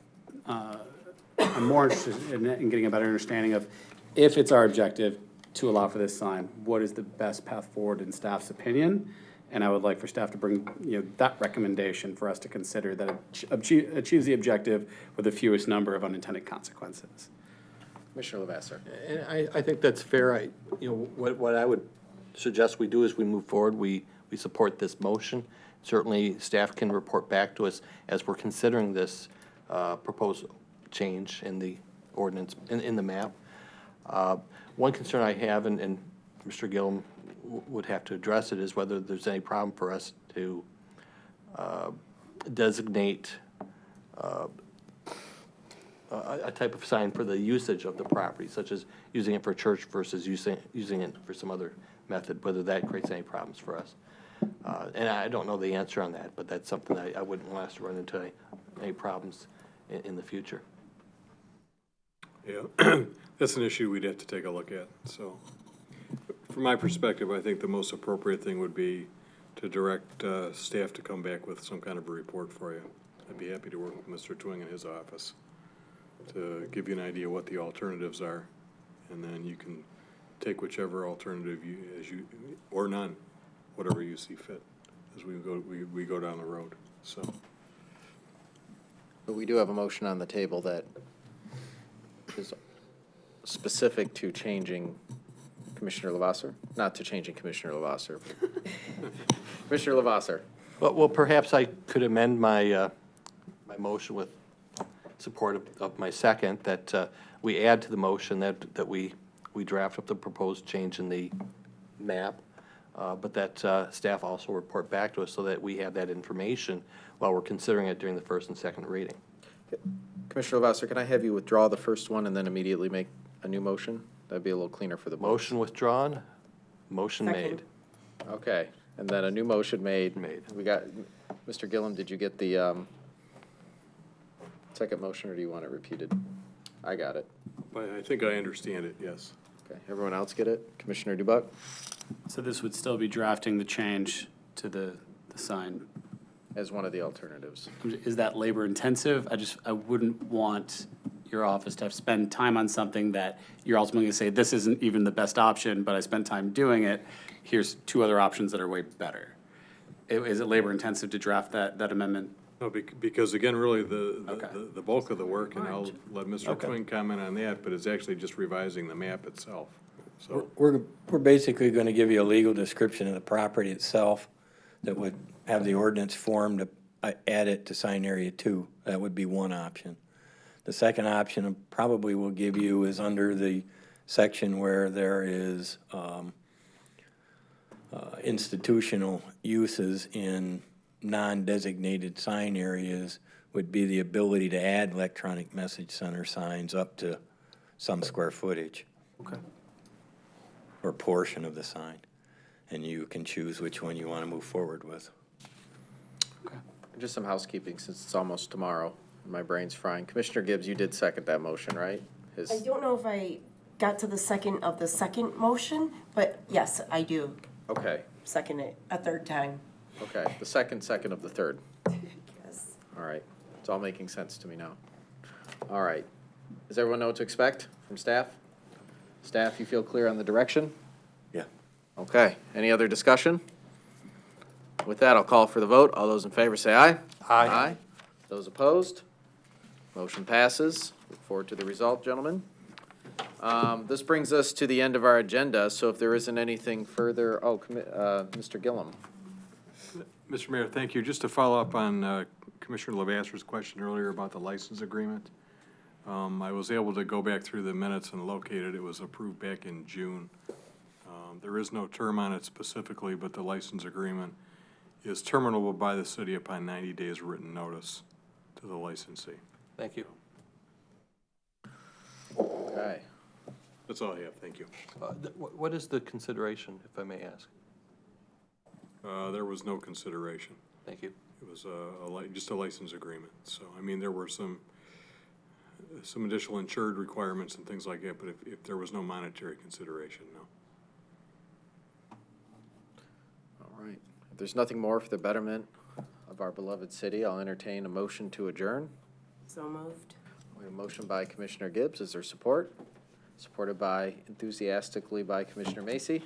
Speaker 21: more interested in getting a better understanding of, if it's our objective to allow for this sign, what is the best path forward in staff's opinion? And I would like for staff to bring, you know, that recommendation for us to consider that it achieves the objective with the fewest number of unintended consequences.
Speaker 1: Commissioner Lavasser.
Speaker 20: And I think that's fair. What I would suggest we do is we move forward. We support this motion. Certainly, staff can report back to us as we're considering this proposed change in the ordinance, in the map. One concern I have, and Mr. Gillum would have to address it, is whether there's any problem for us to designate a type of sign for the usage of the property, such as using it for church versus using it for some other method, whether that creates any problems for us. And I don't know the answer on that, but that's something I wouldn't want us to run into any problems in the future.
Speaker 13: Yeah, that's an issue we'd have to take a look at. So from my perspective, I think the most appropriate thing would be to direct staff to come back with some kind of a report for you. I'd be happy to work with Mr. Twing in his office to give you an idea what the alternatives are, and then you can take whichever alternative or none, whatever you see fit as we go down the road. So,
Speaker 1: but we do have a motion on the table that is specific to changing Commissioner Lavasser, not to changing Commissioner Lavasser. Commissioner Lavasser.
Speaker 20: Well, perhaps I could amend my my motion with support of my second, that we add to the motion that we draft up the proposed change in the map, but that staff also report back to us so that we have that information while we're considering it during the first and second reading.
Speaker 1: Commissioner Lavasser, can I have you withdraw the first one and then immediately make a new motion? That'd be a little cleaner for the board.
Speaker 20: Motion withdrawn, motion made.
Speaker 1: Okay, and then a new motion made. We got, Mr. Gillum, did you get the second motion, or do you want it repeated? I got it.
Speaker 13: but I think I understand it, yes.
Speaker 1: Okay, everyone else get it? Commissioner Dubuck?
Speaker 21: So this would still be drafting the change to the sign.
Speaker 1: As one of the alternatives.
Speaker 21: Is that labor intensive? I wouldn't want your office to have spend time on something that you're ultimately going to say, this isn't even the best option, but I spent time doing it. Here's two other options that are way better. Is it labor intensive to draft that amendment?
Speaker 13: No, because again, really, the bulk of the work, and I'll let Mr.
Speaker 21: Okay.
Speaker 13: Twing comment on that, but it's actually just revising the map itself. So,
Speaker 14: We're basically going to give you a legal description of the property itself that would have the ordinance form to add it to sign area 2. That would be one option. The second option probably will give you is under the section where there is institutional uses in non-designated sign areas would be the ability to add electronic message center signs up to some square footage.
Speaker 21: Okay.
Speaker 14: Or portion of the sign. And you can choose which one you want to move forward with.
Speaker 1: Just some housekeeping, since it's almost tomorrow. My brain's frying. Commissioner Gibbs, you did second that motion, right?
Speaker 2: I don't know if I got to the second of the second motion, but yes, I do
Speaker 1: Okay,
Speaker 2: second it a third time.
Speaker 1: okay. The second of the third.
Speaker 2: Yes.
Speaker 1: All right. It's all making sense to me now. All right. Does everyone know what to expect from staff? Staff, you feel clear on the direction?
Speaker 14: Yeah.
Speaker 1: Okay. Any other discussion? With that, I'll call for the vote. All those in favor say aye.
Speaker 21: Aye.
Speaker 1: Aye. Those opposed? Motion passes. Look forward to the result, gentlemen. This brings us to the end of our agenda, so if there isn't anything further, Mr. Gillum.
Speaker 13: Mr. Mayor, thank you. Just to follow up on Commissioner Lavasser's question earlier about the license agreement. I was able to go back through the minutes and locate it. It was approved back in June. There is no term on it specifically, but the license agreement is terminable by the city upon 90 days written notice to the licensee.
Speaker 20: Thank you.
Speaker 1: Okay.
Speaker 13: That's all I have. Thank you.
Speaker 20: What is the consideration, if I may ask?
Speaker 13: There was no consideration.
Speaker 20: Thank you.
Speaker 13: It was just a license agreement. So, I mean, there were some additional insured requirements and things like that, but if there was no monetary consideration, no.
Speaker 1: All right. If there's nothing more for the betterment of our beloved city, I'll entertain a motion to adjourn.
Speaker 2: So moved.
Speaker 1: We have a motion by Commissioner Gibbs. Is there support? Supported enthusiastically by Commissioner Macy.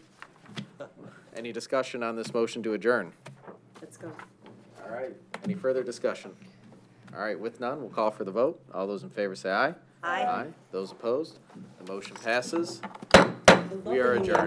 Speaker 1: Any discussion on this motion to adjourn?
Speaker 2: Let's go.
Speaker 1: All right. Any further discussion? All right. With none, we'll call for the vote. All those in favor say aye.
Speaker 2: Aye.
Speaker 1: Those opposed? The motion passes. We are adjourned.